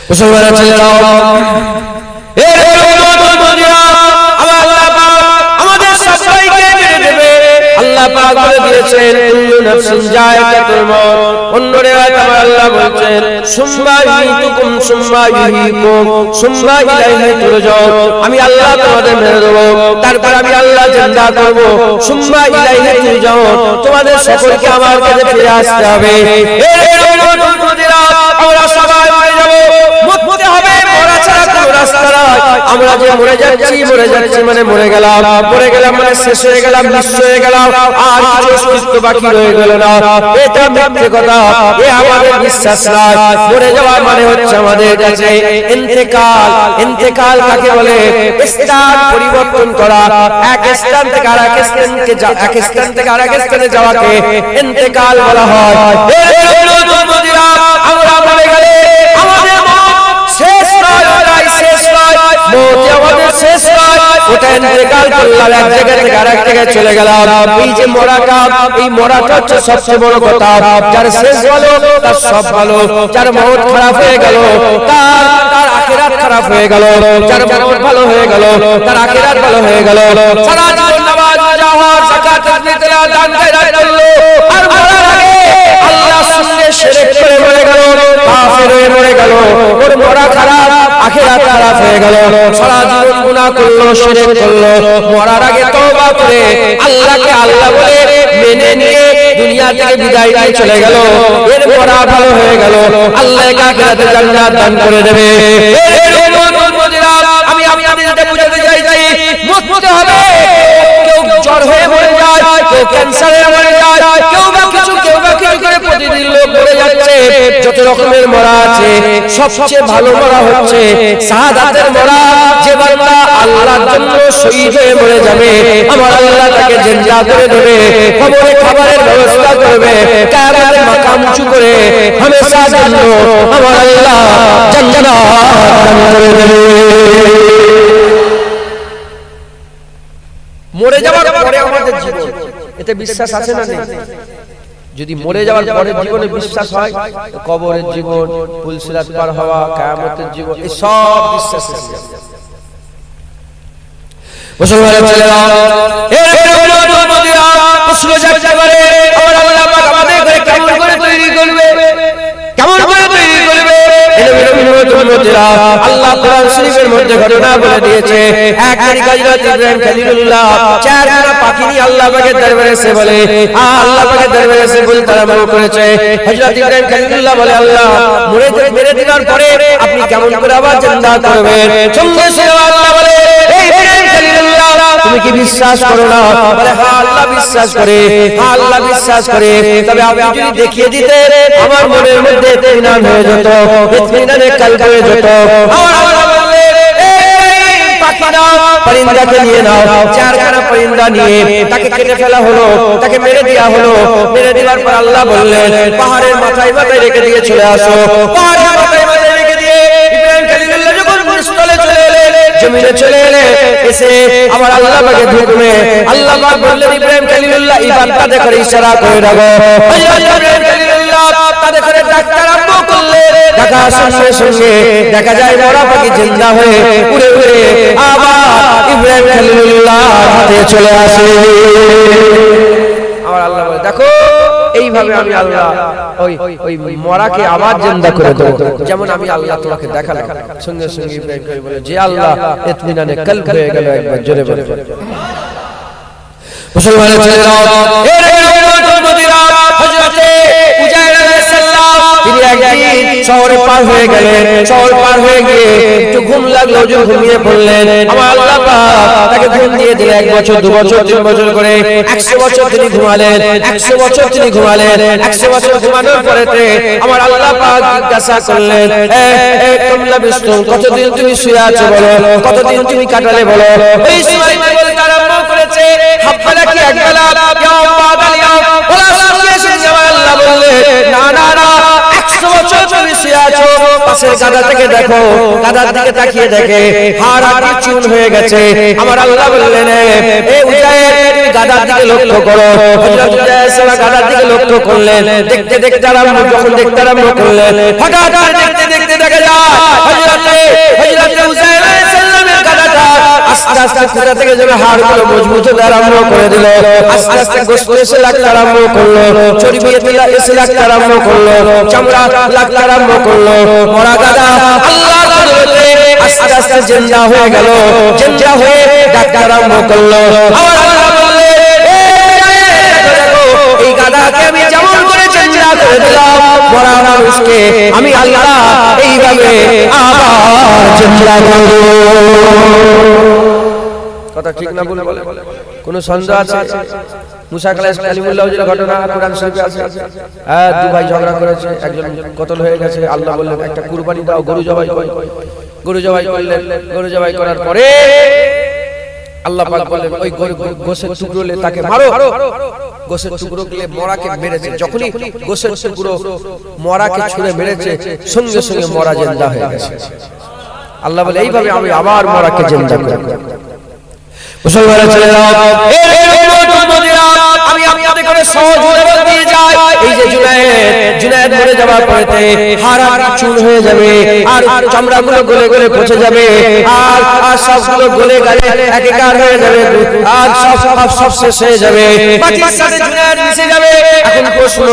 মুসলমানের ছেলেরা আমাদের সবাইকে মেরে দেবে। আল্লাহ পাক বলে দিয়েছেন কুল্লু নাফসিন যায়কাতুল মউত। অন্য রিওয়ায়াত আমার আল্লাহ বলেন সুম্মা ইউহীকুম সুম্মা ইউহীকুম সুম্মা ইলাইহি তুরজাউন। আমি আল্লাহ তোমাদের মেরে দেব, তারপর আমি আল্লাহ জিন্দা করব, সুম্মা ইলাইহি তুরজাউন। তোমাদের সকলকে আমার কাছে ফিরে আসতে হবে। আমরা সবাই মরে যাব, মরতে হবে, মরা ছাড়া কোনো রাস্তা নাই। আমরা যে মরে যাচ্ছি মানে মরে গেলাম মানে শেষ হয়ে গেলাম, নিঃস্ব হয়ে গেলাম, আর কিছু অস্তিত্ব বাকি রয়ে গেল না। এটা মিথ্যে কথা, এ আমাদের বিশ্বাস নাই। মরে যাওয়া মানে হচ্ছে আমাদের কাছে ইন্তেকাল। ইন্তেকাল কাকে বলে? স্থান পরিবর্তন করা, এক স্থান থেকে আরেক স্থানে যাওয়াকে ইন্তেকাল বলা হয়। আমরা মরে গেলে আমাদের শেষ নয়, ওটাই শেষ নয়, আমাদের শেষ নয়, ওটা ইন্তেকাল করলাম, এক জায়গা থেকে আরেক জায়গায় চলে গেলাম। এই যে মরাটা হচ্ছে সবচেয়ে বড় কথা। যার শেষ হলো তার সব ভালো, যার মওত খারাপ হয়ে গেল তার আখিরাত খারাপ হয়ে গেল, যার মওত ভালো হয়ে গেল তার আখিরাত ভালো হয়ে গেল। সারা জীবন নামাজ রোজা হজ যাকাত ফিতরা দান খয়রাত করলো, আর মরার আগে আল্লাহর সঙ্গে শিরক করে মরে গেল, কাফের হয়ে মরে গেল, ওর মরা খারাপ, আখিরাত খারাপ হয়ে গেল। সারা জীবন গুনাহ করলো, শিরক করলো, মরার আগে তওবা করে আল্লাহকে আল্লাহ বলে মেনে নিয়ে দুনিয়া থেকে বিদায় নিয়ে চলে গেল, এর মরা ভালো হয়ে গেল, আল্লাহ আখিরাতে জান্নাত দান করে দেবে। আমি আপনাদের যেটা বুঝাতে চাইছি, মরতে হবে। কেউ জ্বর হয়ে মরে যায়, কেউ ক্যান্সারে মরে যায়, কেউ বা কিছু করে প্রতিদিন লোক মরে যাচ্ছে। যত রকমের মরা আছে, সবচেয়ে ভালো মরা হচ্ছে শাহাদাতের মরা। যে বান্দা আল্লাহর জন্য শহীদ হয়ে মরে যাবে, আমার আল্লাহ তাকে জিন্দা করে দেবে, কবরে খাবারের ব্যবস্থা করবে, কিয়ামতের মাকাম উঁচু করে হামেশার জন্য আমার আল্লাহ জান্নাত দান করে দেবে। মরে যাওয়ার পরে আমাদের জীবন, এতে বিশ্বাস আছে না নেই? যদি মরে যাওয়ার পরে জীবনে বিশ্বাস হয়, কবরের জীবন, পুলসিরাত পার হওয়া, কিয়ামতের জীবন, এই সব বিশ্বাস আছে। মুসলমানের ছেলেরা প্রশ্ন জাগতে পারে, আমার আল্লাহ পাক আমাদের কেমন করে তৈরি করবে, কেমন করে তৈরি করবে? আল্লাহ কোরআন শরীফের মধ্যে ঘটনা বলে দিয়েছে। এক হযরত ইব্রাহিম খলিলুল্লাহ চারটা পাখি নিয়ে আল্লাহ পাকের দরবারে এসে বলে, আল্লাহ পাকের দরবারে এসে বলতে আরম্ভ করেছে। হযরত ইব্রাহিম খলিলুল্লাহ বলে, আল্লাহ মেরে দেওয়ার পরে আপনি কেমন করে আবার জিন্দা করবেন? সঙ্গে সঙ্গে আল্লাহ বলে, এই ইব্রাহিম খলিলুল্লাহ তুমি কি বিশ্বাস করো না? বলে, হ্যাঁ আল্লাহ বিশ্বাস করে, হ্যাঁ আল্লাহ বিশ্বাস করে। তবে আপনি যদি দেখিয়ে দিতেন আমার মনের মধ্যে ইতমিনান হয়ে যেত, ইতমিনানের কালব হয়ে যেত। আমার আল্লাহ বললেন, এই পাখিটা পরিন্দাকে নিয়ে নাও। চারখানা পরিন্দা নিয়ে তাকে কেটে ফেলা হলো, তাকে মেরে দেওয়া হলো। মেরে দেওয়ার পর আল্লাহ বললেন, পাহাড়ের মাথায় মাথায় রেখে দিয়ে চলে আসো। পাহাড়ের মাথায় মাথায় রেখে দিয়ে ইব্রাহিম খলিলুল্লাহ যখন স্থলে চলে এলেন, জমিনে চলে এলেন, এসে আমার আল্লাহ পাকে হুকুমে আল্লাহ পাক বললেন, ইব্রাহিম খলিলুল্লাহ ইবাদত দেখে ইশারা করে রাখো। ইব্রাহিম খলিলুল্লাহ তাদের করে ডাকতে আরম্ভ করলেন। ডাকা সঙ্গে সঙ্গে দেখা যায় মরা পাখি জিন্দা হয়ে উড়ে উড়ে আবার ইব্রাহিম খলিলুল্লাহ হাতে চলে আসে। আমার আল্লাহ বলে, দেখো এইভাবে আমি আল্লাহ ওই মরাকে আবার জিন্দা করে দেব, যেমন আমি আল্লাহ তোমাকে দেখালাম। সঙ্গে সঙ্গে ইব্রাহিম বলে, যে আল্লাহ ইতমিনানে কলব হয়ে গেল। একবার জোরে বলে মুসলমানের ছেলেরা, হযরতে উজাইর আলাইহিস সালাম তিনি একদিন শহরে পার হয়ে গেলেন। শহর পার হয়ে গিয়ে একটু ঘুম লাগলো, যে ঘুমিয়ে পড়লেন। আমার আল্লাহ পাক তাকে ঘুম দিয়ে দিলেন। 1 বছর 2 বছর 3 বছর করে 100 বছর তিনি ঘুমালেন। 100 বছর তিনি ঘুমালেন। 100 বছর ঘুমানোর পরেতে আমার আল্লাহ পাক জিজ্ঞাসা করলেন, তোমরা বিষ্ণু কতদিন তুমি শুয়ে আছো বলো, কতদিন তুমি কাটালে বলো। এই সময় বলতে আরম্ভ করেছে, হাব্বালা কি একবেলা, ইয়াউম বাদাল ইয়াউম। আল্লাহ বললেন, না না না, 100 বছর তুমি শুয়ে আছো। পাশের গাদা থেকে দেখো, গাদার দিকে তাকিয়ে দেখে হাড় হাড় চুন হয়ে গেছে। আমার আল্লাহ বললেন, এই উজাইর তুমি গাদার দিকে লক্ষ্য করো। হযরত উজাইর সাহেব গাদার দিকে লক্ষ্য করলেন। দেখতে দেখতে যখন দেখতে আরম্ভ করলেন, হঠাৎ দেখতে দেখতে দেখা যায় আস্তে কোথা থেকে যেন হাড়গুলো মজবুত হতে আরম্ভ করে দিল, আস্তে আস্তে গোশত এসে লাগতে আরম্ভ করলো, চর্বি এসে লাগতে আরম্ভ করলো, চামড়া লাগতে আরম্ভ করলো। মরা গাদা আল্লাহর কুদরতে আস্তে আস্তে জিন্দা হয়ে গেল, জিন্দা হয়ে ডাকতে আরম্ভ করলো। আল্লাহ বললেন, এই গাদাকে আমি যেমন করে জিন্দা করে দিলাম, মরা মানুষকে আমি আল্লাহ এইভাবে আবার জিন্দা করব। কথা ঠিক না ভুল বলে? কোন সন্দেহ আছে? মুসা কালিমুল্লাহ হুজুরের ঘটনা কোরআন শরীফে আছে। দু ভাই ঝগড়া করেছে, একজন কতল হয়ে গেছে। আল্লাহ বললেন একটা কুরবানি দাও, গরু জবাই করো। গরু জবাই করলেন। গরু জবাই করার পরে আল্লাহ পাক বললেন ওই গোশের টুকরোলে তাকে মারো। গোশের টুকরোগুলো মরাকে মেরেছে। যখনই গোশের টুকরো মরাকে ছুঁড়ে মেরেছে, সঙ্গে সঙ্গে মরা জিন্দা হয়ে গেছে। আল্লাহ বলে এইভাবে আমি আবার মরাকে জিন্দা করব। মুসলমানের ছেলেরা, আমি আপনাদের করে সহজ উদাহরণ দিয়ে যাই। এই যে জুনায়েদ মরে যাওয়ার পরেতে হাড় চুর হয়ে যাবে, আর চামড়াগুলো গলে গলে পচে যাবে, আর সবগুলো গলে গলে একাকার হয়ে যাবে, আর সব শেষ হয়ে যাবে, মাটির সাথে জুনায়েদ মিশে যাবে। এখন প্রশ্ন,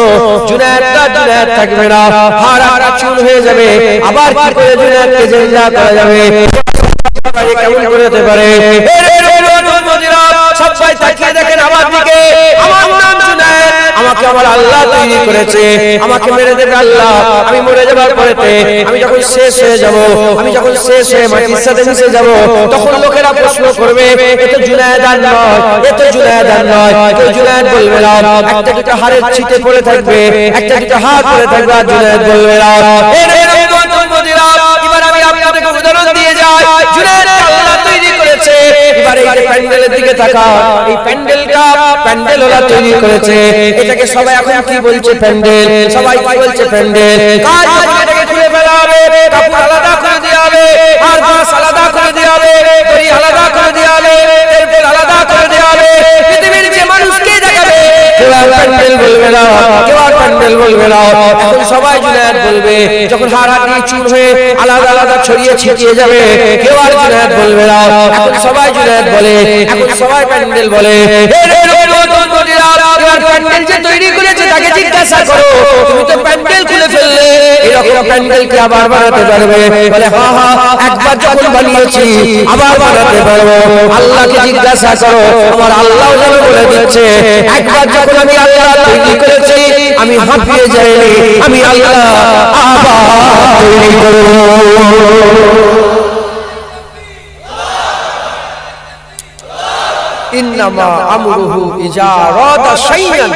জুনায়েদ থাকবে না, হাড় চুর হয়ে যাবে, আবার কি করে জুনায়েদকে জিন্দা করা যাবে? কেমন করে হতে পারে? সবাই তাকিয়ে দেখেন আমার দিকে। আমার নাম জুনায়েদ, আমাকে আমার আল্লাহ তৈরি করেছে, আমাকে মেরে দেবে আল্লাহ। আমি মরে যাবার পরেতে আমি যখন শেষ হয়ে যাব, আমি যখন শেষ হয়ে মাটির সাথে মিশে যাব, তখন লোকেরা প্রশ্ন করবে এ তো জুনায়েদ আর নয়, এ তো জুনায়েদ আর নয়। কেউ জুনায়েদ বলবে না, একটা দুটো হাড়ের ছিটে পড়ে থাকবে, একটা দুটো হাড় পড়ে থাকবে, আর জুনায়েদ বলবে না। এবার আমি আপনাদেরকে উদাহরণ দিয়ে যাই। জুনায়েদ আল্লাহ তৈরি করেছে। এবারে এই প্যান্ডেলের দিকে তাকান, এই প্যান্ডেল ওরা তৈরি করেছে। এটাকে সবাই এখন কি বলছে? প্যান্ডেল। সবাই কি বলছে? প্যান্ডেল। কাজ এটাকে খুলে ফেলা হবে, কাপড় আলাদা করে দেওয়া হবে, আর বাঁশ আলাদা করে দেওয়া হবে, দড়ি আলাদা করে দেওয়া হবে, তেল আলাদা করে দেওয়া হবে। পৃথিবীর যে মানুষকে দেখাবে কেউ আর প্যান্ডেল বলবে না, কেউ আর প্যান্ডেল বলবে না। এখন সবাই জুনায়েদ বলবে। যখন হাড়াহাড়ি চুর হয়ে আলাদা আলাদা ছড়িয়ে ছিটিয়ে যাবে, কেউ আর জুনায়েদ বলবে না। এখন সবাই জুনায়েদ বলে, এখন সবাই প্যান্ডেল বলে। প্যান্ডেল যে তৈরি করেছে তাকে জিজ্ঞাসা করো, তুমি তো প্যান্ডেল খুলে ফেললে, এরকম প্যান্ডেল কি আবার বানাতে পারবে? বলে হ্যাঁ হ্যাঁ, একবার যখন বানিয়েছি আবার বানাতে পারবো। আল্লাহকে জিজ্ঞাসা করো, আমার আল্লাহ যেন বলে দিচ্ছে একবার যখন আমি আল্লাহ তৈরি করেছি, আমি হাঁপিয়ে যাইনি, আমি আল্লাহ আবার তৈরি করব। ইন্নামা আমরুহু ইজা আরাদা শাইআন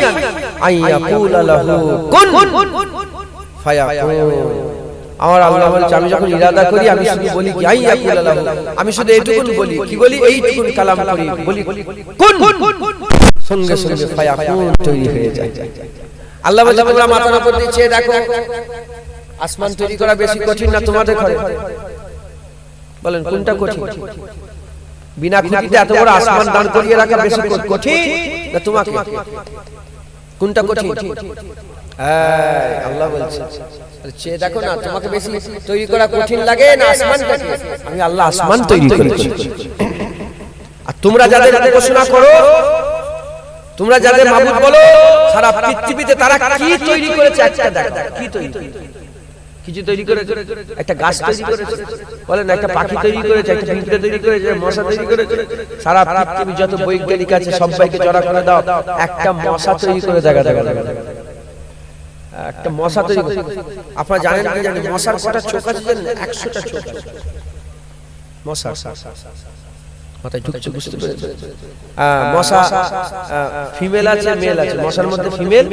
আন ইয়াকুলা লাহু কুন ফায়াকুন। আমার আল্লাহ বলছে আমি যখন ইরাদা করি আমি শুধু বলি কি আন ইয়াকুলা লাহু, আমি শুধু এইটুকুন বলি, কি বলি? এইটুকুন কালাম করি, বলি কুন, সঙ্গে সঙ্গে ফায়াকুন তৈরি হয়ে যায়। আল্লাহ বলছে তোমরা মাথার উপর দিচ্ছে, দেখো আসমান তৈরি করা বেশি কঠিন না তোমাদের ঘরে? বলেন কোনটা কঠিন? বিনা খুঁটিতে এত বড় আসমান দান করিয়ে রাখা বেশি কঠিন না তোমাকে? কোনটা কঠিন? আল্লাহ বলছে দেখো না, তোমাকে বেশি তৈরি করা কঠিন লাগে না আসমানটাকে? আমি আল্লাহ আসমান তৈরি করেছি। আর তোমরা যাদের উপাসনা করো, তোমরা যাদের মাবুদ বলো, সারা পৃথিবীতে তারা কি তৈরি করেছে একটা দেখো। কি তৈরি? কিছু তৈরি করেছে, একটা গাছ তৈরি করেছে, বলেন একটা পাখি তৈরি করেছে, একটা পিঁপড়ে তৈরি করেছে, মশা তৈরি করেছে। সারা পৃথিবী যত বৈজ্ঞানিক আছে সবাইকে জড়া করে দাও, একটা মশা তৈরি করে দেখা দেখা একটা মশা তৈরি করে। আপনারা জানেন কি জানেন মশার কটা চোখ আছে জানেন? 100টা চোখ মশা। মাথায় ঢুকছে, বুঝতে পেরেছেন? মশা ফিমেল আছে, মেল আছে। মশার মধ্যে ফিমেল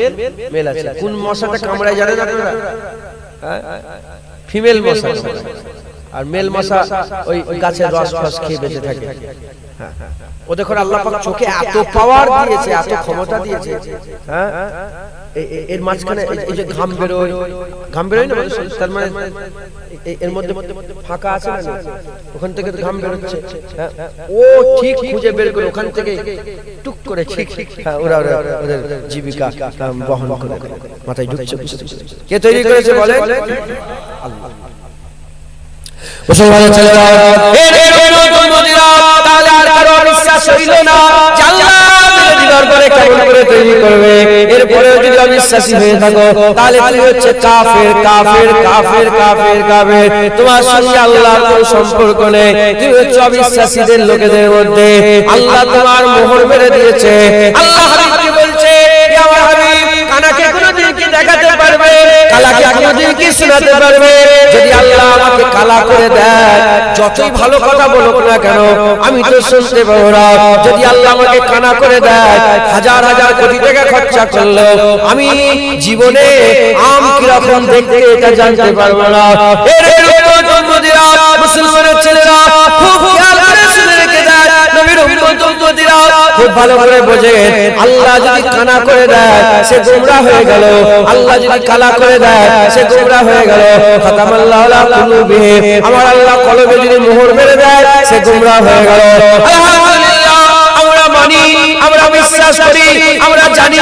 মেল আছে। কোন মশাটা কামড়ায় জানেন আপনারা? ফিমেল মশা। আর মেল মশা ওই গাছের রস ফস খেয়ে বেঁচে থাকে। ও দেখো আল্লাহ পাক চোখে এত পাওয়ার দিয়েছে, এত ক্ষমতা দিয়েছে। হ্যাঁ, এর মাঝখানে এই যে ঘাম বেরোয় না, তার মানে এর মধ্যে ফাঁকা আছে না, ওখান থেকে তো ঘাম বেরোচ্ছে। ও ঠিক খুঁজে বের করে ওখান থেকে টুক করে ঠিক ওরা ওদের জীবিকা বহন করে মাথায় ঢুকছে। কে তৈরি করেছে বলেন? আল্লাহ। মুসলমানের ছেলেরা, তাহলে আর সইল না, আল্লাহ মেরে দিবার পরে কেমন করে তৈরি করবে। এরপরে যদি অবিশ্বাসী হয়ে থাকো তাহলে তুমি হচ্ছে কাফের কাফের কাফের কাফের কাফের, তোমার সঙ্গে আল্লাহর কোনো সম্পর্ক নেই, তুমি হচ্ছে অবিশ্বাসীদের লোকেদের মধ্যে। আল্লাহ তোমার মোহর মেরে দিয়েছে। আল্লাহ হাবিবকে বলছে, হে আমার হাবিব, কানাকে কোনোদিন কি দেখাতে পারবে, কালাকে কোনোদিন কি শোনাতে পারবে? যদি আল্লাহ আমাকে কালা করে দেয়, যতই ভালো কথা বলুক না কেন আমি তো শুনতে পাবো না। যদি আল্লাহ আমাকে কানা করে দেয়, হাজার হাজার কোটি টাকা খরচা করলো আমি জীবনে আম কিরকম দেখতে এটা জানতে পারবো না। মুসলমানের ছেলেরা খুব খেয়াল করে শুনে রেখে দেয়, নবীর উম্মত উম্মতিরা খুব ভালো করে বোঝে, আল্লাহ যদি কানা করে দেয় সে গোমরা হয়ে গেল, আল্লাহ যদি কালা করে দেয় সে গোমরা হয়ে গেল। খাতামাল্লাহু আলা কুলুবিহিম, আমার আল্লাহ কলবে যদি মোহর মেরে দেয় সে গোমরা হয়ে গেল। আলহামদুলিল্লাহ, আমরা মানি, আমরা বিশ্বাস করি, আমরা জানি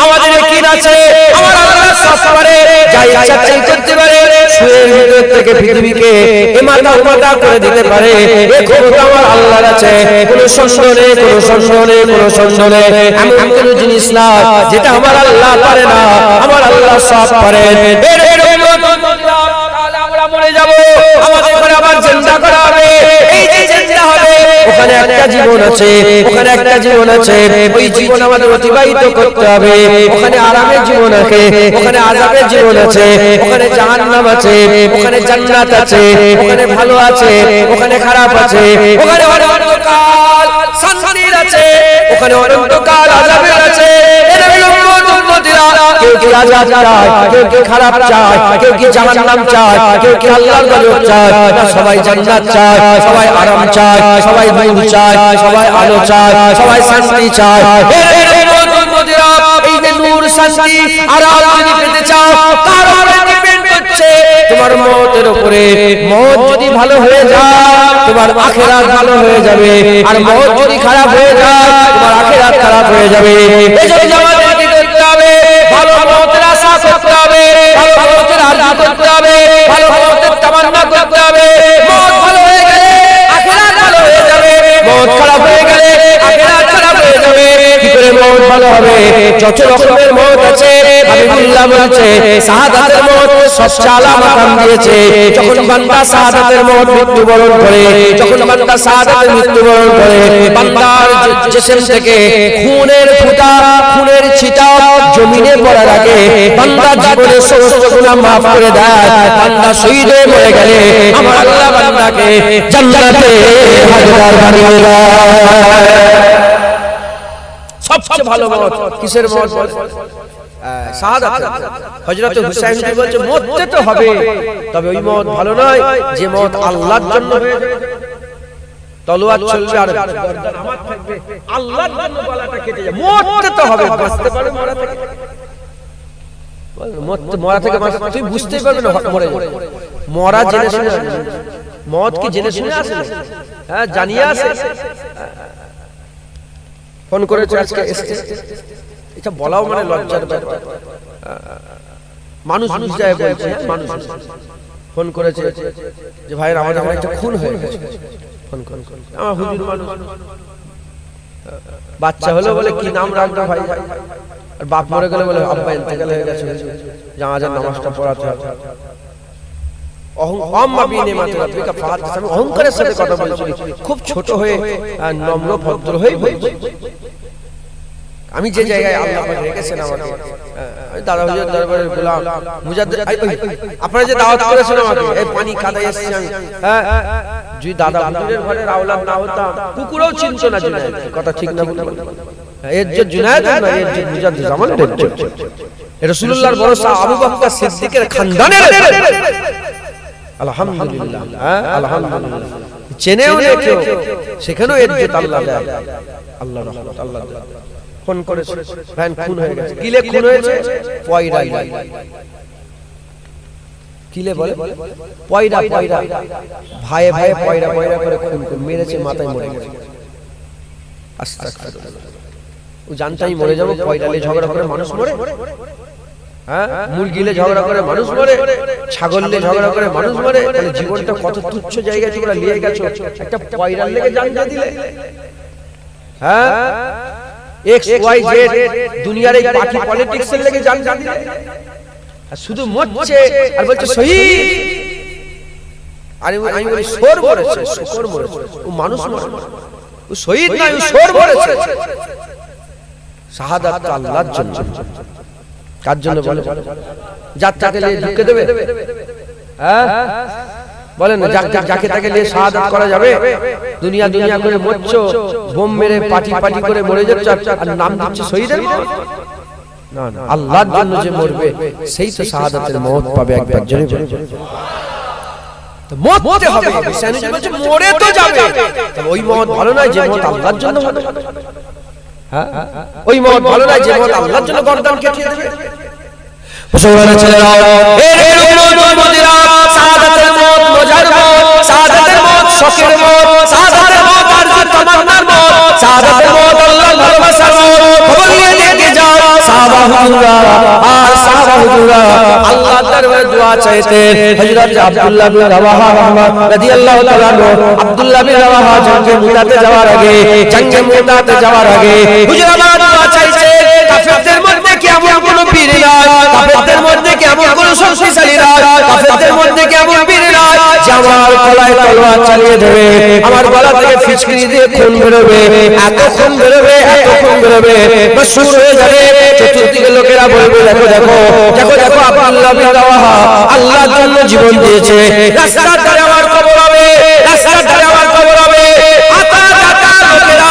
আমাদের ইয়াকিন আছে আমার আল্লাহ সব পারে, যা ইচ্ছা তাই করতে পারে, সুরের ভিতর থেকে পৃথিবীকে এমাথা ওমাথা করে দিতে পারে, এই ক্ষমতা আমার আল্লাহর আছে। কোনো সন্দেহ নেই, কোনো সন্দেহ নেই, কোনো সন্দেহ নেই। এমন কোনো জিনিস না যেটা আমার আল্লাহ পারে না, আমার আল্লাহ সব পারেন। আমরা মরে যাব, আমাদের ঘরে আবার জিন্দা করা হবে। এই যে জিন্দা হবে ওখানে একটা জীবন আছে, ওখানে একটা জীবন আছে, ওই জীবন আমাদের অতিবাহিত করতে হবে। ওখানে আরামের জীবন আছে, ওখানে আযাবের জীবন আছে, ওখানে জাহান্নাম আছে, ওখানে জান্নাত আছে, ওখানে ভালো আছে, ওখানে খারাপ আছে, ওখানে অনন্তকাল শান্তির আছে, ওখানে অনন্তকাল আযাবের আছে। কেউ কি আযাব চায়, কেউ কি খারাপ চায়, কেউ কি জাহান্নাম চায়, কেউ কি আল্লাহর গজব চায়, সবাই জান্নাত চায়, সবাই আরাম চায়, সবাই নূর চায়, সবাই আলো চায়, সবাই শান্তি চায়। এই যে নূর শান্তি আরাম যদি পেতে চাও তার উপরে ডিপেন্ড করছে তোমার মওতের উপরে। মওত যদি ভালো হয়ে যায় তোমার আখিরাত ভালো হয়ে যাবে, আর মওত যদি খারাপ হয়ে যায় তোমার আখিরাত খারাপ হয়ে যাবে। এজন্য আমাদের কি করতে হবে? ভালো মওতের আশা করতে হবে, ভালো মওতের আরজু করতে হবে, ভালো মওতের তামান্না করতে হবে। মওত ভালো হয়ে গেলে আখিরাত ভালো হয়ে যাবে, মওত খারাপ হয়ে গেলে আখিরাত খারাপ হয়ে যাবে। কি করে মওত ভালো হবে? যত রকমের মওত আছে হাবিবুল্লাহ বলছে শাহাদাতের মওত সবচেয়ে আলা মাকাম দিয়েছে। যখন বান্দা শাহাদাতের মওত মৃত্যুবরণ করে, যখন বান্দা শাহাদাতের মৃত্যুবরণ করে, বান্দার জিসম থেকে খুনের ফোঁটা, খুনের ছিটা জমিনে পড়ার আগে বান্দার জীবনের সমস্ত গুনাহ মাফ করে দেয়। বান্দা শহীদ হয়ে মরে গেলে আমার আল্লাহ বান্দাকে জান্নাতে হাজদার বানিয়ে দেয়। সবচেয়ে ভালো মওত কিসের মওত? শাহাদাত। হযরত হুসাইন কি বলছে মরতে তো হবে, তবে ওই মওত ভালো নয় যে মওত আল্লাহর জন্য হয়ে যায়। তলোয়ার চলবে আর গর্দান আমার থাকবে, আল্লাহর জন্য গলাটা কেটে যাবে। মরতে তো হবে, বাঁচতে পারবে মরা থেকে? মরা থেকে তুই বুঝতেই পারবে না মরে যাবে। মরা জেনে শুনে, মওত কি জেনে শুনে আসে? হ্যাঁ, জানিয়ে আসে। ফোন করেছে আজকে, এটা বলাও মানে লজ্জার ব্যাপার। মানুষ বুঝায় বলছে, মানুষ ফোন করেছে যে ভাই আমাদের একটা খুন হয়ে গেছে। ফোন করে আমার হুজুর মানুষ, বাচ্চা হলো বলে কি নাম রাখবে ভাই, আর বাপ মরে গেলে বলে আব্বা ইন্তেকাল হয়ে গেছে, জানাজার নামাজটা পড়াতে হবে। অহংকারের সাথে কথা বলছি, খুব ছোট হয়ে নম্র ভদ্র হয়ে বলছি। আমি যে জায়গায় আল্লাহ পাক রেখেছেন আমাকে, আমি দাদা হুজুর দরবারের গোলাম মুজাদ্দিদ। আপনারা যে দাওয়াত করেছেন আমাকে, এই পানি কাদায় এসেছি আমি। হ্যাঁ, যদি দাদা হুজুরের ঘরের আওলাদ না হতাম কুকুরও চিনতো না জুনায়েদ। কথা ঠিক না বলুন? এর যে জুনায়েদ না, এর যে মুজাদ্দিদ জামানের রাসূলুল্লাহর বড় সাহাবা আবু বকর সিদ্দিকের খানদানের। আলহামদুলিল্লাহ, আলহামদুলিল্লাহ। চেনেও না কেউ, সেখানেও ইজ্জত আল্লাহ দেয়, আল্লাহর রহমত আল্লাহ দেয়। ফোন করে ভ্যান খুন হয়ে গেছে। কিলে খুন হয়েছে? পয়রা। কিলে বলে পয়রা, পয়রা ভাইয়ে ভাইয়ে পয়রা পয়রা করে খুন করে মেরেছে, মাথায় মরে গেছে। আস্তাগফিরুল্লাহ। ও জানতাই মরে যাবো। পয়রালে ঝগড়া করে মানুষ মরে, হ্যাঁ, মুরগিলে ঝগড়া করে মানুষ মরে, ছাগললে ঝগড়া করে মানুষ মরে। তাহলে জীবনটা কত তুচ্ছ জায়গায় তোমরা নিয়ে গেছো, একটা পয়রার লেগে জান দিয়ে দিলে। হ্যাঁ এক্স ওয়াই জেড দুনিয়ার এই পার্টি পলিটিক্স এর লেগে জান আর শুধু মরছে আর বলছে শহীদ। আরে আমি বলি শোর মরেছে, শোর মরেছে, ও মানুষ নয়, ও শহীদ নয়, ও শোর মরেছে। শাহাদাত তো আল্লাহর জন্য। কার জন্য বলে? যাত্রাকে নিয়ে ঢুকে দেবে? হ্যাঁ বলেন না, যাকে তাকে নিয়ে শাহাদাত করা যাবে? দুনিয়া দুনিয়া করে মরছো, বোম মেরে পাটি পাটি করে মরে যাচ্ছে আর নাম দিচ্ছে শহীদের মত। না না, আল্লাহর জন্য যে মরবে সেই তো শাহাদাতের মওত পাবে একবার জন্য। তো মরতে হবে, বিষ্ণু বলছে মরে তো যাবে। তবে ওই মওত ভালো নয় যে মওত আল্লাহর জন্য হবে। হ্যাঁ ওই মওত ভালো নয় যে মওত আল্লাহর জন্য গর্দান কেটে দেবে। মুসলমানের ছেলেরা, এর উম্মত মদিনা, শাহাদাতের মওত মজার মওত, শাহাদাতের মওত শখের মওত, শাহাদাতের মওত আরজু তামান্নার মওত, শাহাদাতের মওত আল্লাহর ভালোবাসার মওত। খবর নিয়ে দেখে যাও সাহাবা হুজুরা আর সাহাবা হুজুরা আল্লাহর দরবারে দোয়া চাইতেন। হযরত আব্দুল্লাহ বিন রাওয়াহা রাদিয়াল্লাহু তাআলা আব্দুল্লাহ বিন রাওয়াহা জঙ্গে মুতাতে যাওয়ার আগে হুজুরা দোয়া চাইছে কাফেরদের মধ্যে কি এমন কোন পীর নাই, কাফেরদের মধ্যে কি এমন কোন শক্তিশালী নাই, কাফেরদের মধ্যে কি এমন পীর নাই যে আমার গলায় তলোয়ার চালিয়ে দেবে, আমার গলা থেকে ফিচকিরি দিয়ে খুন বেরোবে, এত খুন বেরোবে, এত খুন বেরোবে, মশহুর হয়ে যাবে। চতুর্দিকে লোকেরা বলবে দেখো দেখো দেখো দেখো আব্দুল্লাহ বিন রাওয়াহা আল্লাহর জন্য জীবন দিয়েছে, রাস্তার ধারে আমার কবর হবে, রাস্তার ধারে আমার কবর হবে। আতা জাতা লোকেরা,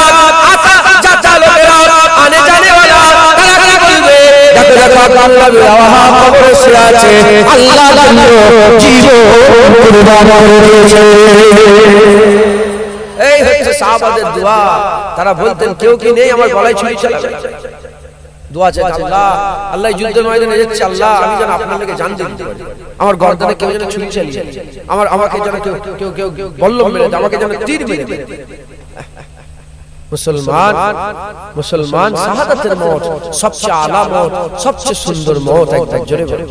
আতা জাতা লোকেরা, আনে জানে ওয়ালা তারা বলবে দেখো দেখো আব্দুল্লাহ বিন রাওয়াহা কবরে শুয়ে আছে, আল্লাহর জন্য জীবন কুরবান করে দিয়েছে। এই হচ্ছে সাহাবাদের দোয়া। তারা বলতেন কেউ কি নেই আমার গলায় ছুরি চালাবে, দোয়া চাইতেন আল্লাহ, আল্লাহ যুদ্ধের ময়দানে যাচ্ছে, আল্লাহ আমি যেন আপনার লেগে জান দিতে পারি, আমার গর্দানে কেউ যেন ছুরি চালিয়ে, আমাকে যেন কেউ বল্লম মেরে দেয়, আমাকে যেন তীর মেরে দেয়। মুসলমান শাহাদাতের মওত সবচেয়ে আলা মওত, সবচেয়ে সুন্দর মওত। একবার জোরে বলে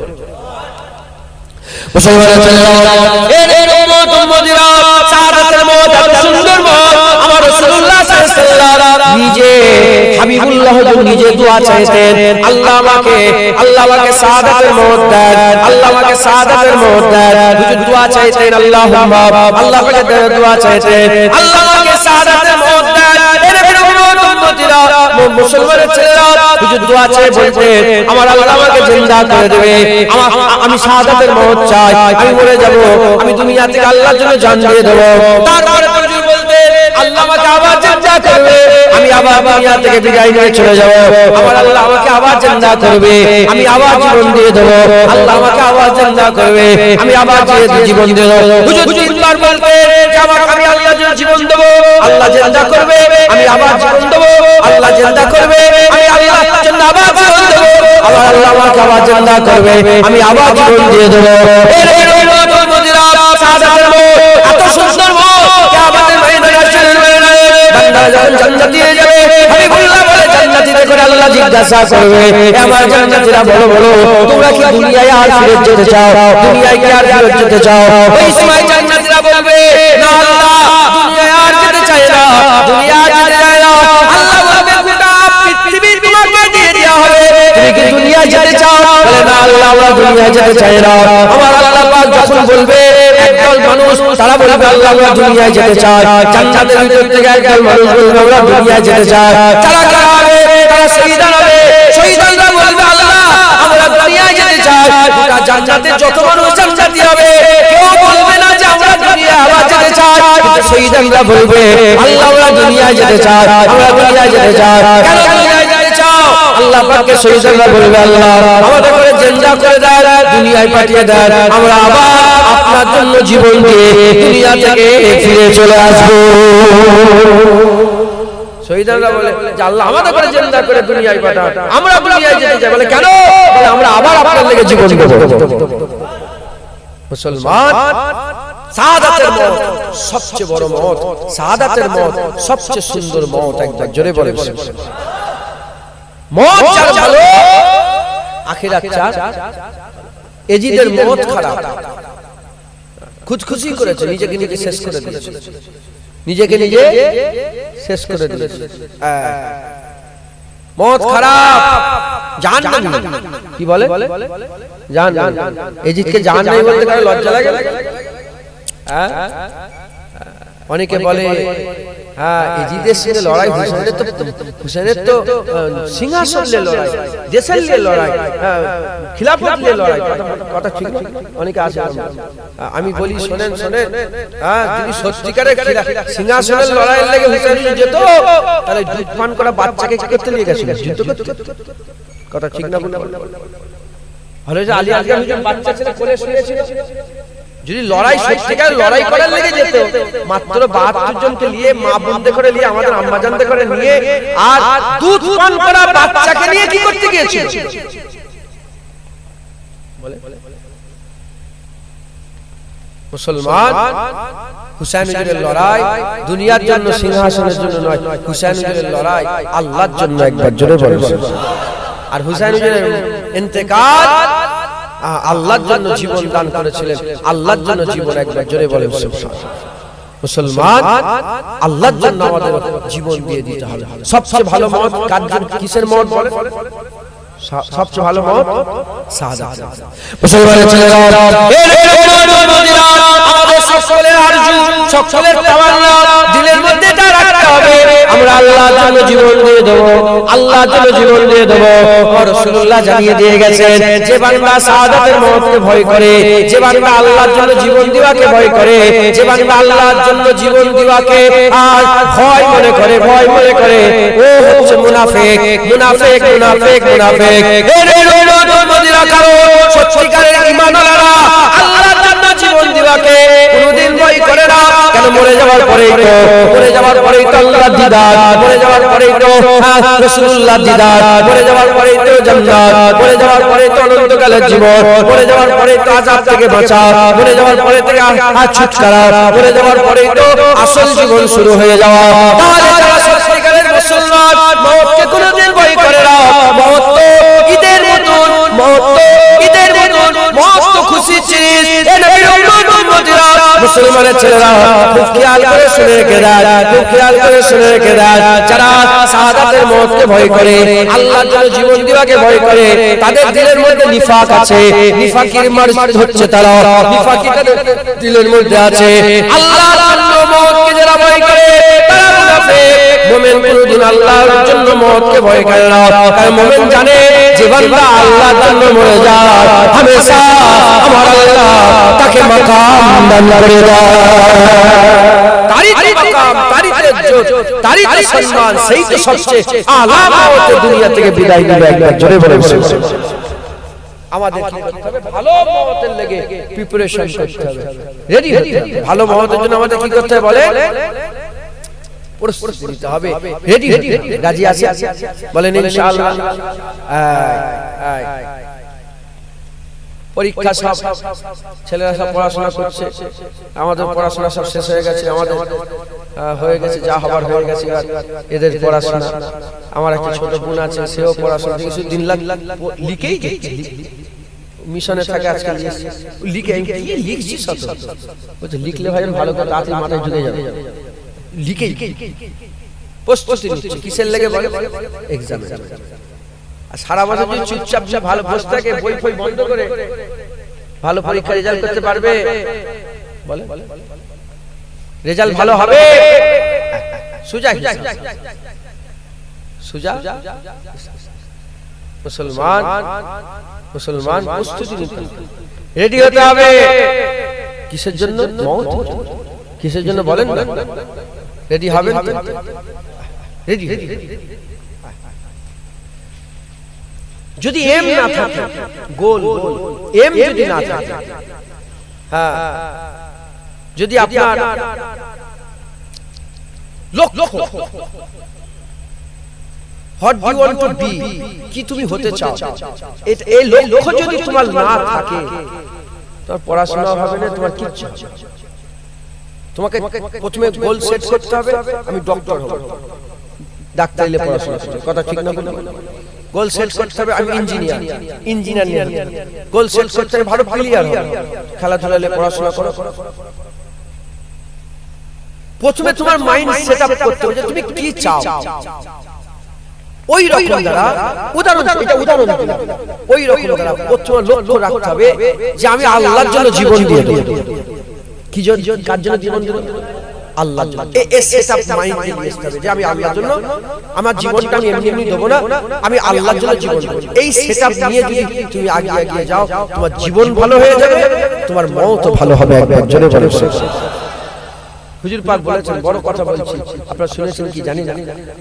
মুসলমানের ছেলেরা, এর উম্মত উম্মতিরা, শাহাদাতের মওত এত সুন্দর মওত। আমার রাসূলুল্লাহ সাল্লাল্লাহু আলাইহি ওয়াসাল্লাম নিজে হাবিবুল্লাহ নিজে দোয়া চাইতেন, আল্লাহ আমাকে শাহাদাতের মওত দেন, আল্লাহ আমাকে শাহাদাতের মওত দেন। হুজুর দোয়া চাইতেন আল্লাহুম্মা, আল্লাহ পাকে দোয়া চাইতেন আল্লাহ আমাকে শাহাদাতের মওত দেন। এর উম্মত উম্মতিরা, মুসলমানের ছেলেরা হুজুর দোয়া চাই বলতেন আমার আল্লাহ আমাকে জিন্দা করে দেবে, আমি শাহাদাতের মওত চাই, আমি মরে যাব, আমি দুনিয়া থেকে আল্লাহর জন্য জান দিয়ে দেব। তারপরে হুজুর বলতেন আল্লাহ আমাকে আবার জিন্দা করবে, আমি আবার দুনিয়া থেকে বিদায় নিয়ে চলে যাব, আমার আল্লাহ আমাকে আবার জিন্দা করবে, আমি আবার জীবন দিয়ে দেব, আল্লাহ আমাকে আবার জিন্দা করবে, আমি আবার জীবন দিয়ে দেব। হুজুর তিনবার বলতেন আমি আল্লাহর জন্য জীবন দেব, আল্লাহ জিন্দা করবে, আমি আবার জীবন দেব, আল্লাহ জিন্দা করবে, আমি আল্লাহর জন্য আবার জীবন দেব, আবার আল্লাহ আমাকে আবার জিন্দা করবে, আমি আবার জীবন দিয়ে দেব। এর উম্মত উম্মতিরা, শাহাদাতের মওত এত সুন্দর মওত, কিয়ামতের ময়দানে বান্দা যখন জান্নাতে যাবে, হাবিবুল্লাহ বলে জান্নাতীদের করে আল্লাহ জিজ্ঞাসা করবে আমার জান্নাতীরা বলো বলো তোমরা কি দুনিয়ায় আর ফিরে যেতে চাও, দুনিয়ায় কি আর ফিরে যেতে চাও? ওই সময় জান্নাতীরা বলবে না আল্লাহ দুনিয়ায় আর যেতে চাই না, দুনিয়া যেতে চাই না। আল্লাহ বলবে গোটা পৃথিবী তোমাকে দিয়ে দেওয়া হবে, তুমি কি দুনিয়া যেতে চাও? বলে না আল্লাহ আমরা দুনিয়া যেতে চাই না। আমার আল্লাহ পাক যখন বলবে একদল মানুষ তারা বলবে আল্লাহ আমরা দুনিয়ায় যেতে চাই, জান্নাতের ভিতর থেকে একদল মানুষ বলবে আমরা দুনিয়ায় যেতে চাই। তারা কারা হবে? তারা শহীদান হবে। শহীদানরা বলবে আল্লাহ আমরা দুনিয়ায় যেতে চাই। গোটা জান্নাতে যত মানুষ জান্নাতি হবে কেউ বলবে না যে আমরা দুনিয়ায় আবার যেতে চাই, কিন্তু শহীদানরা বলবে আল্লাহ আমরা দুনিয়ায় যেতে চাই, আমরা দুনিয়ায় যেতে চাই। কেন দুনিয়ায় যেতে চাও? আল্লাহ পাককে শহীদানরা বলবে আল্লাহ আমাদের করে জিন্দা করে দেন, দুনিয়ায় পাঠিয়ে দেন, আমরা আবার আপনার জন্য জীবন দিয়ে দুনিয়া থেকে ফিরে চলে আসবো। শহীদানরা বলে যে আল্লাহ আমাদের করে জিন্দা করে দুনিয়ায় পাঠান, আমরা দুনিয়ায় যেতে চাই। বলে কেন? বলে আমরা আবার আপনার লেগে জীবন দেব। মুসলমান শাহাদাতের মওত সবচেয়ে বড় মওত, শাহাদাতের মওত সবচেয়ে সুন্দর মওত। একবার জোরে বলে মওত যার ভালো আখিরাত চার, এজিদের মওত খারাপ। খুদকুশি করেছে, নিজেকে নিজে শেষ করে দিয়েছে, নিজেকে নিজে শেষ করে দিয়েছে। মত খারাপ, জাহান্নামী। কি বলে? জাহান্নামী। এজিদকে জাহান্নামী বলতে কারো লজ্জা লাগে? অনেকে বলে হ্যাঁ এজিদের সঙ্গে লড়াই, হুসেনের তো সিংহাসন নিয়ে লড়াই, দেশের নিয়ে লড়াই, খিলাফত নিয়ে লড়াই। কথা ঠিক না? অনেকে আছে। আমি বলি শোনেন শোনেন, যদি সত্যিকারের সিংহাসনের লড়াইয়ের লেগে হুসেন যেত, তাহলে দুধ পান করা বাচ্চাকে কি করতে নিয়ে গেছিল? যুদ্ধ করতে। কথা ঠিক না? হলো যে আলী আসগর হুজুর বাচ্চা ছেলে কোলে শুয়েছিল, যদি লড়াই সত্যিকার লড়াই করার লেগে যেত, মাত্র 72 জনকে নিয়ে, মা বোনদের করে নিয়ে, আমাদের আম্মাজানদের করে নিয়ে, আর দুধ পান করা বাচ্চাকে নিয়ে কি করতে গিয়েছিল? মুসলমান, হুসাইন হুজুরের লড়াই দুনিয়ার জন্য, সিংহাসনের জন্য নয়, হুসাইন হুজুরের লড়াই আল্লাহর জন্য। একবার জোরে বলুন। আর হুসাইন হুজুরের ইন্তেকাল আল্লাহর জন্য জীবন দান করেছিলেন, আল্লাহর জন্য জীবন। একবার জোরে বলেন মুসলমান, আল্লাহর জন্য আমাদের জীবন দিয়ে দিতে হবে। সবচেয়ে ভালো মত কিসের মত বলে? সবচেয়ে ভালো মত শাহাদাত। মুসলমানের ছেলেরা, আমাদের সকলের আরজু, সকলের তামান্না দিলের মধ্যে এটা রাখতে হবে, আমরা আল্লাহর জন্য জীবন দিয়ে দেব, আল্লাহর জন্য জীবন দিয়ে দেব। রাসূলুল্লাহ জানিয়ে দিয়ে গেছেন, যে বান্দা শাহাদাতের মওতকে ভয় করে, যে বান্দা আল্লাহর জন্য জীবন দেওয়াকে ভয় করে, যে বান্দা আল্লাহর জন্য জীবন দেওয়াকে আর ভয় মনে করে, ভয় মনে করে, ও হচ্ছে মুনাফিক, মুনাফিক, মুনাফিক, মুনাফিক। সত্যিকারের ঈমানওয়ালারা আল্লাহর জন্য জীবন দেওয়াকে কোনোদিন ভয় করে না। কেন? মরে যাওয়ার পরেই তো, মরে যাওয়ার পরেই তো আল্লাহর দিদার, মরে যাওয়ার পরেই তো রাসূলুল্লাহর দিদার, মরে যাওয়ার পরেই তো জান্নাত, মরে যাওয়ার পরেই তো অনন্তকালের জীবন, মরে যাওয়ার পরেই তো আযাব থেকে বাঁচা, মরে যাওয়ার পরে থেকে ছুটকারা, মরে যাওয়ার পরেই তো আসল জীবন শুরু হয়ে যাওয়া। তাহলে যারা সত্যিকারের মুসলমান, মওতকে কোনোদিন ভয় করে না। মওত তো ঈদের মতন, মওত তো ঈদের মতন, মওত তো খুশির জিনিস। মুসলমানের ছেলেরা খুব খেয়াল করে শুনে রেখে দেয়, খুব খেয়াল করে শুনে রেখে দেয়, যারা শাহাদাতের মওতকে ভয় করে, আল্লাহর জন্য জীবন দেওয়াকে ভয় করে, তাদের দিলের মধ্যে নিফাক আছে। নিফাকির মার্জ হচ্ছে তারা, নিফাকি তাদের দিলের মধ্যে আছে। আল্লাহর জন্য মওতকে যারা ভয় করে, তারা মুনাফিক। মুমিন কোনদিন আল্লাহর জন্য মওতকে ভয় করে না, কারণ মুমিন জানে যে বান্দা আল্লাহর জন্য মরে যায়, হামেশা আমার আল্লাহ তাকে মাকাম দান করে দেয়। তারই মাকাম, তারই ইজ্জত, তারই সম্মান, সেই তো সবচেয়ে আলা মওত দুনিয়া থেকে বিদায় নেবে। একবার জোরে বলেন আমাদের কি করতে হবে? ভালো মওতের লেগে প্রিপারেশন করতে হবে, রেডি হতে হবে। ভালো মওতের জন্য আমাদের কি করতে হবে বলে? প্রস্তুতি নিতে হবে, রেডি হতে হবে। রাজি আছি? বলেন ইনশাআল্লাহ। পরীক্ষা সব ছেলেরা সব পড়াশোনা করছে, আমাদের পড়াশোনা সব শেষ হয়ে গেছে, আমাদের হয়ে গেছে যা হবার হয়ে গেছে। এদের পড়াশোনা, আমার একটা ছোট বোন আছে, সেও পড়াশোনা কিছু দিন লিখেই যাচ্ছে, মিশনে থাকে আজকাল, লিখে লিখছি শত বলছে, লিখলে ভাই ভালো করে রাতে মাথায় ঢুকে যাবে, লিখেই প্রস্তুতি নিচ্ছে। কিসের লেগে বলে? এক্সাম। আর সারা বছর যদি চুপচাপ ভালো বসে থাকে, বই ফই বন্ধ করে, ভালো পরীক্ষা রেজাল্ট করতে পারবে? বলে রেজাল্ট ভালো হবে? সুজা সুজা। মুসলমান, মুসলমান প্রস্তুতি নিতে, রেডি হতে হবে। কিসের জন্য? মওত। কিসের জন্য বলেন না? রেডি হবেন তো? রেডি। যদি এম না থাকে, গোল এম যদি না থাকে, হ্যাঁ, যদি আপনার লক্ষ্য, what do you want to be, কি তুমি হতে চাও, এই লক্ষ্য যদি তোমার না থাকে, তোমার পড়াশোনা হবে না, তোমার কিচ্ছু। তোমাকে প্রথমে গোল সেট করতে হবে, আমি ডক্টর হব, ডাক্তারিলে পড়াশোনা করতে। কথা ঠিক না? গোল সেট করতে হবে আমি ইঞ্জিনিয়ার নিয়ে গোল সেট করতে হবে ভালো প্লেয়ার হবে, খেলাধুলা নিয়ে পড়াশোনা করো। প্রথমে তোমার মাইন্ড সেটআপ করতে হবে যে তুমি কি চাও। ওই রকম দ্বারা উদাহরণ দিলাম, ওই রকম দ্বারা প্রথমে লক্ষ্য রাখতে হবে যে আমি আল্লাহর জন্য জীবন দিয়ে দেব। কি জন্য, কার জন্য জীবন দেব? আল্লাহর জন্য। এই সেটআপ মাইন্ডে নিয়ে আসতে হবে যে আমি আল্লাহর জন্য আমার জীবনটা আমি এমনি দেব না, আমি আল্লাহর জন্য জীবন দেব। এই সেটআপ নিয়ে যদি তুমি আগে যাও, তোমার জীবন ভালো হয়ে যাবে, তোমার মওতও ভালো হবে। একবার জোরে বলো। হুজুর পাক বলেছেন, বড় কথা বলছি, আপনারা শুনেছেন কি জানি না,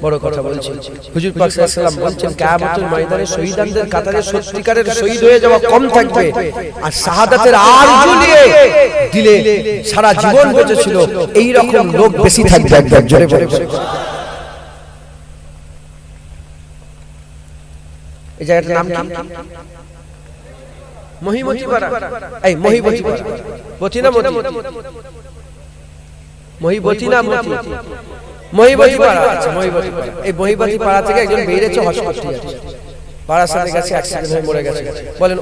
বড় কথা বলছি। হুজুর পাক সাল্লাল্লাহু আলাইহি ওয়াসাল্লাম বলেছেন কিয়ামতের ময়দানে শহীদদের কাতারে সত্যিকারের শহীদ হয়ে যাওয়া কম থাকবে, আর শাহাদাতের আরজু নিয়ে দিলে সারা জীবন বেঁচেছিল এই রকম লোক বেশি থাকবে। একবার জোরে বলে। এই জায়গাটার নাম কি? মহিবতীপাড়া। এই মহিবতীপাড়া, বতি না মতি? মহিবতীপাড়া। আচ্ছা, মহিবতীপাড়া। এই মহিবতীপাড়া থেকে একজন বেরিয়েছে হজ করতে যাচ্ছে, পাড়ার সাথে গেছে, অ্যাক্সিডেন্ট হয়ে মরে গেছে। বলেন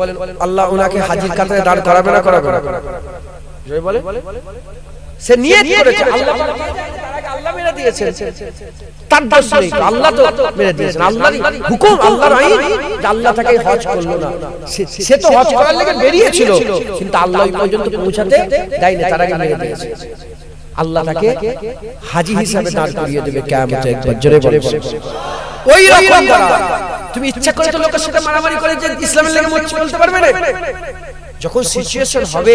আল্লাহ ওনাকে হাজির কাতারে দাঁড় করাবে না করাবে না? বলে সে নিয়ত করেছে, আল্লাহ মেরে দিয়েছেন, তার দোষ নেই, আল্লাহ তো মেরে দিয়েছেন, আল্লাহরই হুকুম, আল্লাহর আইন যে আল্লাহ তাকে হজ করলো না। সে তো হজ করার লাগি বেরিয়েছিল, কিন্তু আল্লাহ পর্যন্ত পৌঁছাতে দেয়নি, তার আগে মেরে দিয়েছে। আল্লাহ তাকে হাজী হিসাবে দাঁড় করিয়ে দেবে কিয়ামতে। একবার জোরে বলে। ওই রকম তুমি ইচ্ছা করে তো লোকের সাথে মারামারি করে যে ইসলামের লাগি মুখ বলতে পারবে না। যখন সিচুয়েশন হবে,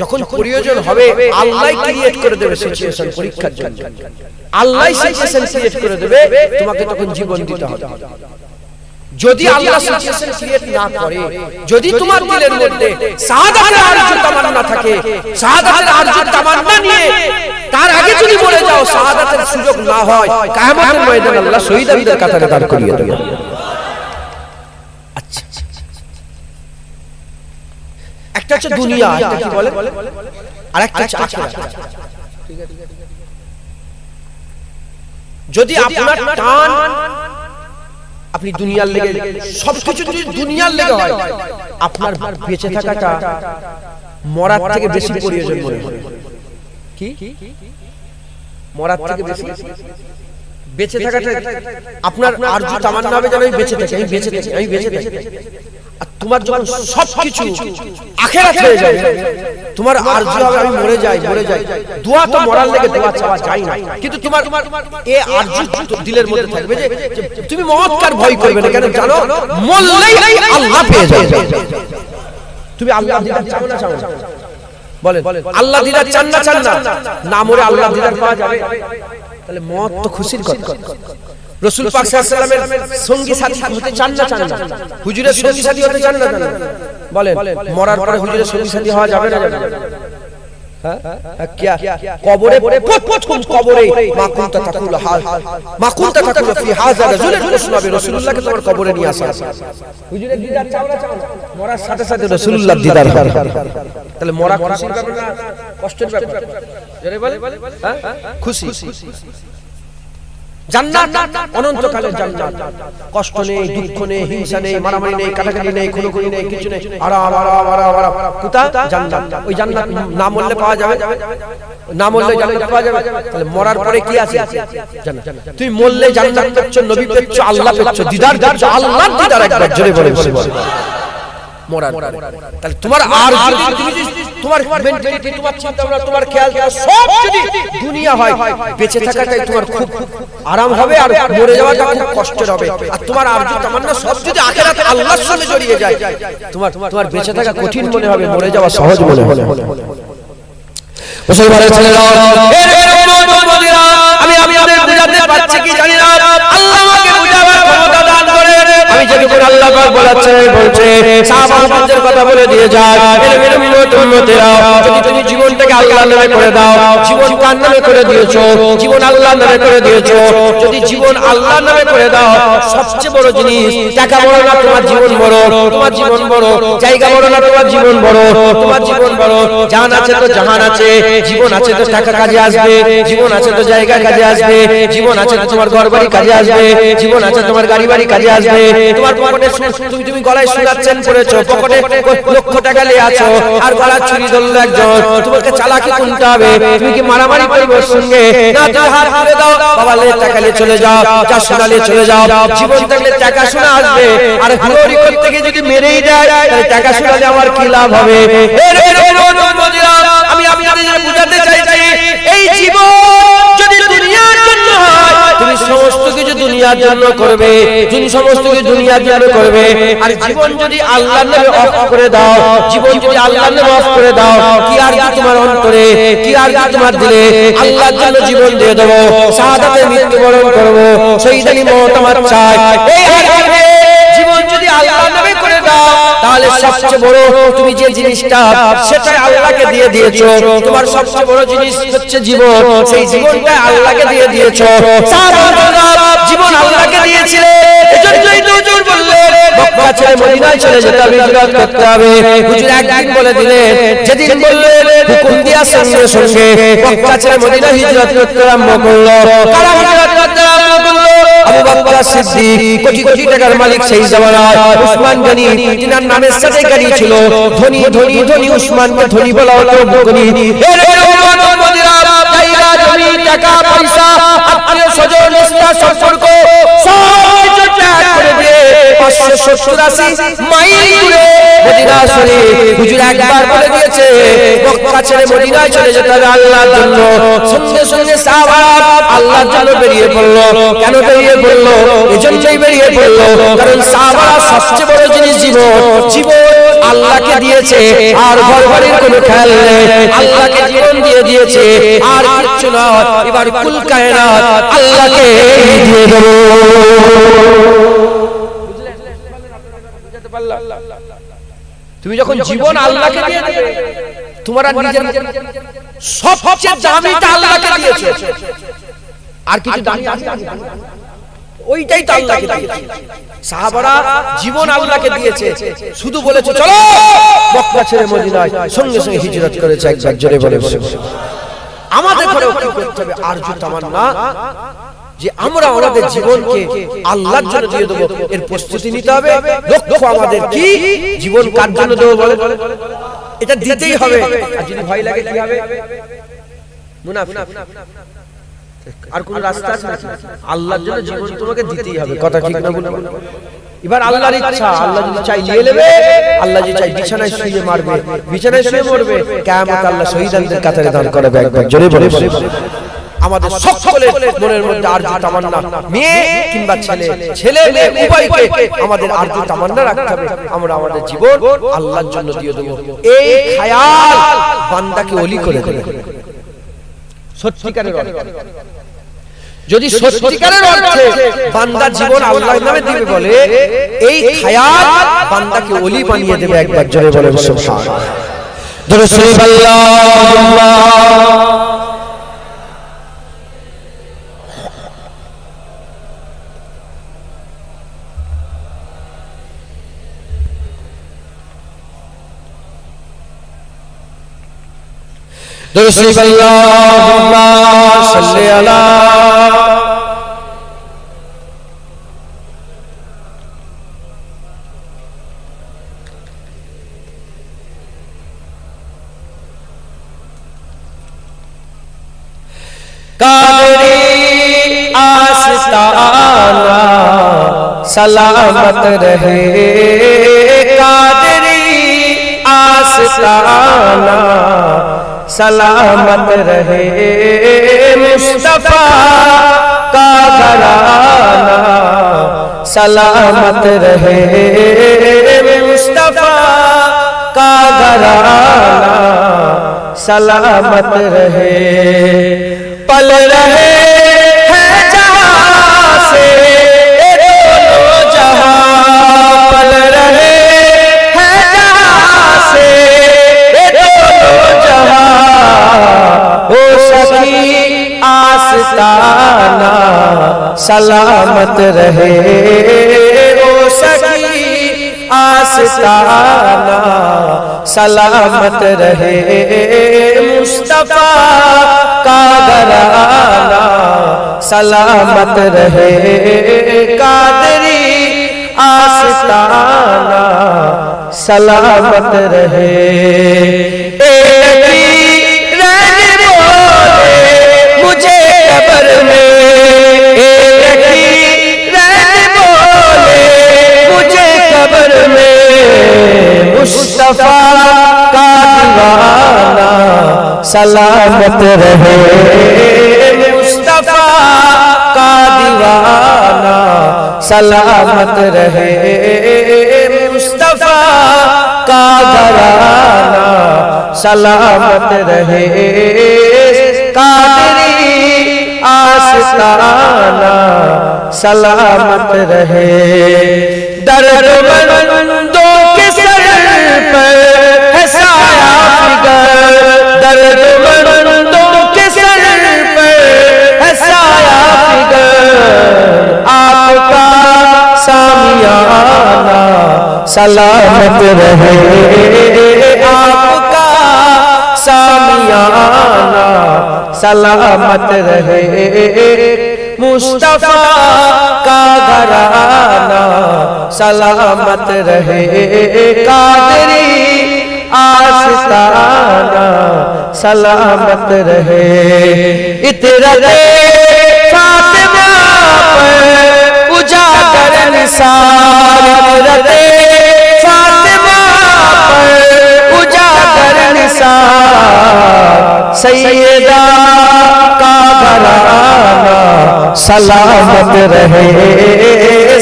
যখন প্রয়োজন হবে, আল্লাহই ক্রিয়েট করে দেবে সিচুয়েশন পরীক্ষার জন্য। আল্লাহই সিচুয়েশন ক্রিয়েট করে দেবে, তোমাকে তখন জীবন দিতে হবে। যদি আল্লাহ সিচুয়েশন ক্রিয়েট না করে, যদি তোমার দিলের মধ্যে শাহাদাতের আরজু তামান্না থাকে, শাহাদাতের আরজু তামান্না নিয়ে তার আগে যদি মরে যাও, শাহাদাতের সুযোগ না হয়, কিয়ামতের ময়দানে আল্লাহ শহীদদের কাতারে দাঁড় করিয়ে দেবে। আচ্ছা, একটা হচ্ছে দুনিয়া, একটা কি বলে, আর একটা হচ্ছে আখিরাত। যদি আপনার টান আপনি দুনিয়ার লেগে, সবকিছু যদি দুনিয়ার লেগে হয়, আপনার বেঁচে থাকাটা মরার থেকে বেশি প্রয়োজন মনে হয়। কি মরার থেকে বেশি বেঁচে থাকাটা আপনার আরজু তামান্না হবে, যেন আমি বেঁচে থাকি, আমি বেঁচে থাকি, আমি বেঁচে থাকি। আর তোমার যখন সবকিছু আখিরাত হয়ে যাবে, তোমার আরজু হবে আমি মরে যাই, মরে যাই। দোয়া তো মরার লেগে দোয়া চাওয়া যায় না, কিন্তু তোমার এই আরজু দিলের মধ্যে থাকবে যে তুমি মওতকার ভয় করবে না। কেন জানো? মরলেই আল্লাহ পেয়ে যাবে। তুমি আল্লাহ দিদার চাও না চাও না? বলেন আল্লাহ দিদার চান না চান না? না মরে আল্লাহ দিদার পাওয়া যাবে, তাহলে মওত তো খুশির কথা। রাসূল পাক সাল্লাল্লাহু আলাইহি ওয়াসাল্লামের সঙ্গী সাথী হতে চান না চান না? হুজুরের সঙ্গী সাথী হতে চান না চান না? বলেন মরার পরে হুজুরের সঙ্গী সাথী হওয়া যাবে না যাবে না? হ্যাঁ, কিয়া কবরে প্রথম কবরে মা কুনতা তাকুল ফি হাযা রাজুলের প্রশ্নবে রাসূলুল্লাহকে তোমার কবরে নিয়ে আসা। হুজুরের দিদার চাও না চাও না? মরার সাথে সাথে রাসূলুল্লাহর দিদার হবে। তাহলে মরা খুশির ব্যাপার না কষ্টের ব্যাপার? জোরে বলে। হ্যাঁ, খুশি। জান্নাত অনন্তকালের জান্নাত, কষ্ট নেই, দুঃখ নেই, হিংসা নেই, মারামারি নেই, কাটাকাটি নেই, খুনোখুনি নেই, কিছু নেই, আরাম আরাম আরাম আরাম। কোথায়? জান্নাত। ওই জান্নাত না মরলে পাওয়া যাবে, না মরলে জান্নাত পাওয়া যাবে। তাহলে মরার পরে কি আছে? জান্নাত। তুমি মরলে জান্নাত পেচ্ছ, নবী পেচ্ছ, আল্লাহ পেচ্ছ, দিদার পেচ্ছ, আল্লাহর দিদার। একবার জোরে বলে মরার পরে। তাহলে তোমার আর তুমি তোমার মেন্টালিটি, তোমার চিন্তা ভাবনা, তোমার খেয়াল সব যদি দুনিয়া হয়, বেঁচে থাকাটাই তোমার খুব আরাম হবে, আর মরে যাওয়াটা খুব কষ্টের হবে। আর তোমার আরজু তামান্না সব যদি আখিরাতে আল্লাহর সঙ্গে জড়িয়ে যায়, তোমার বেঁচে থাকা কঠিন মনে হবে, মরে যাওয়া সহজ মনে হবে। মুসলমানের ছেলেরা, আমি আপনাদের বুঝাতে পারছি কি জানি না, আল্লাহ আমাকে বুঝাবার ক্ষমতা দান করে। আমি যেটুকু আল্লাহ পাক বলছে সাহাবাদের কথা বলে দিয়ে যায়, এর উম্মতেরা, যদি তুমি জীবনটাকে আল্লাহর নামে করে দাও, জীবন কার নামে করে দিয়েছো? জীবন আল্লাহর নামে করে দিয়েছো। যদি জীবন আল্লাহর নামে করে দাও, সবচেয়ে বড় জিনিস, টাকা বড় না তোমার জীবন বড়, তোমার জীবন বড়, জায়গা বড় না তোমার জীবন বড়, তোমার জীবন বড়। জান আছে তো জাহান আছে, জীবন আছে তো টাকা কাজে আসবে, জীবন আছে তো জায়গা কাজে আসবে, জীবন আছে তো তোমার ঘর বাড়ি কাজে আসবে, জীবন আছে তোমার গাড়ি বাড়ি কাজে আসবে, তোমার পকেটে তুমি গলায় সোনার চেন পরেছো, পকেটে লক্ষ টাকা নিয়ে আছো, আর গলার চুরি ধরলো একজন, তোমাকে চালাকি করতে হবে। তুমি কি মারামারি করবে ওর সঙ্গে? না, তুমি হাত তুলে দাও, বাবা লে টাকা নিয়ে চলে যাও, যা সোনা নিয়ে চলে যাও। জীবন থাকলে টাকা সোনা আসবে, আর হুড়োড়ি করতে গিয়ে যদি মেরেই দেয় তাহলে টাকা সোনা দিয়ে আমার কি লাভ হবে? আমি আপনাদের বুঝাতে চাইছি, এই জীবন যদি দুনিয়ার জন্য হয়, তুমি সমস্ত কিছু দুনিয়ার জন্য করবে, তুমি সমস্ত কিছু দুনিয়ার জন্য করবে। আর জীবন যদি আল্লাহর নামে অফ করে দাও, জীবন যদি আল্লাহর নামে অফ করে দাও, কি আর কি তোমার অন্তরে, কি আর কি তোমার দিলে? আল্লাহর জন্য জীবন দিয়ে দেবো, শাহাদাতে মৃত্যুবরণ করবো, শহীদানি মওত আমার চাই। জীবন যদি আল্লাহর নামে করে দাও, তাহলে সবচেয়ে বড় তুমি যে জিনিসটা সেটা আল্লাহকে দিয়ে দিয়েছো। তোমার সবচেয়ে বড় জিনিস হচ্ছে জীবন, সেই জীবনটা আল্লাহকে দিয়ে দিয়েছো। জীবন আল্লাহকে দিয়েছিলে, এজন্যই তো হুজুর বললেন মক্কা ছেড়ে মদিনায় চলে যেতে হবে, হিজরত করতে হবে। হুজুর একদিন বলে দিলেন, যেদিন বললেন হুকুম দিয়া সঙ্গে সঙ্গে মক্কা ছেড়ে মদিনায় হিজরত করতে আরম্ভ করলো। কারা হিজরত করতে আরম্ভ করলো? আবু বকর সিদ্দিক, কোটি কোটি টাকার মালিক সেই জামানায়। উসমান গনি, যিনার নামের সাথে গাড়ি ছিল, ধনী ধনী ধনী, উসমানকে ধনী বলা হলো গনি। জায়গা জমি টাকা পয়সা আত্মীয় স্বজন সম্পর্ক সব ত্যাগ করে দিয়ে 570 মাইল দূরে মদিনা শরীফ। হুজুর একবার বলে দিয়েছে মক্কা ছেড়ে মদিনায় চলে যেতে হবে আল্লাহর জন্য। সঙ্গে সঙ্গে সাহাবারা আল্লাহর জন্য বেরিয়ে পড়লো। কেন বেরিয়ে পড়লো? এজন্যই বেরিয়ে পড়লো কারণ সাহাবারা সবচেয়ে বড় জিনিস জীবন, জীবন আল্লাহকে দিয়েছে, আর ঘরবাড়ির কোনো খেয়াল নেই। আল্লাহকে জীবন দিয়ে দিয়েছে, আর কিচ্ছু নয়। এবার কুল কায়নাত আল্লাহকে দিয়ে দেব। তুমি যখন জীবন আল্লাহকে দিয়ে দেবে, তোমার নিজের সবচেয়ে দামিটা আল্লাহকে দিয়েছে, আর কিছু দামি আছে? ওইটাই তো আল্লাহকে দিয়েছে। সাহাবারা জীবন আল্লাহকে দিয়েছে, শুধু বলেছে চলো মক্কা ছেড়ে মদিনায়, সঙ্গে সঙ্গে হিজরত করেছে। একবার জোরে বলে আমাদের ঘরেও কি করতে হবে? আরজু তামান্না যে আমরা আমাদের জীবনকে আল্লাহর জন্য দিয়ে দেবো, এর প্রস্তুতি নিতে হবে। লক্ষ্য আমাদের কি? জীবন কার জন্য দেবো বলে? এটা দিতেই হবে। আর যদি ভয় লাগে কি হবে? মুনাফিক। আর কোন রাস্তা আছে নাকি? আল্লাহর জন্য জীবন তোমাকে দিতেই হবে। কথা ঠিক না বলুন? এবার আল্লাহর ইচ্ছা, আল্লাহ যদি চাই নিয়ে নেবে, আল্লাহ যদি চাই বিছানায় শুয়ে মারবে, বিছানায় শুয়ে মরবে। কিয়ামত আল্লাহ শহীদদের কাতারে দান করবে। একবার জোরে বলে আমাদের সকলের মনের মধ্যে আরজু তামান্না, মেয়ে কিংবা ছেলে, ছেলে মেয়ে উভয়কে আমাদের আরজু তামান্না রাখতে হবে আমরা আমাদের জীবন আল্লাহর জন্য দিয়ে দেব। এই খেয়াল বান্দাকে ওলি করে দেবে সত্যিকারের অর্থে। যদি সত্যিকারের অর্থে বান্দার জীবন আল্লাহর নামে দিবে বলে, এই খেয়াল বান্দাকে ওলি বানিয়ে দেবে। একবার জোরে বলে সুবহানাল্লাহ। দরুদ শরীফ আল্লাহুম্মা দরুদ শরীফ আল্লাহুম্মা সাল্লি আলা कादरी आस्ताना सलामत रहे, कादरी आस्ताना सलामत रहे, मुस्तफा का घराना सलामत रहे, मुस्तफा का घराना सलामत रहे। पल रहे हैं जहां से दोनों जहां, पल रहे हैं जहां से दोनों जहां, हो सकी आस्ताना सलामत रहे, हो सकी आस्ताना सलामत रहे, मुस्तफा का घराना सलामत रहे, कादरी आस्ताना सलामत रहे। मुझे कब्र में मुझे कब्र में मुस्तफा का दीवाना सलामत रहे। मुस्तफा का दीवाना सलामत रहे। मुस्तफा का घराना सलामत रहे। कादरी आस्ताना सलामत रहे। दर्दमंदों के सर पर है साया फिगर। दर्दमंदों के सर पर है साया फिगर। आपका सामियाना सलामत रहे। आपका सामियाना सलामत रहे। मुस्तफा का घराना सलामत रहे। कादरी आस्ताना सलामत रहे। इतरते फातिमा पर उजागर निसार। इतरते फातिमा पर उजागर निसार। सैयदा का घराना सलामत रहे।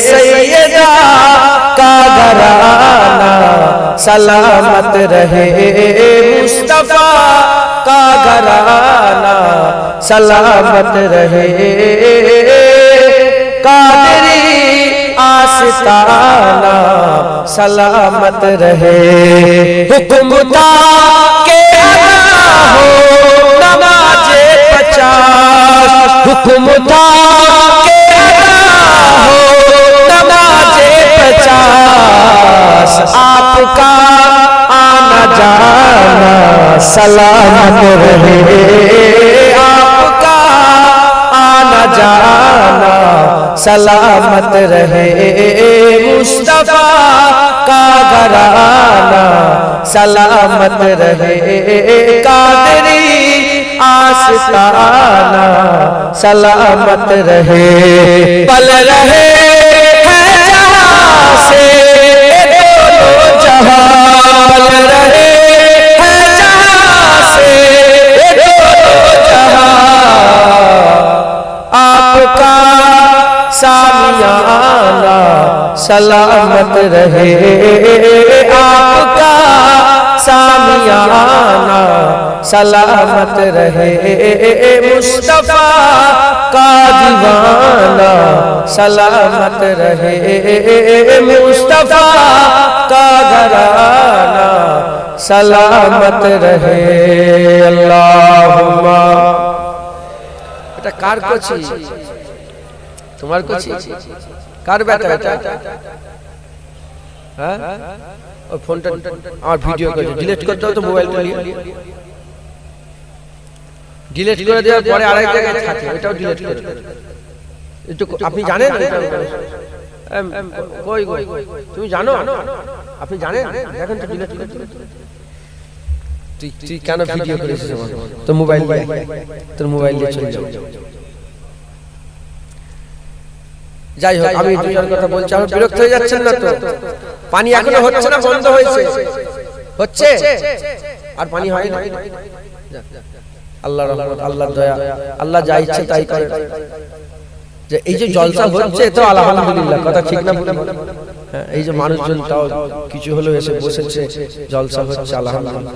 सैयदा का घराना सलामत रहे। मुस्तफा का घराना सलामत रहे। कादरी आस्ताना सलामत रहे। हुक्म था के अदा हो नमाज़े 50। हुक्म था के अदा हो नमाज़े 50। आपका आना जाना सलामत रहे। आपका आना जाना सलामत रहे। मुस्तफा का घराना सलामत रहे। कादरी आस्ताना सलामत रहे। पल रहे हैं जहां से दोनों जहां। पल रहे हैं जहां से दोनों जहां। आपका सामियाना सलामत रहे। आपका सामियाना सलामत रहे। मुस्तफा का दीवाना सलामत रहे। मुस्तफा का घराना सलामत रहे। अल्लाहुम्मा। এটা কার করছি? তোমার করছি? কার ব্যাটা এটা? হ্যাঁ, ওই ফোনটা আমার ভিডিও করে ডিলিট করতে হবে তো মোবাইলটা নিয়ে। ডিলিট করে দেওয়ার পরে আরেক জায়গায় থাকে, এটাও ডিলিট করে। একটু আপনি জানেন এটা? কই তুমি জানো? আপনি জানেন? দেখেন তো ডিলিট করে। তুই কেন ভিডিও করেছিস? তোর মোবাইল দিয়ে চলে যাও। যাই হোক, আমি দুইটার কথা বলছি। আমি বিরক্ত হয়ে যাচ্ছেন না তো? পানি এখনো হচ্ছে না, বন্ধ হয়েছে? হচ্ছে আর পানি হয় না। আল্লাহর রহমত, আল্লাহর দয়া, আল্লাহ যা ইচ্ছে তাই করে। যে এই যে জলসা হচ্ছে তো আলহামদুলিল্লাহ, কথা ঠিক না? এই যে মানুষজন তাও কিছু হলেও এসে বসেছে, জলসা হচ্ছে আলহামদুলিল্লাহ।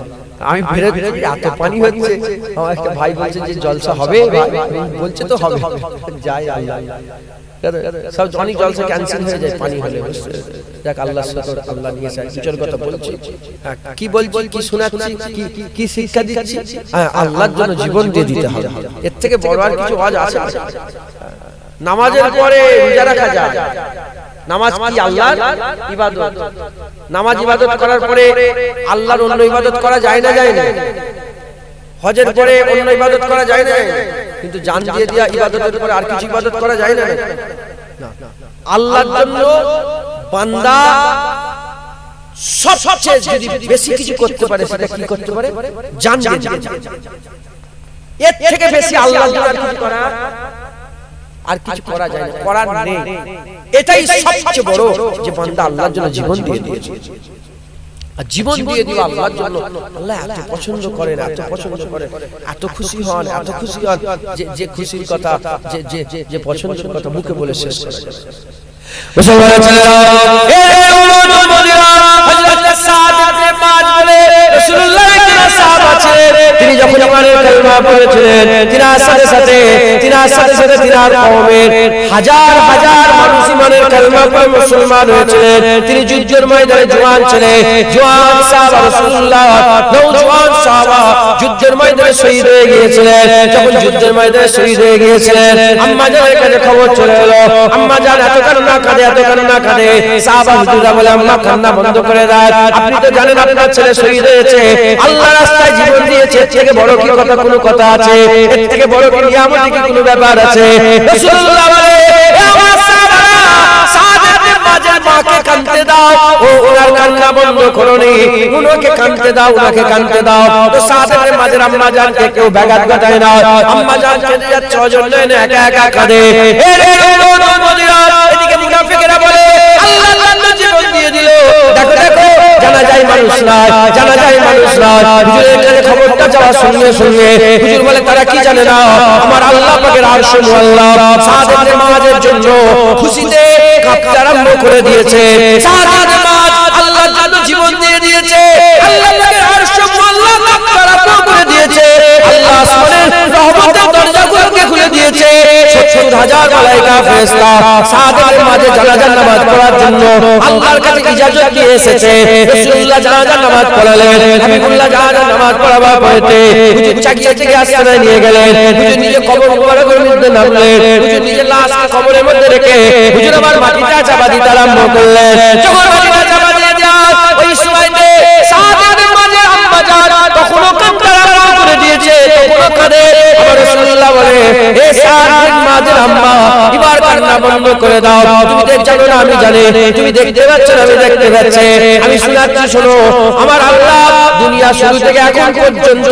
আমি ফিরে এত পানি হচ্ছে, আমার একটা ভাই বলছে যে জলসা হবে, বলছে তো হবে, যাই আল্লাহ। সব অনেক জলসা ক্যান্সেল হয়ে যায় পানি হলে। দেখ আল্লাহ শুকর, আল্লাহ নিয়েছে। কিছুর কথা বলছি, কি বলছি, কি শোনাচ্ছি, কি শিক্ষা দিচ্ছি? আল্লাহর জন্য জীবন দিয়ে দিতে হবে। এর থেকে বড় আর কিছু আওয়াজ আছে? নামাজের পরে রোজা রাখা যায়। নামাজ কি আল্লাহর ইবাদত? নামাজ ইবাদত করার পরে আল্লাহর অন্য ইবাদত করা যায় না? যায় না? হজের পরে অন্য ইবাদত করা যায় না? কিন্তু জান দিয়ে দেয়া ইবাদতের পরে আর কিছু ইবাদত করা যায় না? আল্লাহর জন্য বান্দা সবচেয়ে যদি বেশি কিছু করতে পারে সেটা কি করতে পারে? জান দিয়ে দিতে। এর থেকে বেশি আল্লাহর জন্য আর কিছু করা যায় না, করার নেই। এটাই সবচেয়ে বড় যে বান্দা আল্লাহর জন্য জীবন দিয়ে দিয়েছে। আর জীবন দিয়ে দিও আল্লাহর জন্য, আল্লাহ এত পছন্দ করেন, এত পছন্দ করেন, এত খুশি হন, এত খুশি হন যে খুশির কথা, যে পছন্দের কথা মুখে বলে শেষ করা যায় না। মুসলমান ছেলেরা, এই উম্মতের মদিনা হযরত সাদ ইবনে মাজ বলে রাসূলুল্লাহর যিনি সাহাবা ছিলেন, তিনি যখন ইমানের কালিমা পড়েছিলেন, তিনার সাথে সাথে তিনার কওমের হাজার হাজার মানুষ ইমানের কালিমা পড়ে মুসলমান হয়েছিলেন। তিনি যুদ্ধের ময়দানে জওয়ান ছিলেন, জওয়ান সাহাবা রাসূলুল্লাহ, নওজওয়ান সাহাবা যুদ্ধের ময়দানে শহীদ হয়ে গিয়েছিলেন। যখন যুদ্ধের ময়দানে শহীদ হয়ে গিয়েছিলেন, আম্মা জানের কাছে খবর চলে এলো, আম্মা জান এত কান্না কাঁদে। সাহাবা হুজুররা বলে, আম্মা কান্না বন্ধ করে দেন, আপনি তো জানেন আপনার ছেলে শহীদ হয়েছে, আল্লাহর রাস্তায় জীবন দিয়েছে, এর থেকে বড় কি কথা কোনো কথা আছে? এর থেকে বড় কি নিয়ামত কি কোনো ব্যাপার আছে? রাসূলুল্লাহ বলে, হে আমার সাহাবারা, সাদ ইবনে মাজের মাকে কাঁদতে দাও, ও ওনার কান্না বন্ধ করোনি, উনাকে কাঁদতে দাও, উনাকে কাঁদতে দাও। তো সাদ ইবনে মাজের আম্মা জানকে কেউ ব্যাঘাত ঘটায় না, আম্মা জান কেঁদে যাচ্ছে, অজন্য একা একা কাঁদে। এদিকে মুনাফিকেরা বলে, আল্লাহর জন্য জীবন দিয়ে দিল, দেখো দেখো জানা যায় মানুষ নয়, হুজুরের কাছে খবরটা যাওয়ার সঙ্গে সঙ্গে হুজুর বলে, তারা কি জানে না আমার আল্লাহ পাকের আরশ মুআল্লাহ সাদ ইবনে মাজের জন্য খুশিতে কাঁপতে আরম্ভ করে দিয়েছে। সাদ ইবনে মাজ আল্লাহর জন্য জীবন দিয়ে দিয়েছে, আল্লাহ পাকের আরশ মুআল্লাহ কাঁপতে আরম্ভ করে দিয়েছে, আল্লাহ আসমানের রহমতের দরজাগুলোকে খুলে দিয়েছে। ৭০,০০০ মালায়েকা ফেরেশতা সাদ ইবনে মাজের জানাজার নামাজ পড়ার জন্য আল্লাহর কাছে ইজাজত দিয়ে এসেছে। রাসূলুল্লাহ জানাজার নামাজ পড়ালেন, হাবিবুল্লাহ জানাজার নামাজ পড়াবার পরেতে হুজুর চাকিয়ে আসমানে নিয়ে গেলেন, হুজুর নিজে কবর মোবারকের মধ্যে নামলেন, হুজুর নিজের লাশ কবরের মধ্যে রেখে হুজুর আবার মাটিটা চাপা দিতে আরম্ভ করলেন। যখন মাটিটা চাপা দিয়ে দেওয়া ওই সময়তে সাদ ইবনে মাজের আম্মা জান তখনও কাঁদতে আরম্ভ করে দিয়েছে, তখনও কাঁদে। আবার রাসূলুল্লাহ বলে, হে সাদ ইবনে মাজের আম্মা, এবার কান্না বন্ধ করে দাও, তুমি দেখছো না আমি জানি, তুমি দেখতে পাচ্ছ না আমি দেখতে পাচ্ছি, আমি শোনাচ্ছি শোনো। আমার আল্লাহ দুনিয়া শুরু থেকে এখন পর্যন্ত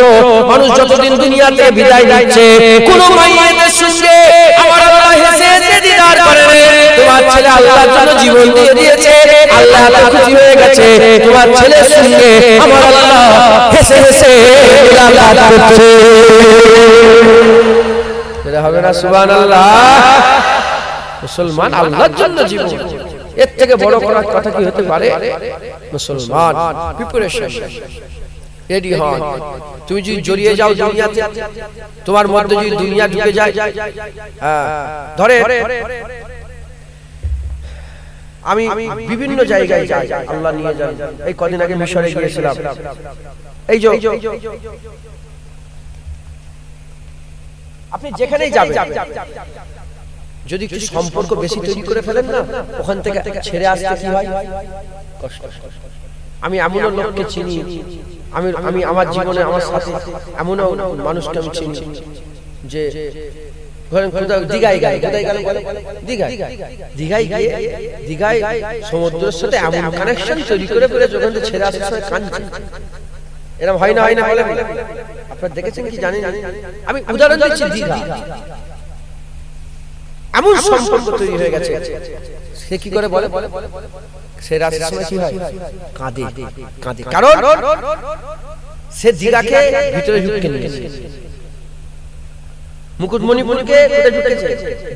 মানুষ যতদিন দুনিয়া থেকে বিদায় নিচ্ছে, কোন মাইয়ের সঙ্গে আমার আল্লাহ হেসে হেসে দিদার করেন। তোমার ছেলে আল্লাহর জন্য জীবন দিয়ে দিয়েছে, আল্লাহ এত খুশি হয়ে গেছে, তোমার ছেলের সঙ্গে আমার আল্লাহ হেসে হেসে মুলাকাত করছে। এটা হবে না সুবহানাল্লাহ? মুসলমান আল্লাহর জন্য জীবন, এর থেকে বড় করার কথা কি হতে পারে? মুসলমান প্রিপারেশন, রেডি হন। তুমি যদি জড়িয়ে যাও দুনিয়াতে, তোমার মধ্যে যদি দুনিয়া ঢুকে যায়, ধরে আমি বিভিন্ন জায়গায় যাই, আল্লাহ নিয়ে যান। এই কদিন আগে মিশরে গিয়েছিলাম, এই যে আপনি যেখানেই যাবেন, যদি কিছু সম্পর্ক বেশি তৈরি করে ফেলেন না, ওখান থেকে ছেড়ে আসতে কি হয়? কষ্ট। আমি এমনও লোককে চিনি, আমি আমার জীবনে আমার সাথে এমনও মানুষকে আমি চিনি যে দীঘায় সমুদ্রের সাথে এমন কানেকশন তৈরি করে ফেলে ওখান থেকে ছেড়ে আসার সময় কাঁদছে। এরকম হয় না বলেন? আপনারা দেখেছেন কি জানেন? আমি উদাহরণ দিচ্ছি, দীঘা এমন সম্পর্ক তৈরি হয়ে গেছে, সে কি করে বলে, সে রাতের সময় কি হয়? কাঁদে। কারণ সে দীঘাকে ভিতরে ঢুকে নিয়েছে, মুকুটমণিপুরকে ঢুকেছে,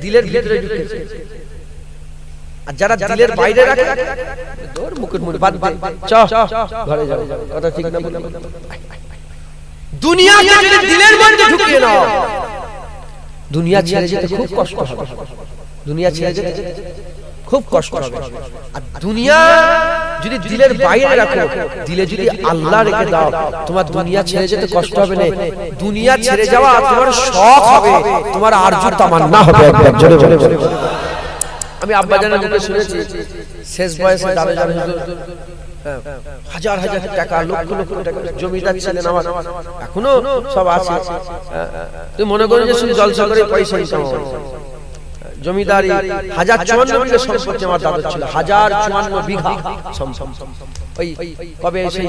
দিলের ভিতরে ঢুকেছে। আর যারা দিলের বাইরে রাখে, তোর মুকুটমণি বাদ দে, চ ঘরে যাও, কথা ঠিক না? দুনিয়াকে যদি দিলের মধ্যে ঢুকিয়ে নাও, দুনিয়া ছেড়ে যেতে খুব কষ্ট হবে, দুনিয়া ছেড়ে যেতে খুব কষ্ট হবে। আর দুনিয়া যদি দিলের বাইরে রাখো, দিলে যদি আল্লাহ রেখে দাও, তোমার দুনিয়া ছেড়ে যেতে কষ্ট হবে না। দুনিয়া ছেড়ে যাওয়া তোমার শখ হবে, তোমার আরজু তামান্না হবে। আমি আব্বাজানের মুখে শুনেছি, শেষ বয়সে দাদা হুজুর হাজার হাজার টাকা, লক্ষ লক্ষ টাকা জমিদার ছিলেন, আমার এখনো সব আছে। তুমি মনে করো যে শুধু জলসা করে পয়সা জমিদারি 1054 বিঘা সম্পত্তি আমার দাদুর ছিল, 1054 বিঘা সম্পত্তি। ওই কবে সেই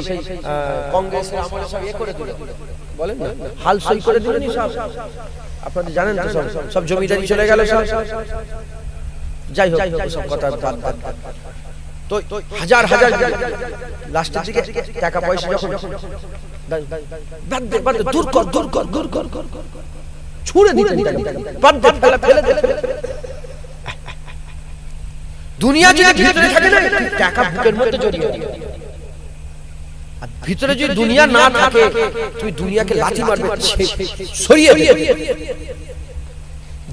কংগ্রেসের আমলে সব করে দিল, বলেন না, হাল সই করে দিলেন সব, আপনাদের জানেন তো, সব জমিদারি চলে গেল সব। যাই হোক, সব কথা বাদ। তো হাজার হাজার লাস্টের দিকে টাকা পয়সা যখন দূর কর ছুড়ে দিতে ফেলে দুনিয়া যদি ভিতরে থাকে না, টাকা বুকের মধ্যে জড়িয়ে, আর ভিতরে যদি দুনিয়া না থাকে তুমি দুনিয়াকে লাথি মারবে, সরিয়ে দিবে।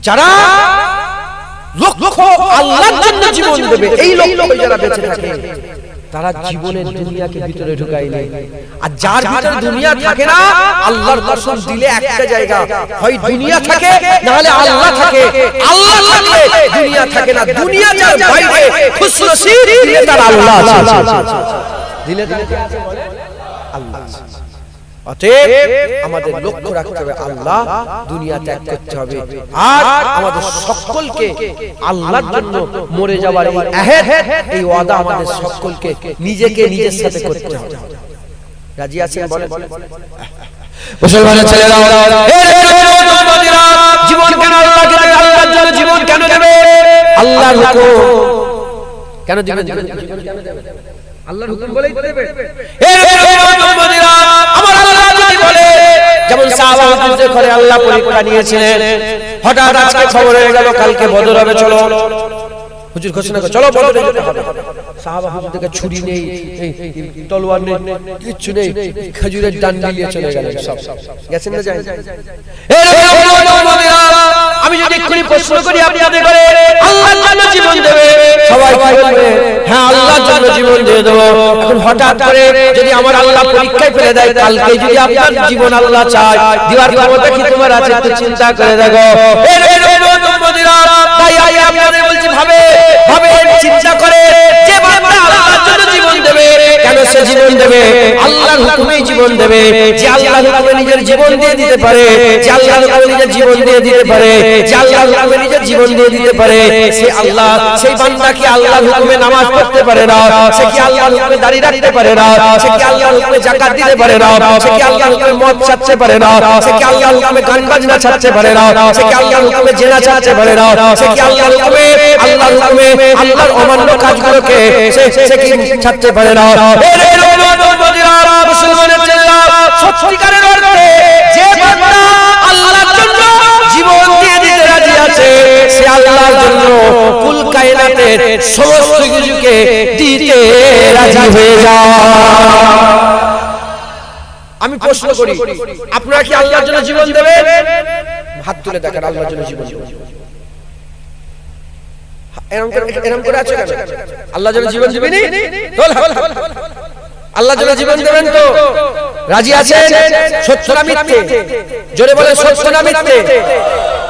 যারা লক্ষ আল্লাহর জন্য জীবন দেবে, এই লক্ষ্য যারা বেঁচে থাকে তারা জীবনের দুনিয়াকে ভিতরে ঢুকায় নেয়। আর যার ভিতরে দুনিয়া থাকে না, আল্লাহর কসম দিলে একটা জায়গা, হয় দুনিয়া থাকে না হলে আল্লাহ থাকে। আল্লাহ থাকলে দুনিয়া থাকে না, দুনিয়া যার বাইরে খুশনসিব দিলে তার আল্লাহ আছে, দিলে আল্লাহ আছে। অতএব আমাদের লক্ষ্য রাখতে হবে আল্লাহ, দুনিয়া ত্যাগ করতে হবে, আর আমাদের সকলকে আল্লাহর জন্য মরে যাওয়ার এই আহদ, এই ওয়াদা আমাদের সকলকে নিজেকে নিজের সাথে করতে হবে। রাজি আছেন বলেন? মুসলমানের ছেলেরা, জীবন কেন আল্লাহকে দেবে? আল্লাহর জন্য জীবন কেন দেবে? আল্লাহর হুকুম কেন দিবেন? আল্লাহর হুকুম বলেই দেবে। আমার আল্লাহ যদি বলে, যেমন সাহাবাদের ঘরে আল্লাহ পরীক্ষা নিয়েছিলেন, হঠাৎ আজকে খবর হয়ে গেল কালকে বদর হবে, চলো হুজুর ঘোষণা করে, চলো বদরে যেতে হবে। সাহাবা হুজুর থেকে ছুরি নেই, তলোয়ার নেই, কিচ্ছু নেই, খেজুরের ডান্ডি নিয়ে চলে গেলেন সব। গেছেন না? যায়। আমি যদি এক্ষুনি প্রশ্ন করি আপনাদের করে আল্লাহর জন্য জীবন দেবে, সবাই কি বলবে? হ্যাঁ, আল্লাহর জন্য জীবন দিয়ে দেবো। এখন হঠাৎ করে যদি আমার আল্লাহ পরীক্ষায় ফেলে দেয়, কালকে যদি আপনার জীবন আল্লাহ চায়, দিবার ক্ষমতা কি তোমার আছে? একটু চিন্তা করে দেখো। তাই আমি আপনাদের বলছি, ভাবে চিন্তা করে, যে বান্দা আল্লাহর জন্য জীবন দেবে, কেন সে জীবন দেবে? আল্লাহর হুকুমেই জীবন দেবে। যে আল্লাহর হুকুমে নিজের জীবন দিয়ে দিতে পারে, যে আল্লাহর হুকুমে নিজের জীবন দিয়ে দিতে পারে, যে আল্লাহর হুকুমে নিজের জীবন দিয়ে দিতে পারে, সে আল্লাহ, সেই বান্দা কি আল্লাহর হুকুমে নামাজ পড়তে পারে না? সে কি আল্লাহর হুকুমে দাড়ি রাখতে পারে না? সে কি আল্লাহর হুকুমে যাকাত দিতে পারে না? সে কি আল্লাহর হুকুমে মদ ছাড়তে পারে না? সে কি আল্লাহর হুকুমে গান বাজনা ছাড়তে পারে না? সে কি আল্লাহর হুকুমে জেনা ছাড়তে পারে না? সে কি আল্লাহর হুকুমে আল্লাহর অমান্য কাজগুলোকে সে কি ছাড়তে পারে না? মুসলমানের ছেলেরা, সত্যিকারের অর্থে যে বান্দা আল্লাহর জন্য জীবন দিয়ে দিতে রাজি আছে, সে আল্লাহর জন্য কুল কায়নাতের সমস্ত কিছুকে দিতে রাজি হয়ে যায়। আমি প্রশ্ন করি, আপনারা কি আল্লাহর জন্য জীবন দেবেন? হাত তুলে দেখেন, আল্লাহর জন্য জীবন দেবেন। এরকম করে আছে কেন? আল্লাহর জন্য জীবন দিবেন? আল্লাহর জন্য জীবন দেবেন তো? রাজি আছেন? সত্য না মিথ্যে? জোরে বলেন, সত্য না মিথ্যে?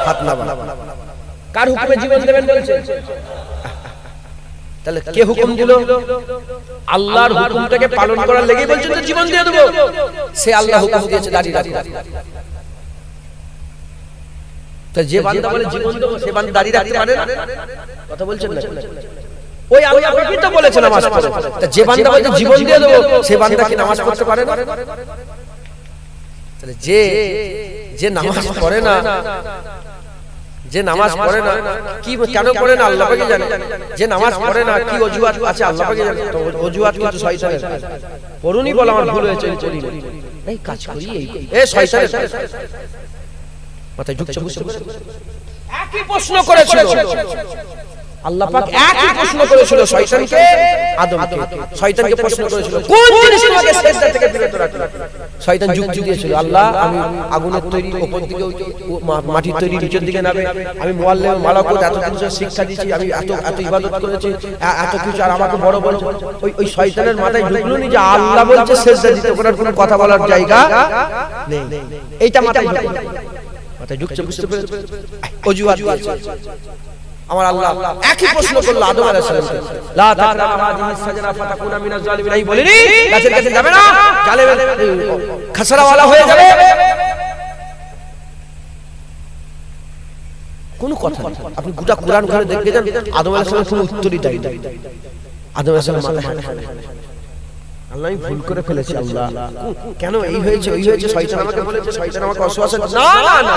হাত না বাড়ান। কার হুকুমে জীবন দেবেন বলছেন? তাহলে কে হুকুম দিল? আল্লাহর হুকুমটাকে পালন করার লেগেই বলছেন তো জীবন দিয়ে দেবো। সে আল্লাহ হুকুম দিয়েছে দাঁড়িয়ে দাঁড়িয়ে। তো যে বান্দা বলে জীবন দেবো, সে বান্দা দাঁড়িয়ে রাখতে পারে না? কথা বলছেন না? ওই আল্লাহ পাকই তো বলেছেন নামাজ পড়ো। তা যে বান্দা বলে জীবন দিয়ে দেবো, সে বান্দা কি নামাজ পড়তে পারে না? তাহলে যে নামাজ পড়ে না, যে নামাজ পড়ে না, কি কেন পড়ে না আল্লাহ পাকই জানে। যে নামাজ পড়ে না কি অজুহাত আছে আল্লাহ পাকই জানে। তো অজুহাত কিন্তু শয়তানের। পড়ুনি বল আমার ভুল হয়েছে, চলি এই কাজ করি, এই শয়তানের মাথায় ঢুকছে। বুঝতে পারছো? একই প্রশ্ন করেছিল আল্লাহ পাক, একই প্রশ্ন করেছিল শয়তানকে, আদমকে। শয়তানকে প্রশ্ন করেছিল, কোন জিনিস তোমাকে সিজদা থেকে বিরত রাখে? শয়তান যুক্তি দিয়েছিল, আল্লাহ আমি আগুনের তৈরি, উপর দিকে মাটির তৈরি, নিচের দিকে নামে, আমি মুআল্লিম মালাকুত এত কিছু শিক্ষা দিয়েছি, আমি এত ইবাদত করেছি, এত কিছু, আর আমাকে বড় বড়। ওই শয়তানের মাথায় ঢুকলো নি যে আল্লাহ বলছে সিজদা দিতে, ওনার কোনো কথা বলার জায়গা নেই। এইটা মাথায় ঢুকছে। বুঝতে পেরেছো? অজুহাত দিয়েছে। আমার আল্লাহ একই প্রশ্ন করলো আদম আলাইহিস সালামকে, লা তাকরাবু হাযিহিস সাজরা ফাতাকুনা মিনাজ জালিমিন। এই বলেনি গাছের কাছে যাবে না, জালেম খাসরা ওয়ালা হয়ে যাবে। কোনো কথা নেই। আপনি গোটা কোরআন ঘরে দেখে যান, আদম আলাইহিস সালাম কোনো উত্তরই দেয় না। আদম আলাইহিস সালাম আল্লাহ আমি ভুল করে ফেলেছি, আল্লাহ কেন এই হয়েছে ওই হয়েছে, শয়তান আমাকে বলেছে, শয়তান আমাকে ওয়াসওয়াসা, না না না,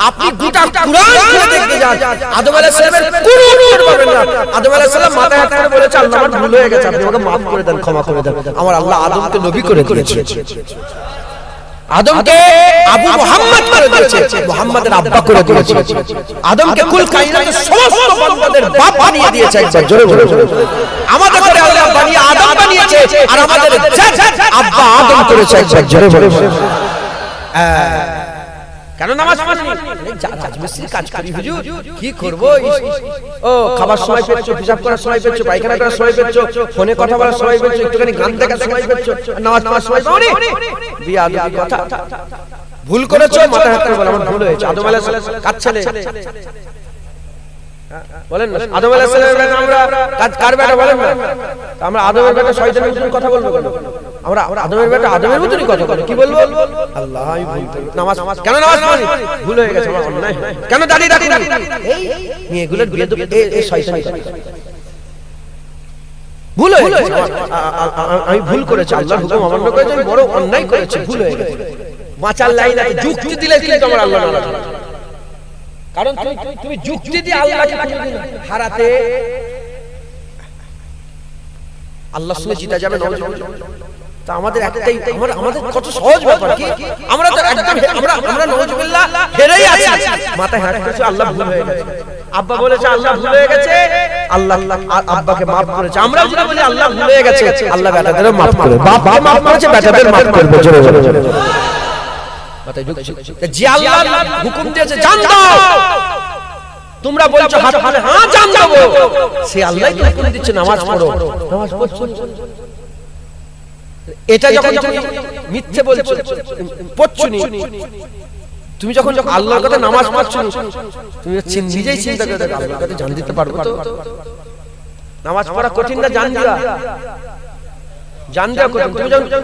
আপনি গোটা কোরআন খুলে দেখতে যান, আদম আলাইহিস সালামের কোনো উত্তর পাবেন না। আদম আলাইহিস সালাম মাথায় হাত করে বলেছে, আল্লাহ আমার ভুল হয়ে গেছে, আপনি আমাকে maaf করে দেন, ক্ষমা করে দেন। আমার আল্লাহ আদমকে নবী করে দিয়েছে, আদমকে আবু মুহাম্মদ করে দিয়েছে, মুহাম্মাদের আব্বা করে দিয়েছে, আদমকে কুল কায়নাতের সমস্ত বান্দাদের বাপ বানিয়ে দিয়েছে। একবার জোরে বলুন, আমাদের করে আল্লাহ বানিয়ে আদম বানিয়েছে, আর আমাদের আব্বা আদম করেছে। একবার জোরে বলুন। কেন নামাজ পড়নি? রাজমিস্ত্রি কাজ করি হুজুর, কি করব? ও খাবার সময় পেয়েছো, হিসাব করার সময় পেয়েছো, পায়খানা করার সময় পেয়েছো, ফোনে কথা বলার সময় পেয়েছো, একটুখানি গান দেখার সময় পেয়েছো, নামাজ পড়ার সময় পাওনি? বিয়াদবি কথা, ভুল করেছো, মাথা হাত করে বলো আমার ভুল হয়েছে। আদম আলাইহিস সালাম কার ছেলে বলেন না? আদম আলাইহিস সালামের বেটা আমরা কার বেটা বলেন না? আমরা আদমের বেটা শয়তানের মতন কথা বলবো কেন? আমরা আদমের বেটা আদমের মতনই কথা বলি, কি বলবো? আল্লাহ আমি ভুল করি, নামাজ কেন নামাজ পড়ি? ভুল হয়ে গেছে, আমার অন্যায়। কেন দাঁড়িয়ে রাখি এই নিয়ে এগুলোর বিয়ে তো এই শয়তানি ভুল হয়ে গেছে, আমি ভুল করেছি, আল্লাহর হুকুম অমান্য করেছি, আমি বড় অন্যায় করেছি, ভুল হয়ে গেছে। বাঁচার লাইন আছে, যুক্তি দিলে কিন্তু আমার আল্লাহ নারাজ হবে। কারণ তুমি যুক্তি দিয়ে আল্লাহকে হারাতে, আল্লাহর সঙ্গে জিতা যাবে না। তা আমাদের একটাই, আমাদের কত সহজ ব্যাপার, কি আমরা তো একদম আমরা নাউজুবিল্লাহ হেরেই আছি, মাথায় হাত দিয়েছে, আল্লাহ ভুল হয়ে গেছে। আব্বা বলেছে আল্লাহ ভুল হয়ে গেছে, আল্লাহ আব্বাকে maaf করেছে। আমরা যদি বলি আল্লাহ ভুল হয়ে গেছে, আল্লাহ বেটাদেরও maaf করবে, বাপ maaf করেছে, বেটাদের maaf করবে। জোরে জোরে মাথায় ঢুকছে যে আল্লাহ হুকুম দিয়েছে জান দাও, তোমরা বলছো হাত হাতে হ্যাঁ জান দেবো, সে আল্লাহই তো হুকুম দিচ্ছে নামাজ পড়ো, নামাজ পড়ছো। এটা যখন তুমি মিথ্যে বলছো, পড়ছুনি, তুমি যখন আল্লাহর কথা নামাজ পড়ছো, তুমি নিজেই চিন্তা করে দেখো আল্লাহর কথা জান দিতে পারবো তো? নামাজ পড়া কঠিন না জান দেওয়া? জান দেওয়া কঠিন।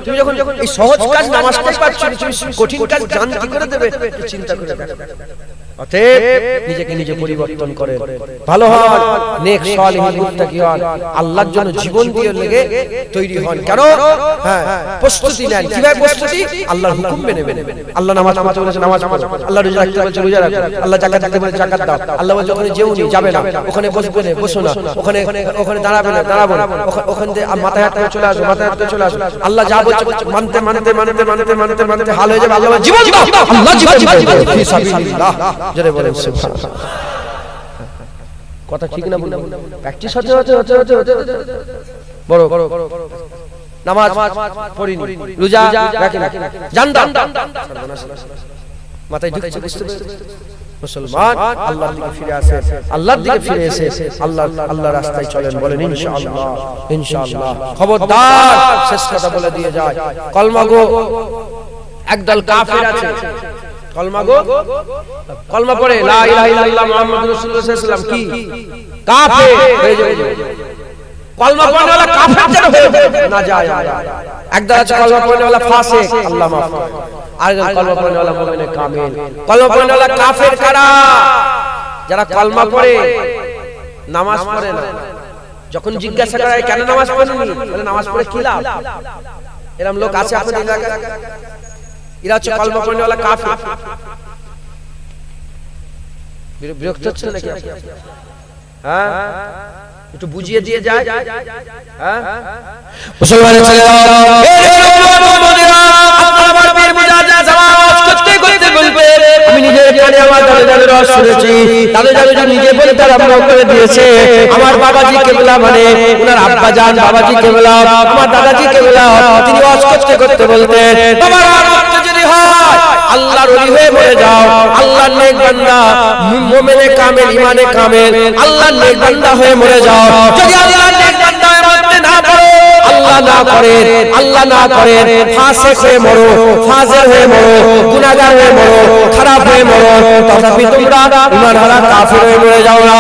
তুমি যখন এই সহজ কাজ নামাজটাই পারছো, তুমি কঠিন কাজ জান কি করে দেবে? চিন্তা করে দেখো। অতএব নিজেকে নিজে পরিবর্তন করেন, ভালো হন, নেক সালিহিন মুত্তাকি হন, আল্লাহর জন্য জীবন দিয়ে লেগে তৈরি হন। কেন? হ্যাঁ, প্রস্তুতি নেন। কিভাবে প্রস্তুতি? আল্লাহর হুকুম মেনে মেনে। আল্লাহ নামাজ পড়তে বলেছে নামাজ পড়ো, আল্লাহ রোজা রাখতে বলেছে রোজা রাখো, আল্লাহ যাকাত দিতে বলেছে যাকাত দাও, আল্লাহ বলেছে ওখানে যেওনি যাবে না, ওখানে বসবে না বসো না, ওখানে দাঁড়াবে না দাঁড়াবো না, ওখানে মাথায় হাত করে চলে আসো, মাথায় হাত করে চলে আসো। আল্লাহ যা বলছে মানতে মানতে মানতে মানতে মানতে মানতে হাল হয়ে যাবে। আল্লাহ জীবন দাও, আল্লাহ জীবন দাও ফি সাবিলিল্লাহ। জোরে বলেন সুবহানাল্লাহ। কথা ঠিক না বলুন? প্র্যাকটিস হতে হতে হতে হতে হতে বড় নামাজ পড়িনি, রোজা রাখি না, জানতাম মাথায় ঢুকছে, বুঝতে পেরেছেন? মুসলমান আল্লাহর দিকে ফিরে আসে, আল্লাহর দিকে ফিরে এসে আল্লাহর রাস্তায় চলেন, বলেন ইনশাআল্লাহ ইনশাআল্লাহ। খবরদার শেষ কথা বলে দিয়ে যায়, কলমা গো একদল কাফের আছে, কলমা গো কলমা পড়ে লা ইলাহা ইল্লাল্লাহ মুহাম্মাদুর রাসূলুল্লাহ সাল্লাল্লাহু আলাইহি ওয়াসাল্লাম, কি কাফের হয়ে যাবে। কলমা পড়নেওয়ালা কাফের যেন হয়ে না যায়। একদল আছে কলমা পড়নেওয়ালা ফাসিক, আল্লাহ maaf করে, আর একদল কলমা পড়নেওয়ালা মুমিনে কামিল। কলমা পড়নেওয়ালা কাফের কারা? যারা কলমা পড়ে নামাজ পড়ে না। যখন জিজ্ঞাসা করা হয় কেন নামাজ পড়েননি, বলে নামাজ পড়ে কি লাভ? এরকম লোক আছে আপনাদের এলাকায়? এরা হচ্ছে কলমা পড়নেওয়ালা কাফের। বিরক্ত হচ্ছে নাকি? হ্যাঁ, একটু বুঝিয়ে দিয়ে যায়। হ্যাঁ, মুসলমানের ছেলেরা আমি নিজের কানে আমার দাদা রস শুনেছি, দাদা নিজে বলে তার আম্মা করে দিয়েছে। আমার বাবাজি কেবলা মানে ওনার আব্বা জান বাবাজি কেবলা, আমার দাদাজি কেবলা, তিনি ওয়াজ করতে করতে বলতেন বাবার রক্ত যদি হয় আল্লাহর ওলি হয়ে মরে যাও, আল্লাহর নেক বান্দা মুমিনে কামেল ইমানে কামেল আল্লাহর নেক বান্দা হয়ে মরে যাও। যদি আল্লাহর নেক বান্দা হয়ে মরতে না পারো, আল্লাহ না করেন, আল্লাহ না করেন, ফাসিক হয়ে মরো, ফাজির হয়ে মরো, গুনাহগার হয়ে মরো, খারাপ হয়ে মরো, তথাপি তোমরা ঈমান হারা কাফির হয়ে মরে যাও না।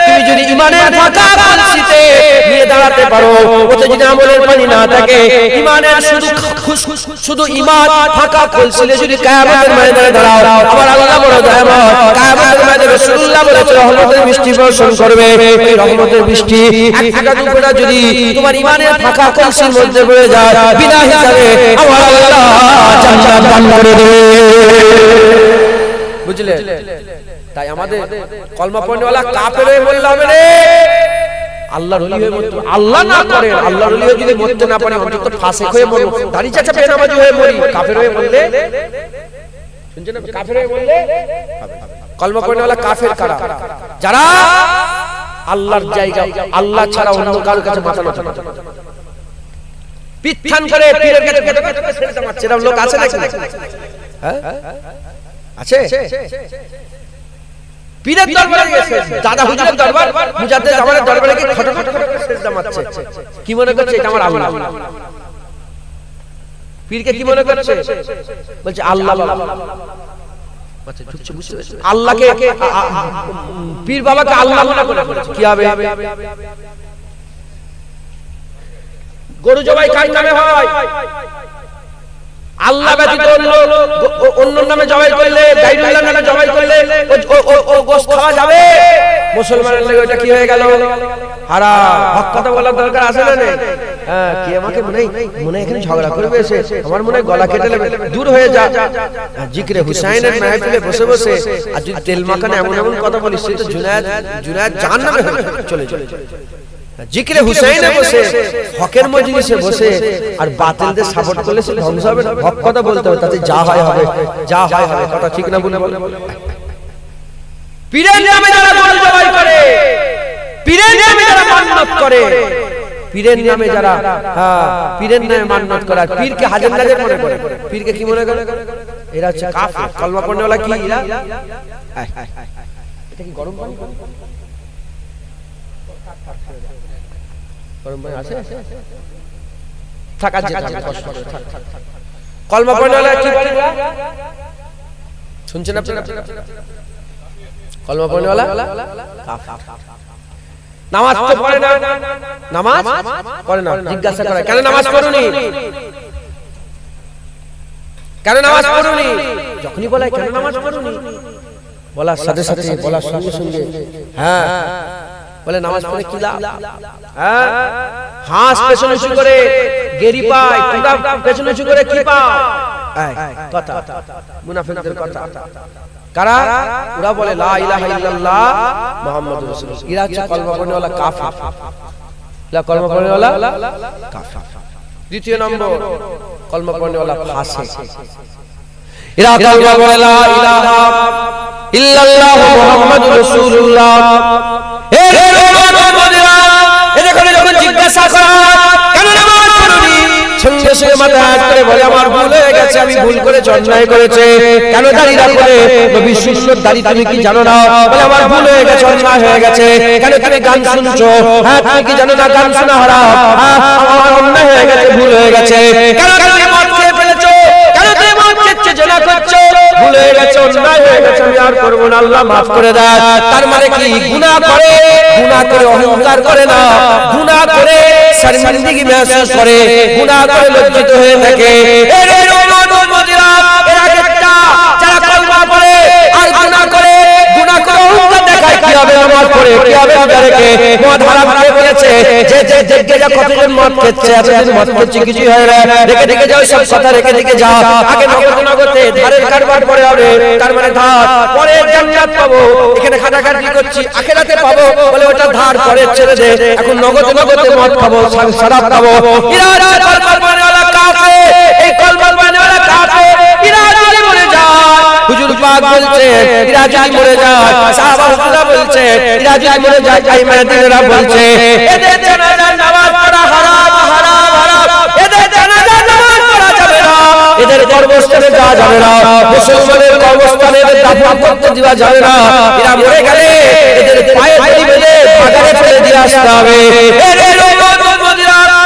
তুমি যদি ঈমানের ফাঁকা কলসিতে নিয়ে দাঁড়াতে পারো। ওতে যদি আমলের পানি না থাকে, ঈমানের শুধু ঈমান ফাঁকা কলসিলে যদি কিয়ামতের ময়দানে দাঁড়াও, আমার আল্লাহ বড় দয়াময়, কিয়ামতের ময়দানে রাসূলুল্লাহ বলেছে রহমতের বৃষ্টি বর্ষণ করবে। এই রহমতের বৃষ্টি এক ফোঁটা দু ফোঁটা যদি তোমার ঈমানের ফাঁকা কলসির মধ্যে পড়ে যায়, বিনা হিসাবে আমার আল্লাহ জান্নাত দান করে দেবে। বুঝলে? তাই আমাদের কলমা পড়নেওয়ালা কাফের হয়ে বললে হবে না, আল্লাহর ওলি হয়ে মরতে। আল্লাহ না করে, আল্লাহর ওলি হয়ে যদি মরতে না পারে, অন্তত ফাসিক হয়ে মরব, দাড়ি চাচা বেনামাজি হয়ে মরি। কাফের হয়ে বললে, শুনছেন, কাফের হয়ে বললে কলমা পড়নেওয়ালা কাফের কারা? যারা আল্লাহর জায়গা, আল্লাহ ছাড়া অন্য কারোর কাছে মাথা নত না, পিত্থান করে পীরের কাছে সেজদা মারছে। এরকম লোক আছে নাকি? হ্যাঁ আছে। পীরের দরবারে গেছে, দাদা হুজুরের দরবার, মুজাদ্দেদ জামানের দরবারে গিয়ে খটখট করে সেজদা মারছে। কি মনে করছে এটা আমার আল্লাহ? পীরকে কি মনে করছে? বলছে আল্লাহ। আল্লাহকে, পীর বাবাকে আল্লাহ মনে করে কি হবে? গরু জবাই কার নামে হয়? আল্লাহ ব্যতীত অন্য নামে জবাই করলে, গায়রুল্লাহর নামে জবাই করলে ও গোশত খাওয়া যাবে? মুসলমানের লাগে ওটা কি হয়ে গেল? হারাম। হক কথা বলার দরকার আছে না? হ্যাঁ, কি আমাকে মনে এখানে ঝগড়া করবে এসে, আমার মনে গলা কেটে নেবে, দূর হয়ে যা। জিকরে হুসাইনের মাহফিলে বসে বসে আর যদি তেল মাখানে এমন এমন কথা বলিস, সে তো জুনায়েদ জাহান্নামে চলে চলে। জিকরে হুসাইনে বসে, হকের মজলিসে বসে আর বাতিলদের সাপোর্ট করলে সে ধ্বংস হবে। হক কথা বলতে হবে, তাতে যা হয় হবে, যা হয় হবে। কথা ঠিক না বলে বলে পীরের নামে যারা গরু জবাই করে, পীরের নামে যারা মান্নত করে, পীরের নামে যারা পীরের নামে মান্নত করে, আর পীরকে হাজার নাজের মনে করে, পীরকে কি মনে করে? এরা হচ্ছে কাফের। কলমা পড়নেওয়ালা কি এরা? এটা কি গরম পানি? কলমা পড়নেওয়ালা কি বলে? শুনছেন আপনারা? কলমা পড়নেওয়ালা নামাজ তো পড়ে না, নামাজ পড়ে না। জিজ্ঞাসা করে, কেন নামাজ পড়ুনি? কেন নামাজ পড়ুনি? যখনই বলে কেন নামাজ পড়ুনি, বলার সাথে সাথে, বলার সঙ্গে সঙ্গে হ্যাঁ বলে নামাজ পড়ে কি লাভ? হ্যাঁ, হাঁস পেছনে উঁচু করে গেরি পায়, তোমরা পেছনে উঁচু করে কি পাও? কথা মুনাফিকদের কথা। কারা? ওরা বলে লা ইলাহা ইল্লাল্লাহ মুহাম্মাদুর রাসূলুল্লাহ। এরা হচ্ছে কলমা পড়নেওয়ালা কাফির। লা কলমা পড়নেওয়ালা কাফির। দ্বিতীয় নম্বর, কলমা পড়নেওয়ালা ফাসিক। এরা কলমা পড়ে লা ইলাহা ইল্লাল্লাহ মুহাম্মাদুর রাসূলুল্লাহ। যখন জিজ্ঞাসা করা কেন নামাজ পড়ুনি, সঙ্গে সঙ্গে মাথা হাত করে বলে আমার ভুল হয়ে গেছে, আমি ভুল করেছি, অন্যায় করেছে। কেন দাড়ি রাখলে? নবী সুন্নাত দাড়ি তুমি কি জানো না? বলে আমার ভুল হয়ে গেছে, অন্যায় হয়ে গেছে। কেন তুমি গান শুনছো? হ্যাঁ, তুমি কি জানো না গান শোনা হারাম? হ্যাঁ, আমার অন্যায় হয়ে গেছে, ভুল হয়ে গেছে। কেন তুমি মদ খেয়ে ফেলেছো? কেন তুমি মদ খেচ্ছো, জেনা করছো? ভুল হয়ে গেছে, অন্যায় হয়ে গেছে, আমি আর করব না, আল্লাহ মাফ করে দেন। তার মানে কি? গুনাহ করে, গুনাহ করে অহংকার করে না, গুনাহ করে শর্মিন্দগি महसूस করে, গুনাহ করে লজ্জিত হয়ে থাকে। এরা একটা যারা কলমা পড়ে আর গুনাহ করে, গুনাহ করে অহংকার দেখায়, কি হবে নামাজ পড়ে, কি হবে বিদারকে? মদ হারাম কে বলেছে? যে দেখে যা কতজন মদ খেচ্ছে, এতদিন মদ খেচ্ছে, কিছু হয় না, রেখে রেখে যাও সব কথা, রেখে রেখে যাও। আগে নগদে ধারের কারবার পরে হবে, তার মানে ধার, পরে জান্নাত পাবো। এখানে খাটাখাটি করছি, আখিরাতে পাবো, বলে ওটা ধার পরে ছেড়ে দে, এখন নগদে মদ খাবো, শরাব খাবো। এরা কলমা পড়নেওয়ালা কাফের। এই কলমা পড়নেওয়ালা কাফের, এরা যদি মরে যায়, হুজুর পাক বলছে এরা যদি মরে যায়, সাহাবা হুজুরা বলছে এরা যদি মরে যায়, আইমাদিনরা বলছে এদের জানাজার নামাজ পড়া হারাম, হারাম, হারাম। এদের জানাজার নামাজ পড়া যাবে না, এদের কবরস্থানে যাওয়া যাবে না, মুসলমানের কবরস্থানে দাফন করতে দেওয়া যাবে না। এরা মরে গেলে এদের পায়ে দড়ি বেঁধে বাজারে ফেলে দিয়ে আসতে হবে।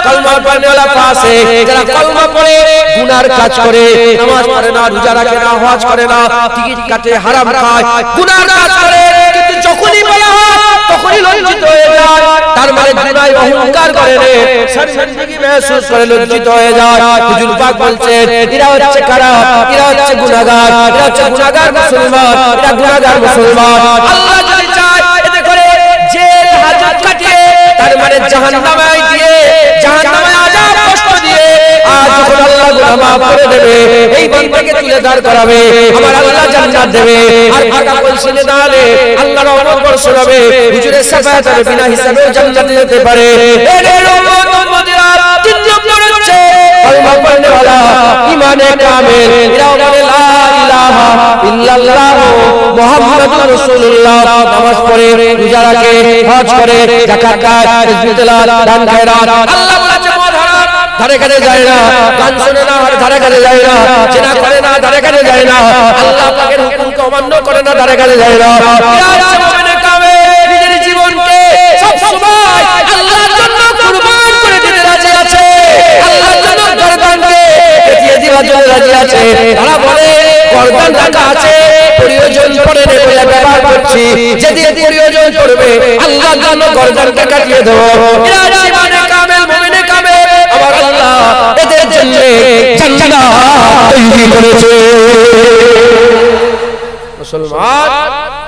কলমা পড়নেওয়ালা ফাসিক, যারা কলমা পড়ে গুনার কাজ করে, নামাজ পড়ে না, রোজা রাখে না, হজ করে না, টিকিট কাটে, হারাম খায়, গুনার কাজ করে, কিন্তু যখনই বলা হয় তখন পরিলজ্জিত হয়ে যায়, তার মানে গুনায় অহংকার করে রে, শর্মিন্দগি महसूस করে লজ্জিত হয়ে যায়। হুজুর পাক বলছেন এরা হচ্ছে কারা? এরা হচ্ছে গুনাহগার, এরা হচ্ছে গুনাহগার মুসলমান, এরা গুনাহগার মুসলমান। আল্লাহ যদি চায় এতে করে জেল হাজত কাটিয়ে, তার মানে জাহান্নামে দিয়ে, জাহান্নামে আযাব কষ্ট দিয়ে, আজ যখন আল্লাহ গুনাহ মাফ করে দেবে, এই বান্দাকে তুলে দাঁড় করাবে, আমার আল্লাহ জান্নাত দেবে। আর ফাঁকা কলসি নিয়ে দাঁড়ালে আল্লাহর রহমত বর্ষণ হবে, হুজুরের শাফায়াত হবে, বিনা হিসাবে জান্নাতে যেতে পারে। এর রহমত উম্মতিরা তিন নম্বর হচ্ছে কলমা পড়নে ওয়ালা, ঈমানে কামিল, এরা বলে লা ইলাহা ইল্লাল্লাহ মুহাম্মাদুর রাসূলুল্লাহ, নামাজ পড়ে, রোজা রাখে, হজ করে, যাকাত দেয়, তাসবিহ তেলাওয়াত, দান খয়রাত। আল্লাহ বলেছে মদ হারাম, ধারে কাছে যায় না, গান শুনে না, আর ধারে কাছে যায় না, জিনা করে না, ধারে কাছে যায় না, আল্লাহ পাকের হুকুমকে অমান্য করে না, ধারে কাছে যায় না। এরা হচ্ছে মুমিনে কামিল, নিজের জীবনকে সব সময় আল্লাহর জন্য কুরবান করে দিতে রাজি আছে, আল্লাহর জন্য গর্দানকে দিয়ে দেওয়ার জন্য রাজি আছে। তারা বলে গর্দান রাখা আছে, প্রয়োজন পড়ে বলে ব্যবহার করছি, যেদিন প্রয়োজন পড়বে আল্লাহর জন্য গর্দানকে কাটিয়ে দেব। এরা হচ্ছে মুমিনে কামিল, মুমিনে কামিল, আমার আল্লাহ এদের জন্য জান্নাত তৈরি করেছে। মুসলমান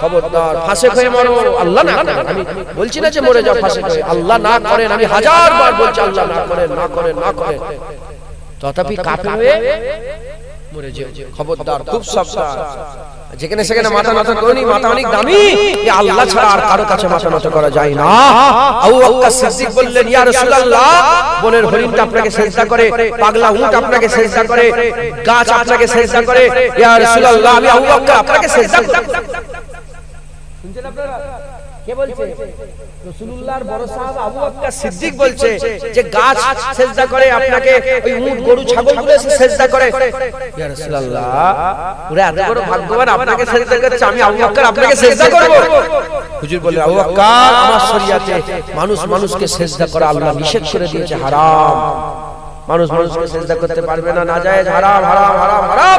খবরদার, ফাসিক হয়ে মরো, আল্লাহ না করেন, আমি বলছি না যে মরে যাও ফাসিক হয়ে, আল্লাহ না করেন, আমি হাজার বার বলছি আল্লাহ না করেন, না করেন, না করেন, তথাপি কাফের হয়ে মরে যাও, খবরদার, খুব সাবধান। যেখানে সেখানে মাথা নত করনি, মাথা অনেক দামি, যে আল্লাহ ছাড়া আর কারো কাছে মাথা নত করা যায় না। আবু বকর সিদ্দিক বললেন ইয়া রাসূলুল্লাহ, বনের হরিণটা আপনাকে সিজদা করে, পাগলা উট আপনাকে সিজদা করে, গাছ আপনাকে সিজদা করে, ইয়া রাসূলুল্লাহ আমি আবু বকর আপনাকে সিজদা করি। শুনছেন আপনারা কে বলছে? রাসূলুল্লাহর বড় সাহাবা আবু বকর সিদ্দিক বলছে যে গাছ সিজদা করে আপনাকে, ওই উট গরু ছাগলগুলো এসে সিজদা করে। ইয়া রাসূলুল্লাহ ওরা এত বড় ভাগ্যবান, আপনাকে সিজদা করছে, আমি আবু বকর আপনাকে সিজদা করব? হুজুর বললেন আবু বকর আমার শরীয়তে মানুষ মানুষকে সিজদা করা আল্লাহ নিষেধ করে দিয়েছে, হারাম, মানুষ মানুষকে সিজদা করতে পারবে না, নাজায়েজ, হারাম, হারাম, হারাম, হারাম।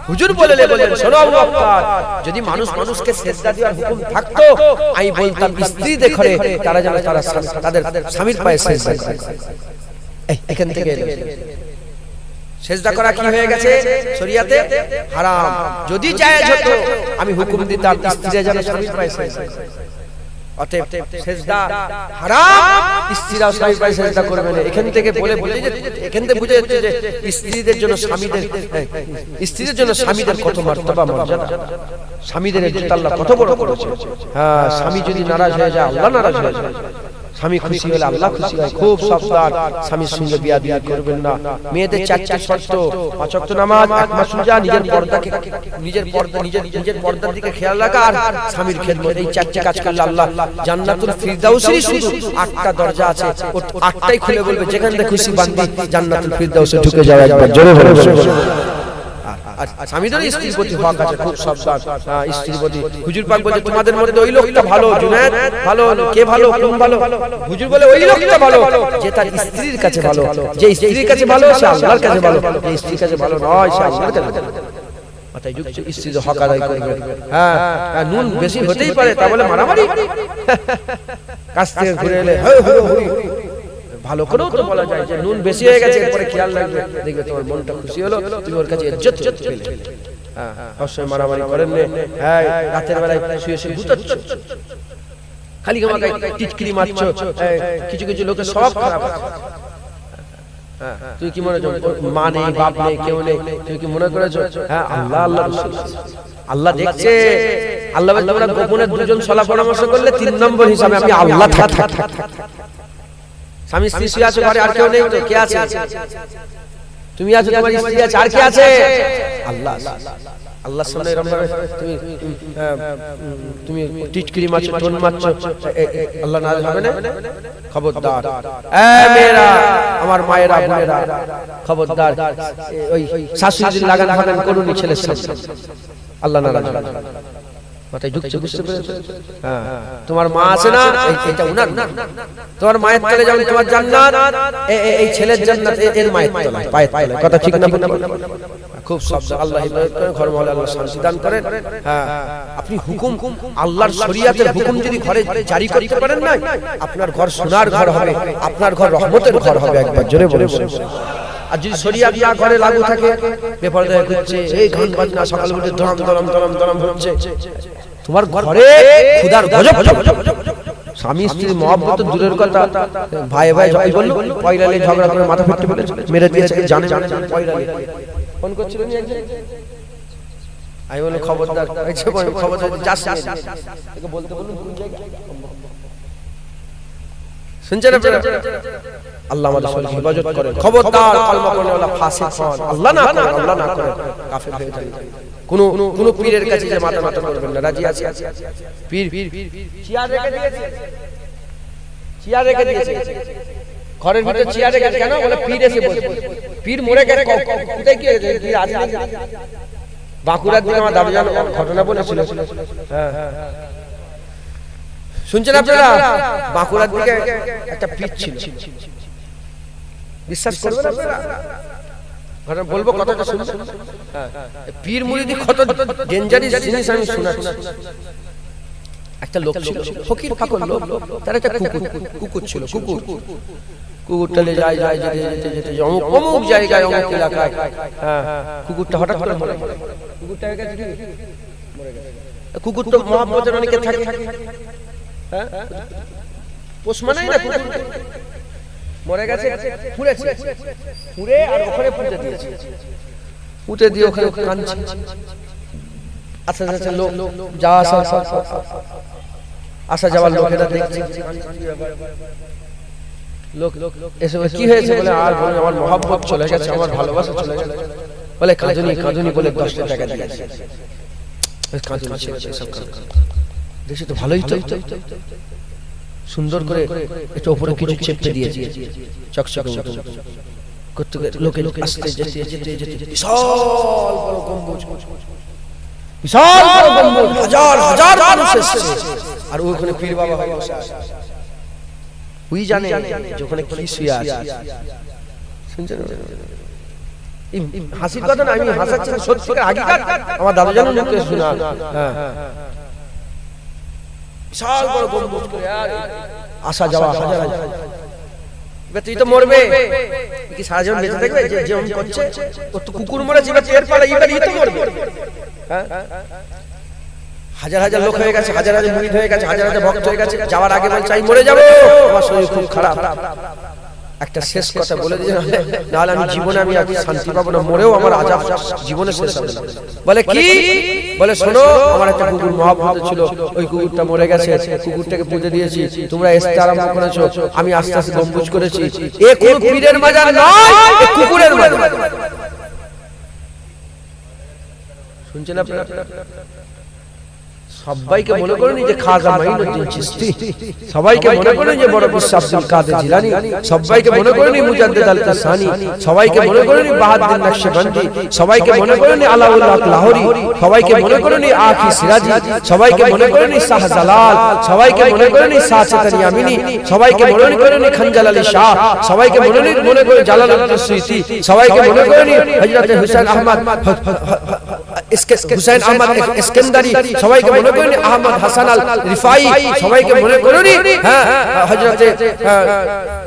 হুজুর বলেন শোনো আবু বকর, যদি মানুষ মানুষকে সিজদা দেওয়ার হুকুম থাকতো, আমি বলতাম স্ত্রী দেখে তারা যেন তাদের স্বামীর পায়ে সিজদা করে। এখান থেকে সিজদা করা কি হয়ে গেছে শরীয়তে? হারাম। যদি জায়েজ হতো আমি হুকুম দিতাম স্ত্রীরা যেন স্বামীর পায়ে সিজদা করে। অতএব সিজদা হারাম, স্ত্রীরাও স্বামীর পায়ে সিজদা করবে না। এখান থেকে বলে যে এখান থেকে বুঝে যাচ্ছে যে স্ত্রীদের জন্য স্বামীদের কত মর্যাদা, স্বামীদের ইজ্জত আল্লাহ কত বড় করেছে। হ্যাঁ, স্বামী যদি নারাজ হয়ে যায় আল্লাহ নারাজ হয়ে যায়, স্বামী খুশি হলে আল্লাহ খুশি হয়। খুব সাবধান, স্বামীর সঙ্গে বিয়া করবেন না। মেয়েদের চারটি শর্ত: 5 ওয়াক্ত নামাজ, 1 মাস রোজা, নিজের পর্দার দিকে খেয়াল রাখা, আর স্বামীর খেদমত। এই 4টি কাজ করলে আল্লাহ জান্নাতুল ফিরদাউসের শুধু 8টা দরজা আছে, 8টাই খুলে বলবে যেখান থেকে খুশি বান্দি জান্নাতুল ফিরদাউসে ঢুকে যাও। একবার জোরে বলুন। স্বামীদের স্ত্রীর প্রতি হক আছে, খুব সাবধান স্ত্রীর প্রতি। হুজুর পাক বলে তোমাদের মধ্যে ওই লোকটা ভালো, জুনায়েদ ভালো, কে ভালো, কোন ভালো? হুজুর বলে ওই লোকটা ভালো যে তার স্ত্রীর কাছে ভালো, যে স্ত্রীর কাছে ভালো সে আল্লাহর কাছে ভালো, যে স্ত্রীর কাছে ভালো নয় সে আল্লাহর কাছে ভালো। মাথায় যুক্ত স্ত্রীর হক আদায় করবে। হ্যাঁ, নুন বেশি হতেই পারে, তা বলে মারামারি, কাছ থেকে ঘুরে এলে ভালো করেও তো বলা যায় যে নুন বেশি হয়ে গেছে, এরপরে খেয়াল রাখবে, দেখবে তোমার মনটা খুশি হলো, তুমি ওর কাছে ইজ্জত পেলে। হ্যাঁ, অবশ্যই মারামারি করেন না। হ্যাঁ, রাতের বেলায় শুয়ে শুয়ে ঘুমাচ্ছ, খালি গামাগাই টিটকিরি মারছো, কিছু কিছু লোকের সব খারাপ আছে। হ্যাঁ, তুই কি মনে করছো মা নেই, বাপ নেই, কেউ নেই, তুই কি মনে করেছো? হ্যাঁ, আল্লাহ আল্লাহ আল্লাহ দেখছে। আল্লাহ তোমরা গোপনে দুজন সলা পরামর্শ করলে 3 নম্বর হিসাবে আমি আল্লাহ থাক। স্বামী স্ত্রী শুয়ে আছো ঘরে, আর কেউ নেই তো? কে আছে? তুমি আছো, তোমার স্ত্রী আছে, আর কে আছে? আল্লাহ। আল্লাহর সামনে তুমি টিটকিরি মারছো, টোন মারছো, আল্লাহ নারাজ হবে না? খবরদার মেয়েরা, আমার মায়েরা, বোনেরা, খবরদার ওই শাশুড়ি লাগান ভাগান করুনি ছেলের সাথে, আল্লাহ নারাজ হবে। মাথায় ঢুকছে, বুঝতে পেরেছো? হ্যাঁ, তোমার মা আছে না, এটা উনার না। তোমার মায়ের তলে যেমন তোমার জান্নাত, এই ছেলের জান্নাত এর মায়ের তলায়, পায়ের তলায়। কথা ঠিক না? খুব সাবধান। আল্লাহ হিদায়াত করেন, ঘর মহলে আল্লাহ শান্তি দান করেন। হ্যাঁ, আপনি হুকুম আল্লাহর শরীয়তের হুকুম যদি ঘরে জারি করতে পারেন না, আপনার ঘর সোনার ঘর হবে, আপনার ঘর রহমতের ঘর হবে। একবার জোরে বলে। আর যদি শরিয়াত না ঘরে লাগু থাকে, বেপরদা হচ্ছে, এই গান বাজনা সকাল উঠে দরম দরম দরম দরম হচ্ছে, তোমার ঘরে খুদার গজব। স্বামী স্ত্রীর মহব্বত দূরের কথা, ভাই ভাই যাই বলল, পয়লালে ঝগড়া করে মাথা ফেটে ফেলেছে, মেরে দিয়েছে, জানে পয়লালে ফোন করছিলেন একজন, আমি বললাম খবরদার, খবরদার যাস না, একে বলতে বলুন কোন জায়গা শুনছেন আপনারা? আল্লাহ আমাদের শরীর হেফাজত করেন। খবরদার কলমা পড়নেওয়ালা ফাসিক হন, আল্লাহ না করেন, আল্লাহ না করেন, কাফের হয়ে যান। কোন পীরের কাছে যে মাথা মাথা করবেন না। রাজি আছে? পীর চেয়ার রেখে দিয়েছে, চেয়ার রেখে দিয়েছে ঘরের ভিতরে, চেয়ার রেখে কেন? বলে পীর এসে বসে। পীর মরে গেছে, কোথায় কি পীর আছে? বাঁকুড়ার দিকে আমার দাদু জান ঘটনা বলেছিল। হ্যাঁ, শুনছেন আপনারা? বাঁকুড়ার দিকে একটা পীর ছিল, বিশ্বাস করবেন আপনারা? ঘটনা বলবো, কথাটা শুনছেন? পীর মুরিদি কত ডেঞ্জারাস জিনিস আমি শোনাচ্ছি। একটা লোক ছিল, ফকির ফাকর লোক, তার একটা কুকুর ছিল। কুকুরটা যায় যায় যেতে যেতে যেতে অমুক জায়গায়, অমুক এলাকায়, হ্যাঁ, কুকুরটা হঠাৎ করে মরে গেল। কুকুরটা মরে গেছে। কুকুর তো মহব্বতের অনেকে থাকে, হ্যাঁ, পোষ মানায় না। কুকুর মরে গেছে, পুড়ে আর ওখানে পুঁতে দিয়েছে, পুঁতে দিয়ে ওখানে কাঁদছে। আচ্ছা আচ্ছা, লোক যা আসা যাওয়ার লোকেরা দেখছে, লোক এসে কি হয়েছে বলে, আর বলে আমার মহব্বত চলে গেছে, আমার ভালোবাসা চলে গেছে। বলে কাঁদুনি কাঁদুনি বলে 10 টাকা দিয়েছে। কাঁদুনি দেখছি তো ভালোই তো, সুন্দর করে একটু উপরে কিছু চেপে দিয়েছে, চকচকে করতে লোকে আসতে যেতে যেতে যেতে বিশাল বড় গম্বুজ, বিশাল বড় গম্বুজ, হাজার হাজার মানুষ এসেছে। আর ওখানে পীর বাবা হয়ে বসে আছে। ওই জানে যে ওখানে কি শুয়ে আছে। শুনছেন? হাসির কথা না, আমি হাসাচ্ছি না, সত্যিকার আগেকার আমার দাদা জানেন মুখে শোনা। হ্যাঁ, বিশাল বড় গম্বুজ করে আর আসা যাওয়া হাজার হাজার। তুই তো মরবে, কি সারা জীবন বেঁচে থাকবে? যে যেমন করছে, ও তো কুকুর মরেছে, এবার টের পারে, এবার ই তো মরবে। হ্যাঁ, হাজার হাজার লোক হয়ে গেছে, হাজার হাজার মুরিদ হয়ে গেছে, হাজার হাজার ভক্ত হয়ে গেছে। যাওয়ার আগে বলছে আমি মরে যাবো, আমার শরীর খুব খারাপ। একটা শেষ কথা বলে দিয়ে, নাহলে আমি জীবনে আমি শান্তি পাবো না, মরেও আমার আযাব জীবনে শেষ হবে না। বলে কি? বলে শোনো, আমার একটা কুকুর মহব্বত ছিল, ওই কুকুরটা মরে গেছে, কুকুরটাকে পুঁতে দিয়েছি, তোমরা আসতে আরম্ভ করেছো, আমি আস্তে আস্তে গম্বুজ করেছি। এ কোন পীরের মাজার নয়, এ কুকুরের মাজার। শুনছেন আপনারা? সবাইকে মনে করেন যে খাজা মাইনুদ্দিন চিশতি, সবাইকে মনে করেন যে বড় পীর আব্দুল কাদের জিলানী, সবাইকে মনে করেন মুজাদ্দিদ আল কাসানি, সবাইকে মনে করেন বাহাউদ্দিন নকশবন্দি, সবাইকে মনে করেন আলাউল হক লাহোরী, সবাইকে মনে করেন আখি সিরাজি, সবাইকে মনে করেন শাহজালাল, সবাইকে মনে করেন সাচেতন ইয়ামিনী, সবাইকে মনে করেন খঞ্জাল আলী শাহ, সবাইকে মনে করেন জালালউদ্দিন সুয়ুতি, সবাইকে মনে করেন হযরত হুসাইন আহমদ হুসাইন আহমদ ইস্কন্দরি, সবাইকে মনে করেন আহমদ হাসান আল রিফাই, সবাইকে মনে করেন হ্যাঁ হযরতে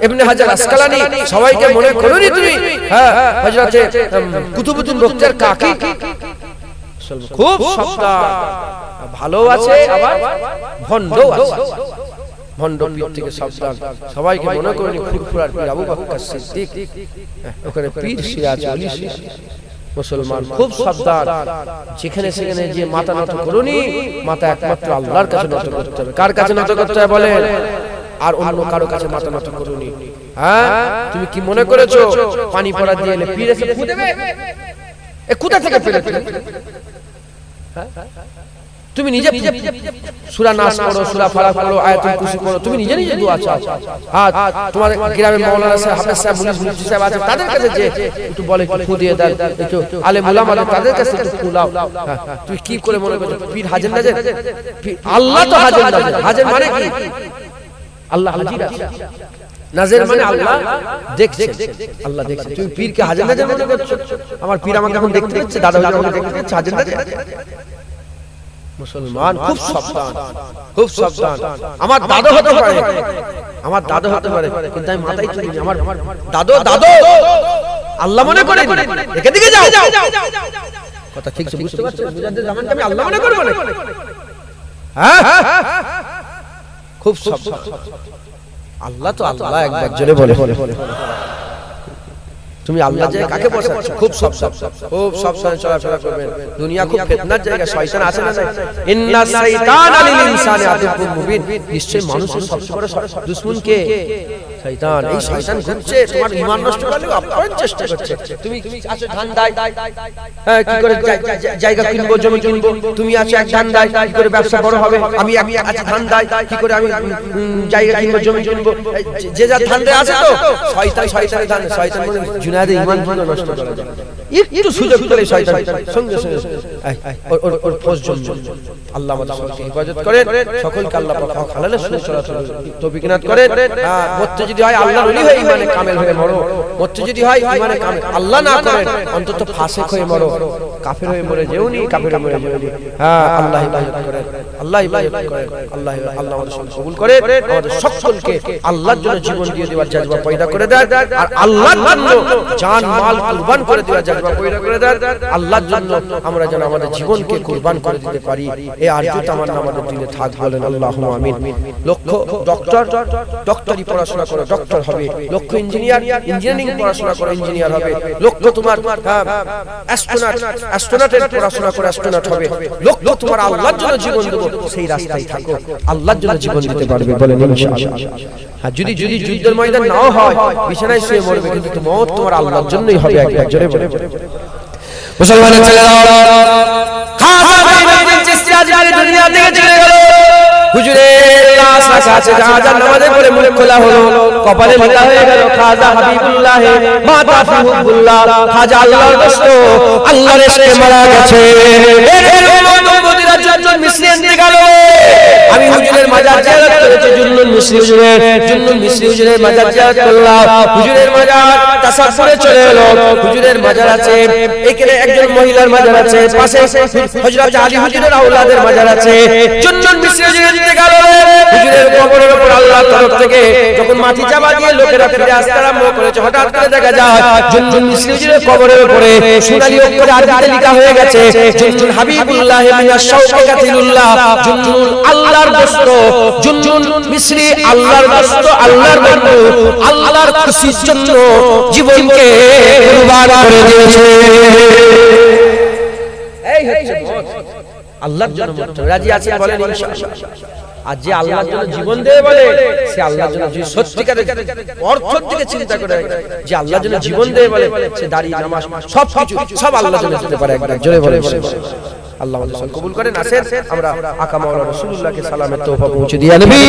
ইবনে হাজার আসকালানি, সবাইকে মনে করেন তুমি হ্যাঁ হযরতে কুতুবউদ্দিন বখতিয়ার কাকি। খুব সাবধান, ভালো আছে আবার ভণ্ড আছে, ভণ্ড পীর থেকে সাবধান। সবাইকে মনে করেন ফুরফুরার পীর আবু বকর সিদ্দিক, ওখানে পীর শুয়ে আছে, ওলি শুয়ে আছে। মুসলমান খুব সাবধান, যেখানে সেখানে যে মাথা নত করুনি, মাথা একমাত্র আল্লাহর কাছে নত করতে হবে। কার কাছে নত করতে হবে বলেন? আর অন্য কারো কাছে মাথা নত করুনি। হ্যাঁ, তুমি কি মনে করেছো পানি পড়া দিয়ে এলে পীর এসে ফু দেবে? এ কোথা থেকে পেলে? তুমি নিজে সূরা নাস পড়ো, সূরা ফালাক পড়ো, আয়াতুল কুরসি পড়ো, তুমি নিজে নিজে দোয়া চাও। হ্যাঁ, তোমার গ্রামে মাওলানা সাহেব, হাফেজ সাহেব, মুফতি সাহেব আছে, তাদের কাছে যে একটু বলে একটু ফু দিয়ে দেন, একটু আলেম উলামা আছে, তাদের কাছে একটু ফু দাও। হ্যাঁ, তুই কি করে মনে করছিস পীর হাজির নাজির? আল্লাহ তো হাজির নাজির। হাজির মানে কি? আল্লাহ হাজির আছে। নাজের মানে আল্লাহ দেখছে, আল্লাহ দেখছে। তুমি পীরকে হাজির নাজের মনে করছো? আমার পীর আমাকে এখন দেখতে পাচ্ছে, দাদা হুজুর আমাকে দেখতে পাচ্ছে, হাজির নাজের। মুসলমান খুব সাবধান, খুব সাবধান। আমার দাদা হতে পারে, আমার দাদা হতে পারে, কিন্তু আমি মাথায় তুলিনি আমার দাদু দাদু আল্লাহ মনে করে। এদিকে দিকে যাও, কথা ঠিক আছে বুঝতে পারছেন? মুজাদ্দিদ জামানকে আমি আল্লাহ মনে করব না, হ্যাঁ খুব সাবধান। আল্লাহ তো আল্লাহ, একবার জোরে বলে তুমি আল্লাহ যে কাকে বসাচ্ছ, খুব সাবধান, খুব সাবধানে চলাফেরা করবেন। দুনিয়া খুব ফিতনার জায়গা, শয়তান আছে না নাই? ইন্না শাইতানা লিল ইনসানি আদুউম মুবিন। নিশ্চয় মানুষের সবচেয়ে বড় দুশমন কে? শয়তান। এই শয়তান ঘুরছে তোমার ঈমান নষ্ট করতে, আপনার চেষ্টা করছে। তুমি আছো ধান্দায়, হ্যাঁ কি করে জায়গা কিনবো, জমি কিনবো। তুমি আছো এক ধান্দায়, কি করে ব্যবসা বড় হবে। আমি আছি ধান্দায়, কি করে আমি জায়গা কিনবো, জমি কিনবো। যে যা ধান্দায় আছে তো শয়তান, শয়তানের ধান্দা। শয়তান মানে জুনায়েদের ঈমান নষ্ট করে দেয়। একটু সুযোগ পেলে শয়তান সঙ্গে সঙ্গে ওর ফোজ জন্য। আল্লাহ আমাদেরকে হেফাজত করেন, সকলকে আল্লাহ পাক হক হালালে শুনে চলাচল তৌফিক ইনায়াত করেন। মরতে যদি হয় আল্লাহর ওলি হয়ে ঈমানে কামেল হয়ে মরো, মরতে যদি হয় ঈমানে কামেল আল্লাহ না করেন অন্তত ফাসিক হয়ে মরো, কাফের হয়ে মরে যেওনি, কাফের হয়ে মরে যেওনি। হ্যাঁ আল্লাহ হেফাজত করেন, আল্লাহ হেফাজত করেন, আল্লাহ আমাদের সব কবুল করেন। আমাদের সকলকে আল্লাহর জন্য জীবন দিয়ে দেওয়ার জজবা পয়দা করে দেন, আর আল্লাহর জন্য জান মাল কুরবান করে দেওয়ার জজবা পয়দা করে দেন। আল্লাহর জন্য আমরা যেন আমাদের জীবনকে কুরবান করে দিতে পারি, এই আরজু তামান্না আমাদের দিলে থাক, বলেন আল্লাহুম্মা আমিন। লক্ষ্য ডক্টর, ডক্টরি পড়াশোনা করে ডক্টর হবে। লক্ষ্য ইঞ্জিনিয়ার, ইঞ্জিনিয়ারিং পড়াশোনা করে ইঞ্জিনিয়ার হবে। লক্ষ্য তোমার অ্যাস্ট্রোনট, অ্যাস্ট্রোনটের পড়াশোনা করে অ্যাস্ট্রোনট হবে। লক্ষ্য তোমার আল্লাহর জন্য জীবন দেব, সেই রাস্তায় থাকো, আল্লাহর জন্য জীবন দিতে পারবে, বলেন ইনশাআল্লাহ। আর যদি যদি যুদ্ধের ময়দান নাও হয়, বিছানায় শুয়ে মরবে, কিন্তু মওত তোমার আল্লাহর জন্যই হবে, একবার জোরে বলে। মুসলমানের ছেলেরা, খাজা মাইনুদ্দিন চিশতি আজকে দুনিয়া থেকে চলে গেল। হুজুরের লাশ রাখা আছে, জানাজার নামাজে পড়ে মুখ খোলা হলো, কপালে লেখা হয়ে গেল খাজা হাবিবুল্লাহ মাতা ফি হুবুল্লাহ। খাজা আল্লাহর দোস্ত, আল্লাহর ইশকে মারা গেছে। এর উম্মতিরা জুন্নুন মিসরি ইন্তেকাল। আমি হুজুরের মাজার জিয়ারত করেছি, জুন্নুন মিসরি হুজুরের, জুন্নুন মিসরি হুজুরের মাজার জিয়ারত করলাম। হুজুরের মাজার তাসাফুরে চলে এলো। হুজুরের মাজার আছে, এখানে একজন মহিলার মাজার আছে, পাশে হযরত আলী হুজুরের আওলাদের মাজার আছে। জুন্নুন মিসরি হুজুরের ইন্তেকাল হলো। হুজুরের কবরের উপর আল্লাহর তরফ থেকে যখন মাটি চাপা দিয়ে লোকেরা ফিরে আসতে আরম্ভ করেছে, হঠাৎ করে দেখা যায় জুন্নুন মিসরি হুজুরের কবরের উপরে সোনালী অক্ষরে আরবিতে লেখা হয়ে গেছে, জুন্নুন হাবিবুল্লাহ মিনাশ শাওকে কাতিলুল্লাহ। জুন্নুন আল্লাহর দোস্ত, জুন্নুন মিসরি আল্লাহর দোস্ত, আল্লাহর বন্ধু, আল্লাহর খুশির জন্য জীবনকে কুরবান করে দিয়েছে। এই হচ্ছে মত, আল্লাহর জন্য মরতে রাজি আছেন, বলেন ইনশাআল্লাহ। আর যে আল্লাহর জন্য জীবন দেবে বলে, সে আল্লাহর জন্য যে সত্যিকারের অর্থের দিকে চিন্তা করে, যে আল্লাহর জন্য জীবন দেবে বলে, সে দাড়ি নামাজ সব কিছু সব আল্লাহর জন্য দিতে পারে, একবার জোরে বলে। আল্লাহ আমাদের সব কবুল করেন। আসেন আমরা আকা মাওলানা রাসূলুল্লাহকে সালামের তোহফা পৌঁছে দিয়া নবী।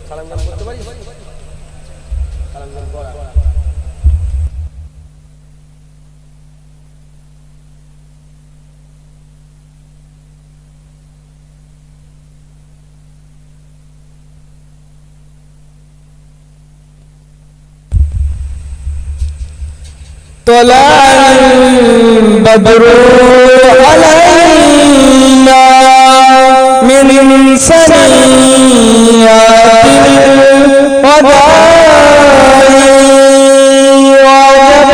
সালাম গান করতে পারি, সালাম গান করা। طلع البدر علينا من ثنيات الوداع وجب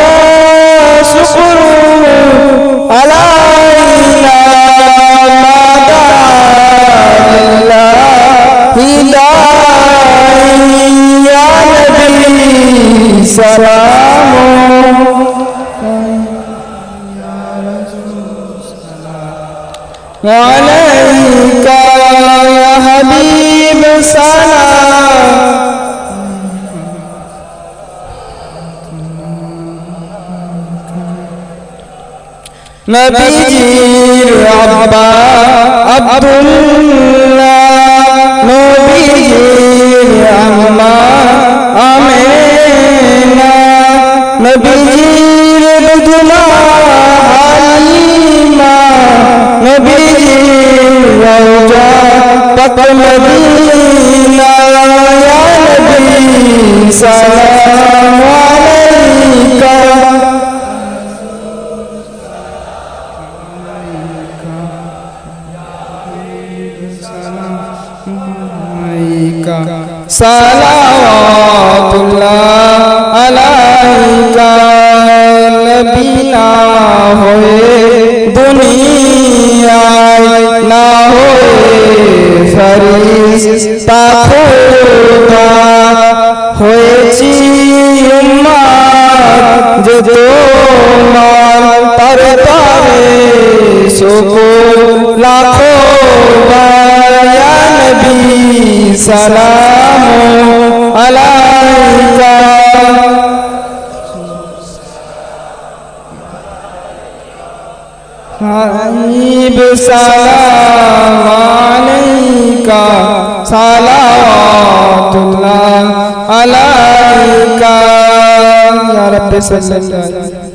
شكره علينا ما دعا لله يا نبي سلام عليك يا حبيب سلام নবীজির আব্বা আব্দুল্লাহ, নবীজির আম্মা আমেনা, নবীজির বিধবা হালিমা, নবীজির রওজা پاک مدینہ یا نبی سلام علیکہ صلوات اللہ علیکہ نبی نہ ہوئے دنیا نہ ہوئے فرشتہ خدا ہوئے امت جو তোমার পরতারে শুকুর লাখো ইয়া নবী সালাম আলাইকা হাবিব সালাম আলাইকা সালাওয়াতুল্লাহ আলাইকা ইয়া রাব্বি সাল্লাল্লাহু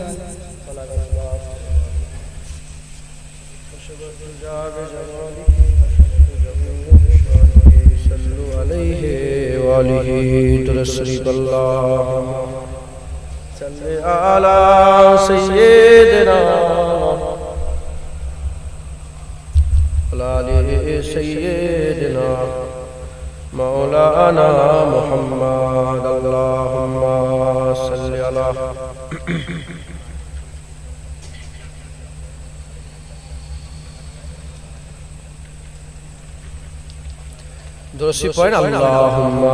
আলাইহি تشريف الله صل على سيدنا وعلى سيدنا مولانا محمد اللهم صل على درستی پڑھیں اللہم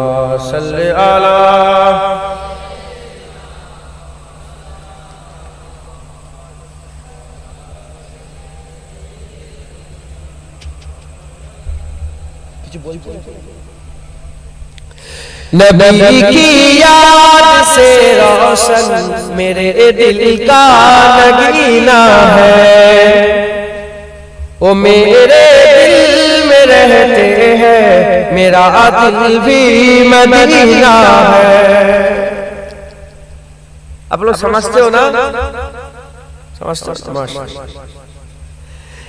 صلی علی نبی کی یاد سے روشن میرے دل کا نگینہ ہے وہ میرے دل میں رہتے ہیں میرا دل بھی مدینہ ہے آپ لوگ سمجھتے ہو نا سمجھتے ہو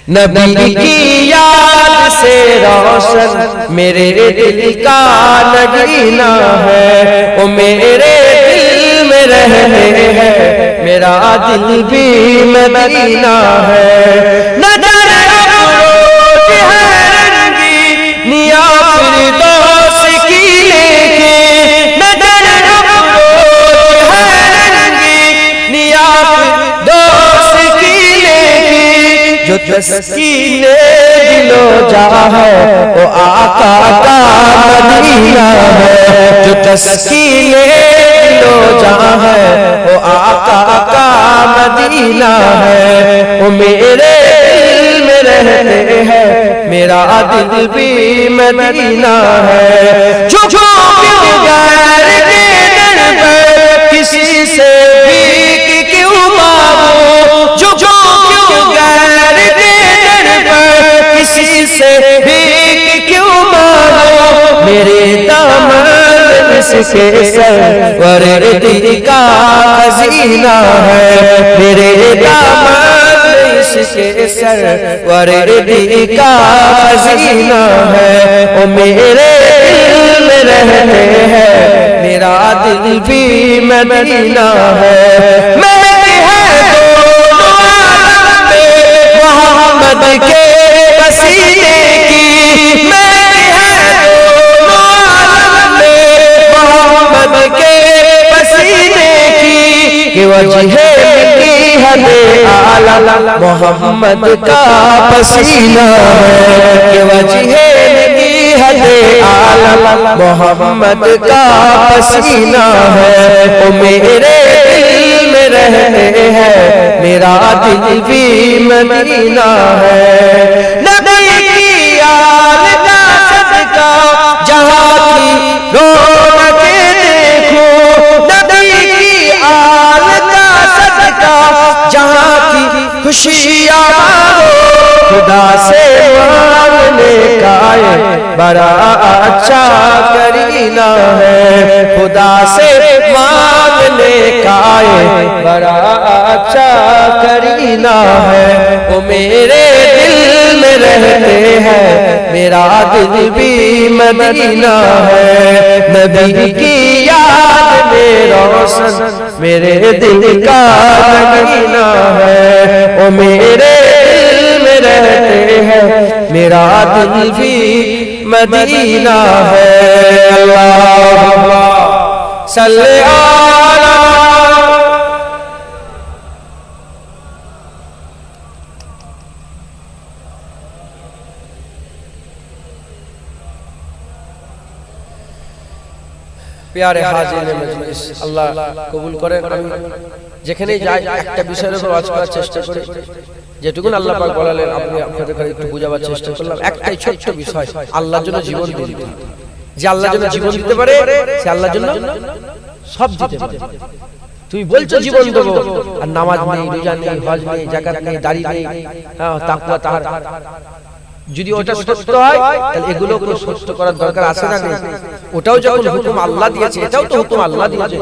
نبی کی یاد سے روشن میرے دل کا نگینہ ہے وہ میرے دل میں رہتے ہیں میرا دل بھی مدینہ ہے نظر افروز ہے رنگی نیا فردوس کی لے کے نظر افروز ہے رنگی نیا فردوس کی لے کے جو تسکین دل و جاں ہے وہ آقا کا مدینہ ہے جو تسکین دل و جاں ہے وہ آقا کا مدینہ ہے وہ میرے دل میں رہتے ہیں میرا دل بھی مدینہ ہے جو غیر کے در پر کسی سے بھیک کیوں مانگو جو غیر کے در پر کسی سے بھیک کیوں مانگو میرے دامن اس کے سرور دل کا خزینہ ہے میرے دامن اس کے سرور دل کا خزینہ ہے وہ میرے دل میں رہتے ہیں میرا دل بھی مدینہ ہے میری ہے دونوں عالم میں محمد کے پسینے کی میری ہے دونوں عالم میں محمد کے پسینے کی کہ وجہ کی حد اعلی محمد کا پسینہ ہے کہ وجہ کی حد اعلی محمد کا پسینہ ہے وہ میرے دل میں رہتے ہیں میرا دل بھی مدینہ ہے نبی کی آل کا صدقہ جہاں کی رونقیں دیکھو نبی کی آل کا صدقہ جہاں کی خوشیاں خدا سے مانگنے کا بڑا اچھا کرینہ ہے خدا سے مانگنے کا بڑا اچھا کرینہ ہے وہ میرے دل میں रहते हैं, मेरा दिल भी मदीना है। नबी की याद में रोशन मेरे दिल का मदीना है। ओ मेरे दिल में रहते हैं, मेरा दिल भी मदीना है। अल्लाहुम्मा सल्ली अला प्यारे हाजिরিন মজলিস, আল্লাহ কবুল করেন। আমি যেখানেই যাই একটা বিষয়ের উপর ওয়াজ করার চেষ্টা করি, যেটুকুন আল্লাহ পাক বলালেন আপনাদের কাছে একটু বোঝাবার চেষ্টা করলাম। একটাই ছোট্ট বিষয়, আল্লাহর জন্য জীবন দিতে। যে আল্লাহর জন্য জীবন দিতে পারে সে আল্লাহর জন্য সব দিতে পারে। তুমি বলছো জীবন দেবো, আর নামাজ নেই, রোজা নেই, হজ নেই, যাকাত নেই, দাড়ি নেই, তাকওয়া তাহার, যদি ওটা সত্য হয় তাহলে এগুলো কোনো সত্য করার দরকার আছে না? নেই। ওটাও যখন হুকুম আল্লাহ দিয়েছে, এটাও তো হুকুম আল্লাহ দিয়েছে।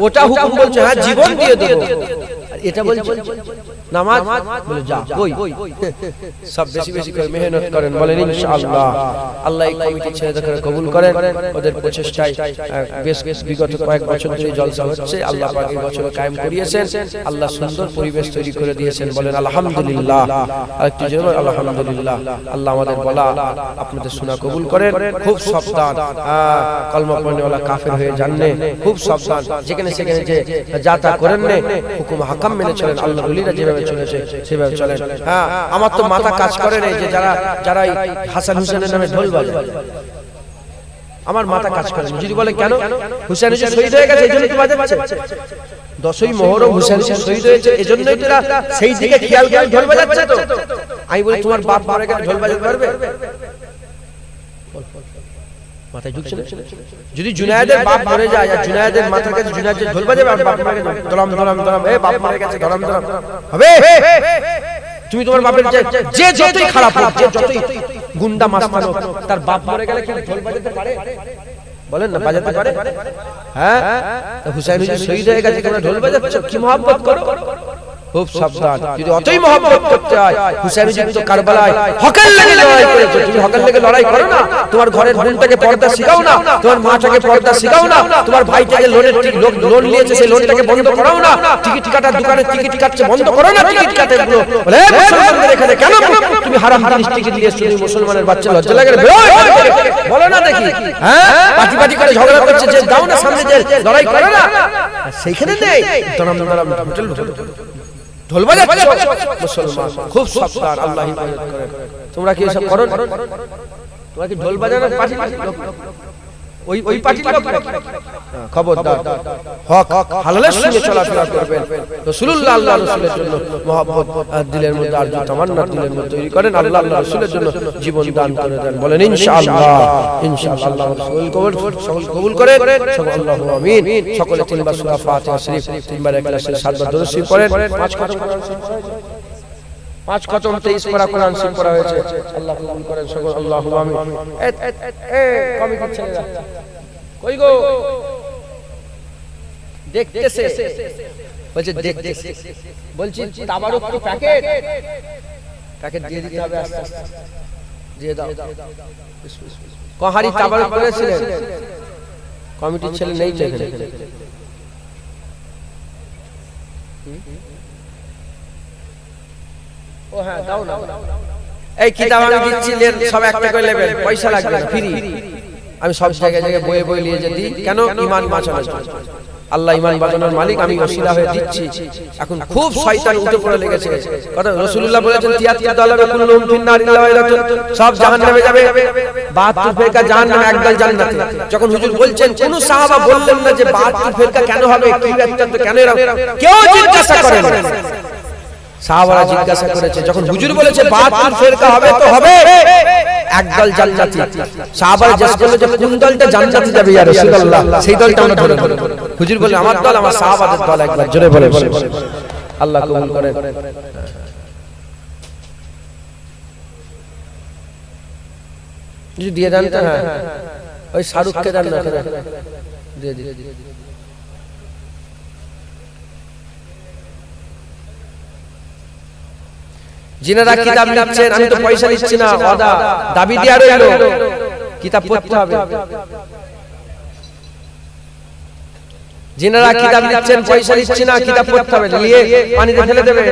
ওটা হুকুম বলছে হ্যাঁ জীবন দিয়ে দেবো, এটা বলছে নামাজ বলে যা কই। সব বেশি বেশি করে মেহনত করেন, বলেন ইনশাআল্লাহ। আল্লাহ এই কমিটি ছেলেদের কবুল করেন। ওদের প্রচেষ্টায় বেশ বিগত কয়েক বছর ধরে জলসা হচ্ছে। আল্লাহ পাক এই বছর কায়েম করিয়েছেন। আল্লাহ সুন্দর পরিবেশ তৈরি করে দিয়েছেন, বলেন আলহামদুলিল্লাহ। আরেকটু জোরে আলহামদুলিল্লাহ। আল্লাহ আমাদের বলা আপনাদের শোনা কবুল করেন। খুব সাবধান, কলমা পড়নেওয়ালা কাফের হয়ে যাননে, খুব সাবধান। যেখানে সেখানে যে যা তা করেন না, হুকুম হাকাম মেনে চলেন। আল্লাহ ওলিরা যেভাবে চলেছে সেভাবে চলেন। হ্যাঁ, আমার তো মাথা কাজ করে না যে যারা হাসান হুসেনের নামে ঢোল বাজায়, আমার মাথা কাজ করে না। যদি বলে কেন হুসেন হুসেন শহীদ হয়ে গেছে এইজন্য তো বাজাচ্ছে, 10ই মুহররম হুসেন হুসেন শহীদ হয়েছে এজন্যই তোরা সেই দিকে খেয়াল করে ঢোল বাজাচ্ছে। তো আমি বলি তোমার বাপ মারা গেলে ঢোল বাজাতে পারবে? মাথায় ঢুকছে না? যদি জুনায়েদের বাপ মরে যায় আর জুনায়েদের মাথার কাছে জুনায়েদ ঢোল বাজাবে আর বাপ মারা গেছে দরাম দরাম দরাম, এ বাপ মারা গেছে দরাম দরাম হবে? তুমি তোমার বাপের যে যতই খারাপ হোক, যে যতই গুন্ডা মাস্তান হোক, তার বাপ মরে গেলে কি ঢোল বাজাতে পারে? বলেন না, বাজাতে পারে? হ্যাঁ, হুসাইন হুজুর শহীদ হয়ে গেছে, তোমরা ঢোল বাজাচ্ছ, কি মহব্বত করো। খুব সাবধান, যদি অতই মহব্বত করতে হয়। হুসাইন হুজুর তো কারবালায় হকের লেগে লড়াই করেছে, তুমি হকের লেগে লড়াই করো না। তোমার ঘরের বোনটাকে পর্দা শিখাও না, তোমার মাটাকে পর্দা শিখাও না, তোমার ভাইটাকে লোন নিয়েছে সেই লোনটাকে বন্ধ করাও না, টিকিট কাটার দোকানে টিকিট কাটছে বন্ধ করো না, টিকিট কাটার গুলো বলে মুসলমানদের এখানে কেন তুমি হারাম জিনিস টিকিট দিয়েছো? তুমি মুসলমানের বাচ্চা, লজ্জা লাগে না? বলো না দেখি। হ্যাঁ, পাটি পাটি করে ঝগড়া করছে যে দাও না সামনে, যে লড়াই করো না, সেইখানে নেই দরাম দরাম ঢোল বাজাচ্ছ মুসলমান। খুব সাবধান, আল্লাহ হিফাজত করেন। তোমরা কি এসব করো? তোমরা কি ঢোল বাজানোর পার্টি লোক? ওই পার্টির লোক? খবরদার, হক হালালের সঙ্গে চলাফেরা করবেন। রাসূলুল্লাহ আল্লাহ রাসূলের জন্য মহব্বত দিলের মধ্যে আরজু তামান্না দিলের মধ্যে তৈরি করেন। আল্লাহ আল্লাহ রাসূলের জন্য জীবন দান করে দেন, বলেন ইনশাআল্লাহ। ইনশাআল্লাহ আল্লাহ সকল কবুল করেন, সকল আল্লাহু আমিন। সকলে তিনবার সূরা ফাতিহা শরীফ, তিনবার ইখলাস, 7বার দরুদ শরীফ পড়েন। 5 খতম কোরআন শরীফ পড়েন, 5 খতম 23 পারা কোরআন শরীফ পড়া হয়েছে। আল্লাহ কবুল করেন, সকল আল্লাহু আমিন। এ কমিটির ছেলেরা কই গো? দেখতেছে, বলছে দেখতেছে, বলছি তাবারুক তো প্যাকেট দিয়ে দিতে হবে, আস্তে আস্তে দিয়ে দাও। কহারি তাবারুক করেছিলেন, কমিটির ছেলে নেই তো এখানে। ও হ্যাঁ, দাও না, এই কিতাব আমি দিচ্ছি, সব একটা করে নেবেন, পয়সা লাগবে না, ফ্রি। আমি সব জায়গায় জায়গায় বয়ে বয়ে নিয়ে যেতে দিই, কেন? ঈমান বাঁচানোর জন্য। আল্লাহ ঈমান বাঁচানোর মালিক, আমি ওসিলা হয়ে দিচ্ছি। এখন খুব শয়তান উঠে পড়ে লেগেছে। কথা রাসূলুল্লাহ বলেছেন 73 দল হবে, কুল্লুহুম ফিন্নার ইল্লা ওয়াহিদাতুন, সব জাহান্নামে যাবে, 72 ফেরকা জাহান্নামে, একদল জান্নাতে। যখন হুজুর বলছেন, কোন সাহাবা বললেন না যে 72 ফেরকা কেন হবে, কি ব্যাপার, তো কেন এরকম কেউ জিজ্ঞাসা করেন না। সাহাবারা জিজ্ঞাসা করেছে, যখন হুজুর বলেছে 72 ফেরকা হবে তো হবে, একদল জান্নাতি। সাহাবারা জিজ্ঞাসা করলো যে কোন দলটা জান্নাতে যাবে ইয়া রাসূলুল্লাহ, সেই দলটা আমরা ধরে ধরে। হুজুর বলে আমার দল, আমার সাহাবাদের দল। একবার জোরে বলে আল্লাহ কবুল করেন। যদি দিয়ে দেন তো, হ্যাঁ ওই শাহরুখকে দেন না, দিয়ে দিয়ে। যিনারা কিতাব লিখছেন, আমি তো পয়সা নিচ্ছি না, ওয়াদা দাবি দেয়া রইলো, কিতাব পড়তে হবে। যিনারা কিতাব লিখছেন, পয়সা নিচ্ছি না, কিতাব পড়তে হবে, নিয়ে পানিতে ফেলে দেবে,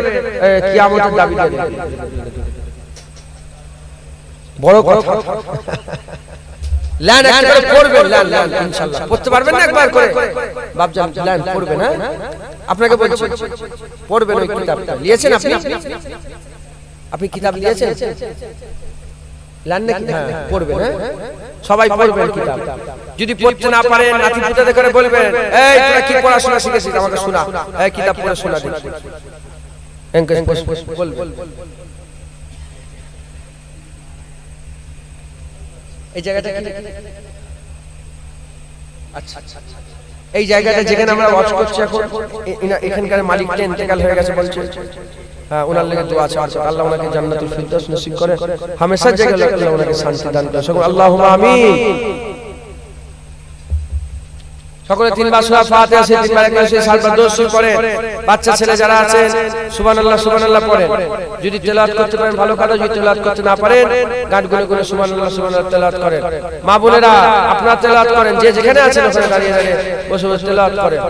কিয়ামতের দাবি দেবে। বড় কথা। লান একবার পড়বেন, লান ইনশাআল্লাহ পড়তে পারবেন না একবার করে বাপজান, লান পড়বেন। হ্যাঁ, আপনাকে বলছি পড়বেন ওই কিতাবটা। নিয়েছেন আপনি? আপনি কিতাব নিয়েছেন? লান নাকি? হ্যাঁ, পড়বেন। হ্যাঁ, সবাই পড়বেন কিতাব। যদি পড়তে না পারেন, নাতি পুতাতে করে বলবেন, এই তোরা কি পড়াশোনা শিখেছিস আমাকে শোনা, এই কিতাব পড়ে শোনা দিন। বলবেন। এই জায়গাটা কি? আচ্ছা, এই জায়গাটা যেখানে আমরা ওয়াজ করছি এখন, এখানকার মালিকটা ইন্তেকাল হয়ে গেছে বলছে। হ্যাঁ, ওনার লেগে দোয়া আছে, আল্লাহ ওনাকে জান্নাতুল ফিরদৌস নসিব করে, হামেশা জায়গায় আল্লাহ ওনাকে শান্তি দান করে। সকলে আল্লাহুম্মা আমিন। সকলে তিনবার সূরা ফাতিহা সেই তিনবার একবার সেই সাতবার দরুদ পড়ে। বাচ্চা ছেলে যারা আছেন সুবহানাল্লাহ সুবহানাল্লাহ পড়েন। যদি তেলাওয়াত করতে পারেন ভালো কথা, যদি তেলাওয়াত করতে না পারেন গান গুনে গুনে সুবহানাল্লাহ সুবহানাল্লাহ তেলাওয়াত করেন। মা বোনেরা আপনারা তেলাওয়াত করেন, যে যেখানে আছেন ওখানে দাঁড়িয়ে দাঁড়িয়ে বসে বসে তেলাওয়াত করেন।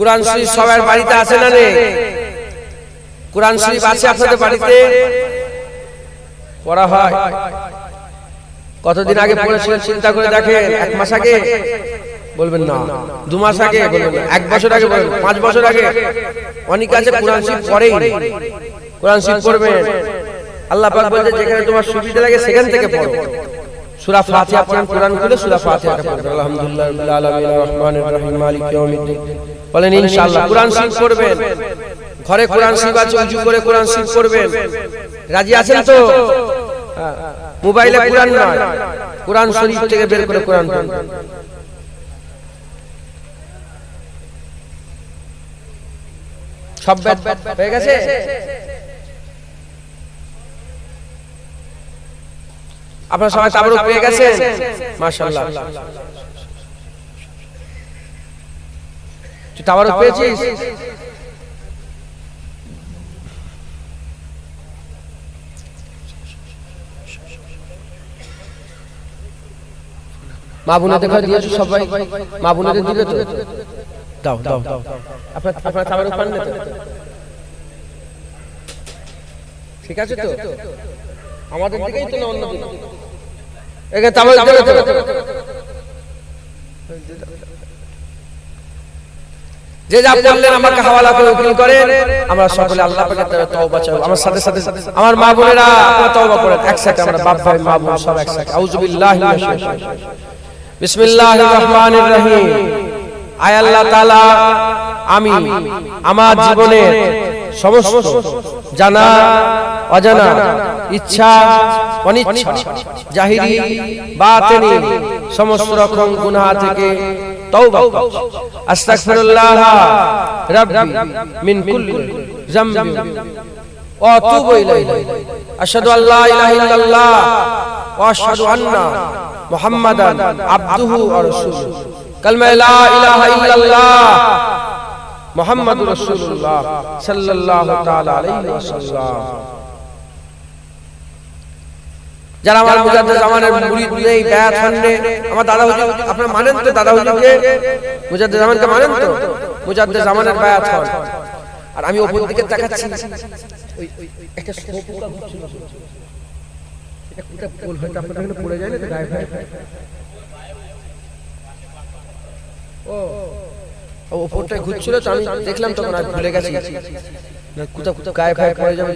কুরআন শরীফ সবার বাড়িতে আছে না নেই? কুরআন শরীফ আছে আপনাদের বাড়িতে? পড়া হয়? কতদিন আগে পড়েছিলেন চিন্তা করে দেখেন। 1 মাস আগে বলবেন না, 2 মাস আগে বলবেন না, 1 বছর আগে বলবেন, 5 বছর আগে। অনেক আছে কুরআন শরীফ পড়েই। কুরআন শরীফ পড়বেন। আল্লাহ পাক বলেন যেখানে তোমার সুবিধা লাগে সেখান থেকে পড়ো। সূরা ফাতিহা পড়েন, কুরআন খুলে সূরা ফাতিহাটা পড়বেন। আলহামদুলিল্লাহি রাব্বিল আলামিন আর রহমানির রহিম মালিকি ইয়াউমিদ্দিন বলেন ইনশাআল্লাহ। কুরআন শরীফ পড়বেন। ঘরে কুরআন শরীফ আছে, উজু করে কুরআন শরীফ পড়বেন। রাজি আছেন তো? মোবাইলে কুরআন নয়, কুরআন শরীফ থেকে বের করে কুরআন পড়বেন। সব হয়ে গেছে? আপনারা সবাই তাবরুক পেয়ে গেছেন? মাশাআল্লাহ। তুই তাবরুক পেয়েছিস? মা বোনেদের ঘরে দিয়েছো সবাই? মা বোনেদের দিলে তো? দাও দাও দাও। আপনারা তাবরুক পান না তো? ঠিক আছে তো? আমাদের দিকেই তো না, অন্য দিকে? এখানে তাবরুক দেবে তো? যে যা বললেন আমাকে হাওয়ালা করে উকিল করেন। আমরা সকলে আল্লাহ পাকের তরফে তওবা চাই। আমার সাথে সাথে আমার মা বোনেরা আপনারা তওবা করেন একসাথে। আমরা বাপ ভাই মা বোন সব একসাথে। আউযু বিল্লাহি মিনাশ শাইতানির রাজিম। বিসমিল্লাহির রহমানির রহিম। আয় আল্লাহ তাআলা, আমি আমার জীবনের সমস্ত জানা অজানা ইচ্ছা অনিচ্ছা জাহিরি বাতিনি সমস্ত রকম গুনাহ থেকে তওবা করছি। আস্তাগফিরুল্লাহ রাব্বি মিন কুল্লি যামবি ওয়া আতুবু ইলাইহি। আশহাদু আল্লা ইলাহা ইল্লাল্লাহ ওয়া আশহাদু আন্না মুহাম্মাদান আবদুহু ওয়া রাসূলুহু। কালমা লা ইলাহা ইল্লাল্লাহ মুহাম্মাদুর রাসূলুল্লাহ সাল্লাল্লাহু তাআলা আলাইহি ওয়াসাল্লাম। যারা আমার মুজাদ্দেদ জামানের মুরিদ নেই, বায়াত হননি, আমার দাদা হুজুর আপনারা মানেন তো? দাদা হুজুরকে মুজাদ্দেদ জামানকে মানেন তো? মুজাদ্দেদ জামানের বায়াত হন। আর আমি উপর দিকে তাকাচ্ছি, ওই একটা শোপোকা ঘুরছিল, এটা কোটা পোল হয়তো আপনাদের এখানে পড়ে যায় না তো গায়ে গায়ে? ও উপরটা ঘুরছিল তো আমি দেখলাম, তখন আর ভুলে গেছি না কোথা কোথা গায়ে গায়ে পড়ে যাবে,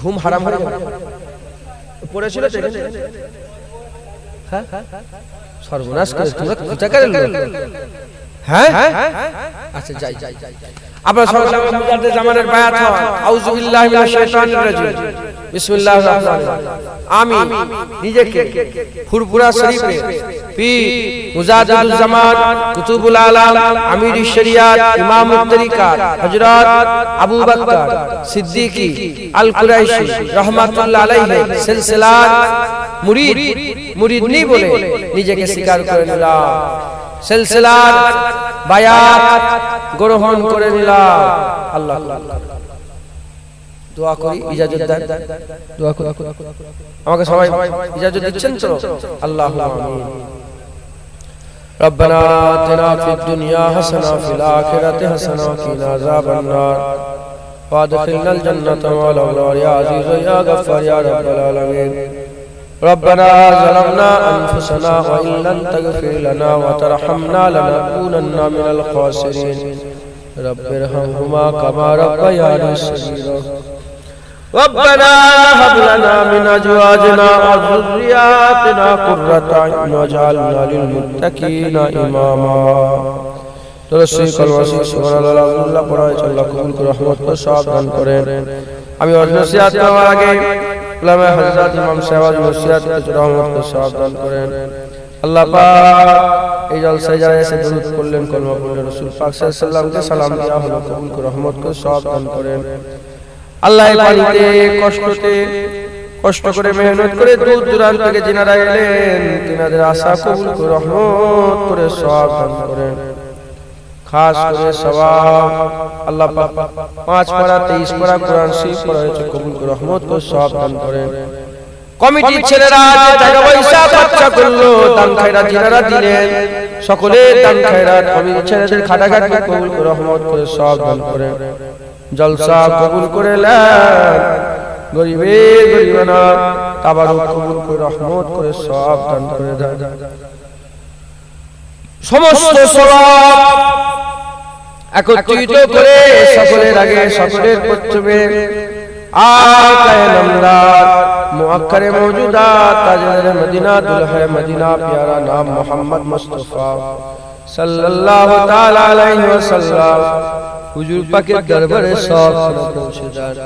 ঘুম হারাম হয়ে যাবে। পড়েছিল তো? হ্যাঁ, সর্বনাশ করে তোমরা কোথাকার লোক? হ্যাঁ আচ্ছা যাই আপনারা সবাই মুজাদ্দিদ জামানের বায়াত হন আউযু বিল্লাহি মিনাশ শাইতানির রাজিম বিসমিল্লাহির রহমানির রহিম আমি নিজেকে ফুরফুরা শরীফে পীর মুজাদ্দিদুল জামান কুতুবুল আলাম আমিরুশ শরিয়াত ইমামুত তরিকাত হযরত আবু বকর সিদ্দিকী আল কুরাইশি রাহমাতুল্লাহ আলাইহি সিলসিলার মুরিদনি বলে নিজেকে স্বীকার করে নিলাম সিলসিলার বায়াত গ্রহণ করে নিলাম আল্লাহ দোয়া করি ইজাজত দেন দোয়া করি আমাকে সবাই ইজাজত দিচ্ছেন তো আল্লাহুম্মা আমিন ربنا آتنا في الدنيا حسنة وفي الآخرة حسنة وقنا عذاب النار وادخلنا الجنة مع الأبرار يا عزيز يا غفار يا رب العالمين ربنا ظلمنا أنفسنا وإن لم تغفر لنا وترحمنا لنكونن من الخاسرين رب ارحمهما كما ربياني صغيرا ربنا هب لنا من أزواجنا وذرياتنا قرة أعين واجعلنا للمتقين إماما তরসি কলমাসি সুবহানাল্লাহ আল্লাহ পড়ায় আল্লাহ কবুল করে রহমত করে সওয়াব দান করেন আমি নসিহত করার আগে উলামা হযরত ইমাম সাহেব নসিহত করে রহমত করে সওয়াব দান করেন আল্লাহ পাক এই জলসায় যারা এসে দরুদ পড়লেন কলমা পড়লেন রাসূল পাক সাল্লাল্লাহু আলাইহি সাল্লামকে সালাম দেওয়া হলো কবুল করে রহমত করে সওয়াব দান করেন আল্লাহ এই পানিতে কষ্ট করে মেহনত করে দূর দূরান্ত থেকে যিনারা এলেন তিনাদের আশা কবুল করে রহমত করে সওয়াব দান করেন খাস করে সওয়াব আল্লাহ পাক 5 পারা 23 পারা কোরআন শরীফ পড়া হয়েছে কবুল করে রহমত করে সওয়াব দান করেন কমিটির ছেলেরা যে টাকা পয়সা খরচা করলো দান খায়রাত যিনারা দিলেন সকলে দান খায়রাত কমিটির ছেলেদের খাটাখাটি কবুল করে রহমত করে সওয়াব দান করেন জলসা কবুল করে নেন গরিবানা তাবারুক কবুল করে রহমত করে সওয়াব দান করে দেন সমস্ত সওয়াব একত্রিত করে সকলের আগে সকলের প্রথমে আকায়ে নামদার মুআক্কারে মওজুদাত তাজদার মদিনা দুলহে মদিনা প্যারা নাম মোহাম্মদ মুস্তাফা সাল্লাল্লাহু তাআলা আলাইহি ওয়াসাল্লাম হুজুর পাকের দরবারে সব পৌঁছে দেন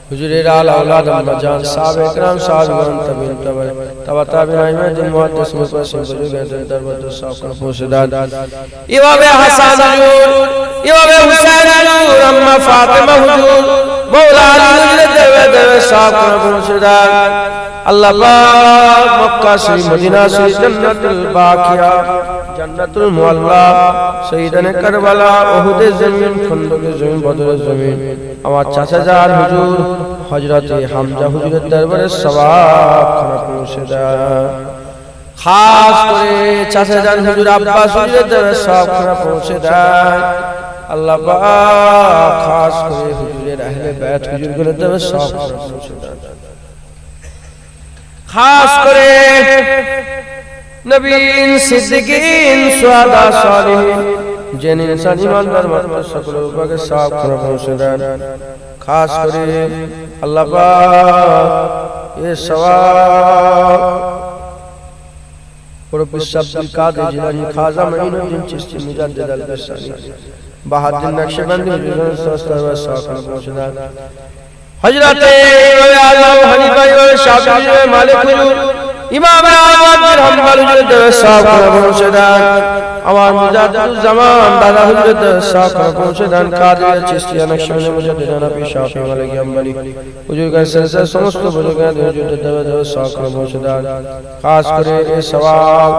হুজুরের আলা আওলাদ আম্মাজান সাহাবে کرام সাহাবীগণ তাবিঈন তাবিঈন ইমাম মুহাদ্দিস মুফাসসির বুজুর্গদের দরবারে সব পৌঁছে দেন এভাবে হাসান হুজুর এভাবে হুসাইন হুজুর আম্মা ফাতেমা হুজুর মাওলা আলী হুজুরের দরবারে সব পৌঁছে দেন আল্লাহ পাক মক্কা শরীফ মদিনা শরীফ জান্নাতুল বাকিয়া জান্নাতুল মুআল্লা শহীদানে কারবালা উহুদের জমিন খন্দকের জমিন বদরের জমিন আমার চাচা জান হুজুর হযরতে হামজা হুজুরের দরবারে সওয়াব খানা পৌঁছে দেন খাস করে চাচা জান হুজুর আব্বাস হুজুরের দরবারে সওয়াব খানা পৌঁছে দেন আল্লাহ পাক খাস করে হুজুরের আহলে বাইত হুজুরগুলোর দরবারে সওয়াব খানা পৌঁছে দেন খাস করে নবীন সিদ্দিকীন সুহাদা সালিহিন जिन इंसान ईमानदार मात्र सकल उपके साफ कर पहुंचे देन खास करे अल्लाह पाक ये सवाब प्रोफेसर अब्दुल कादिर जिलानी खाजा मईनुद्दीन चिश्ती मुजद्दिद अल-बसानी बहादुर नक्शबंदी जिलानी सस्ता व साफ कर पहुंचे देन हजरत आजम हनीफा व शाफिई व मालिक हुजूर इमाम अहमद बिन हंबल हुजूर दे साफ कर पहुंचे देन আমার মুজাদ্দিদুল জামান দাদা হুজুরত সাফ পৌঁছে দেন কাদের চিশতিয়া নকশবন্দি মুজাদ্দিদ নবী শাফি মালিকি আম্বলি হুজুর কা সিলসিলা সমস্ত বুজুর্গান হুজুরত দেওয়া সাফ পৌঁছে দেন খাস করে এই সওয়াব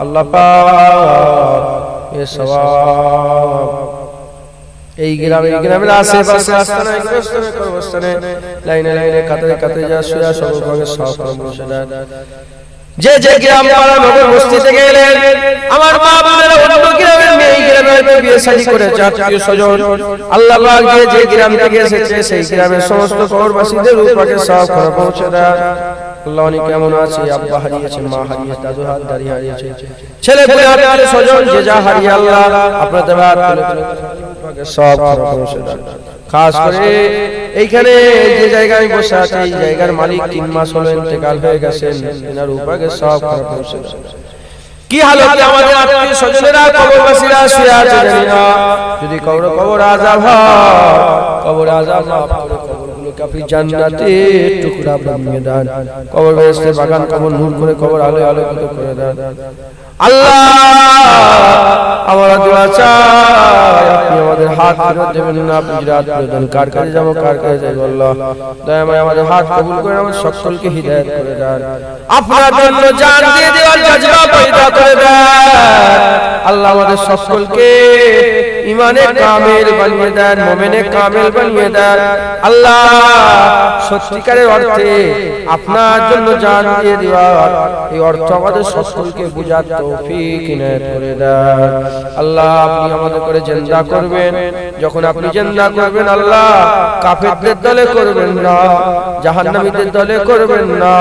আল্লাহ পাক এই সওয়াব এই গ্রামের আশেপাশে আস্তানা গ্রস্তনে করবস্তানে লাইনে লাইনে কাতারে কাতারে যা সুয়া সব ভাগে সাফ পৌঁছে দেন যে যে গ্রাম পাড়া নগর বস্তি থেকে এলেন আমার মা বোনেরা অন্য গ্রামের মেয়ে গ্রামের বিয়ে শাদী করে আত্মীয় স্বজন আল্লাহ পাক যে গ্রাম থেকে এসেছে সেই গ্রামের সমস্ত পরবাসীদের উপরে সওয়াব করে পৌঁছে দেন আল্লাহ উনি কেমন আছে আব্বা হারিয়েছেন মা হারিয়েছে দাদু দাদি হারিয়েছে ছেলে পুলে আত্মীয় স্বজন যে যা হারিয়ে আল্লাহ আপনার দেওয়া উপরে সওয়াব করে পৌঁছে দেন খাস করে এইখানে যে জায়গায় বসে আছে এই জায়গার মালিক 3 মাস হলো ইন্তেকাল হয়ে গেছেন এনার উপরে সওয়াব করে পৌঁছে কি হালতে আমাদের আত্মীয় স্বজনেরা কবরবাসীরা শুয়ে আছে জানি না, যদি কবর আযাব হয়, কবর আযাব মাফ করে কবরগুলোকে আপনি জান্নাতের টুকরা বানিয়ে দেন, কবর বেহেশতের বাগান, কবর নূর করে, কবর আলোয় আলোকিত করে দেন। আল্লাহ আমরা দোয়া চাই, আপনি আমাদের হাত ফেরত দেবেন না, আপনি রাত প্রয়োজন কার কাছে যাবো, কার কাছে যাবো, আল্লাহ দয়াময় আমাদের হাত কবুল করে আমাদের সকলকে হিদায়াত করে দেন, আপনার জন্য জান দিয়ে দেওয়ার জজবা পয়দা করে দেন। আল্লাহ আমাদের সকলকে ইমানে কামেল বানিয়ে দেন, মুমিনে কামেল বানিয়ে দেন। আল্লাহ সত্যিকারের অর্থে আপনার জন্য জান দিয়ে দেওয়ার এই অর্থ আমাদের সকলকে বুঝার তৌফিক ইনায়াত করে দেন। আল্লাহ আপনি আমাদের করে জিন্দা করবেন, যখন আপনি জিন্দা করবেন আল্লাহ কাফেরদের দলে করবেন না, জাহান্নামীদের দলে করবেন না,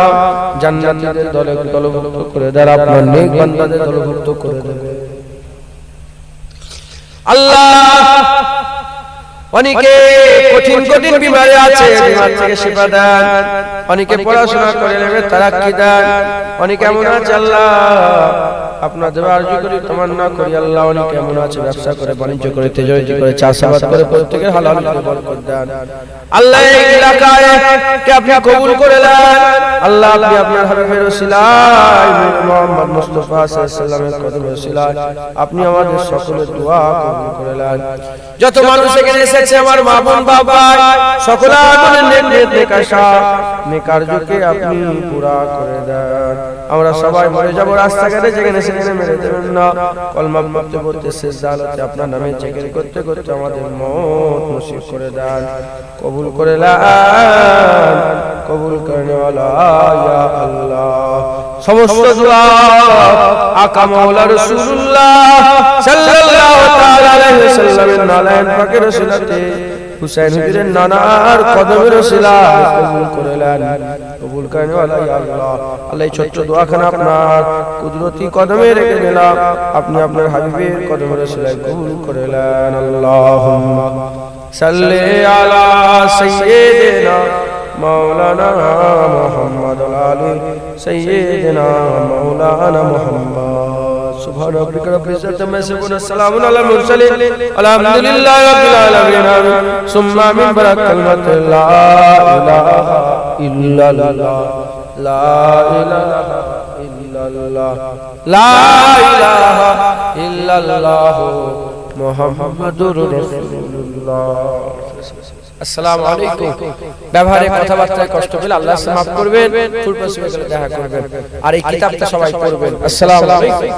জান্নাতীদের দলে দলভুক্ত করে দেন, আপনার নেক বান্দাদের দলভুক্ত করে দেন। আল্লাহ অনেকে কঠিন কঠিন বিমারে আছে, বিমার থেকে শিফা দেন, অনেকে পড়াশোনা করে নেবে তারাক্কি দেন, অনেকে এমন আছে আল্লাহ আপনার দেওয়া আরজু করি, তামান্না করি আল্লাহ অনেকে এমন আছে ব্যবসা করে, বাণিজ্য করে, তেজারতি করে, চাষাবাদ করে, প্রত্যেকের হালাল রিজিক বরকত দেন। আল্লাহ এই এলাকায় কে আপনি কবুল করে নেন। আল্লাহ আপনি আপনার হাবিবের ওসিলায় মুহাম্মদ মুস্তাফা সাল্লাল্লাহু আলাইহি ওয়াসাল্লামের ওসিলায় আপনি আমাদের সকলের দোয়া কবুল করে নেন। যত মানুষ এখানে এসেছে আমার মা বোন বাবা সকল আমাদের নেক আশা নেক আরজুকে আপনি পুরা করে দেন। আমরা সবাই মরে যাব রাস্তাঘাটে, যেখানে সেখানে মেরে দেবেন না, কলমা পড়তে পড়তে সিজদা হালাতে আপনার নামে জিকির করতে করতে আমাদের মওত নসিব করে দেন, কবুল করে নেন, কবুল করনে ওয়ালা ইয়া আল্লাহ। সমস্ত দোয়া আকা মাওলা রাসূলুল্লাহ সাল্লাল্লাহু তাআলা আলাইহি ওয়াসাল্লামের নালায়েন পাকের ওসিলাতে হুসাইন হুজুরের নানার কদমের ওসিলায় কবুল করে নেন, কবুল করনে ওয়ালা ইয়া আল্লাহ। আল্লাহ এই ছোট্ট দোয়াখানা আপনার কুদরতি কদমে রেখে দিলাম, আপনি আপনার হাবিবের কদমের ওসিলায় কবুল করে নেন। আল্লাহুম্মা সাল্লি আলা সাইয়্যিদিনা মাওলানা মুহাম্মদ ওয়া আলি সাইয়্যিদিনা মাওলানা মুহাম্মদ। সুবহান রাব্বিকা রাব্বিল ইজ্জাতি আম্মা ইয়াসিফুন, সালামুন আলাল মুরসালিন, আলহামদুলিল্লাহি রাব্বিল আলামিন। সুম্মা মিন বারাকাতুল্লাহি লা ইলাহা ইল্লাল্লাহ, লা ইলাহা ইল্লাল্লাহ, লা ইলাহা ইল্লাল্লাহ মুহাম্মাদুর রাসূলুল্লাহ। আসসালামু আলাইকুম। ব্যবহারে কথাবার্তায় কষ্ট পেলে আল্লাহ মাফ করবেন, ফুল পসিবল দেখা করবেন, আর এই কিতাবটা সবাই পড়বেন। আসসালামু আলাইকুম।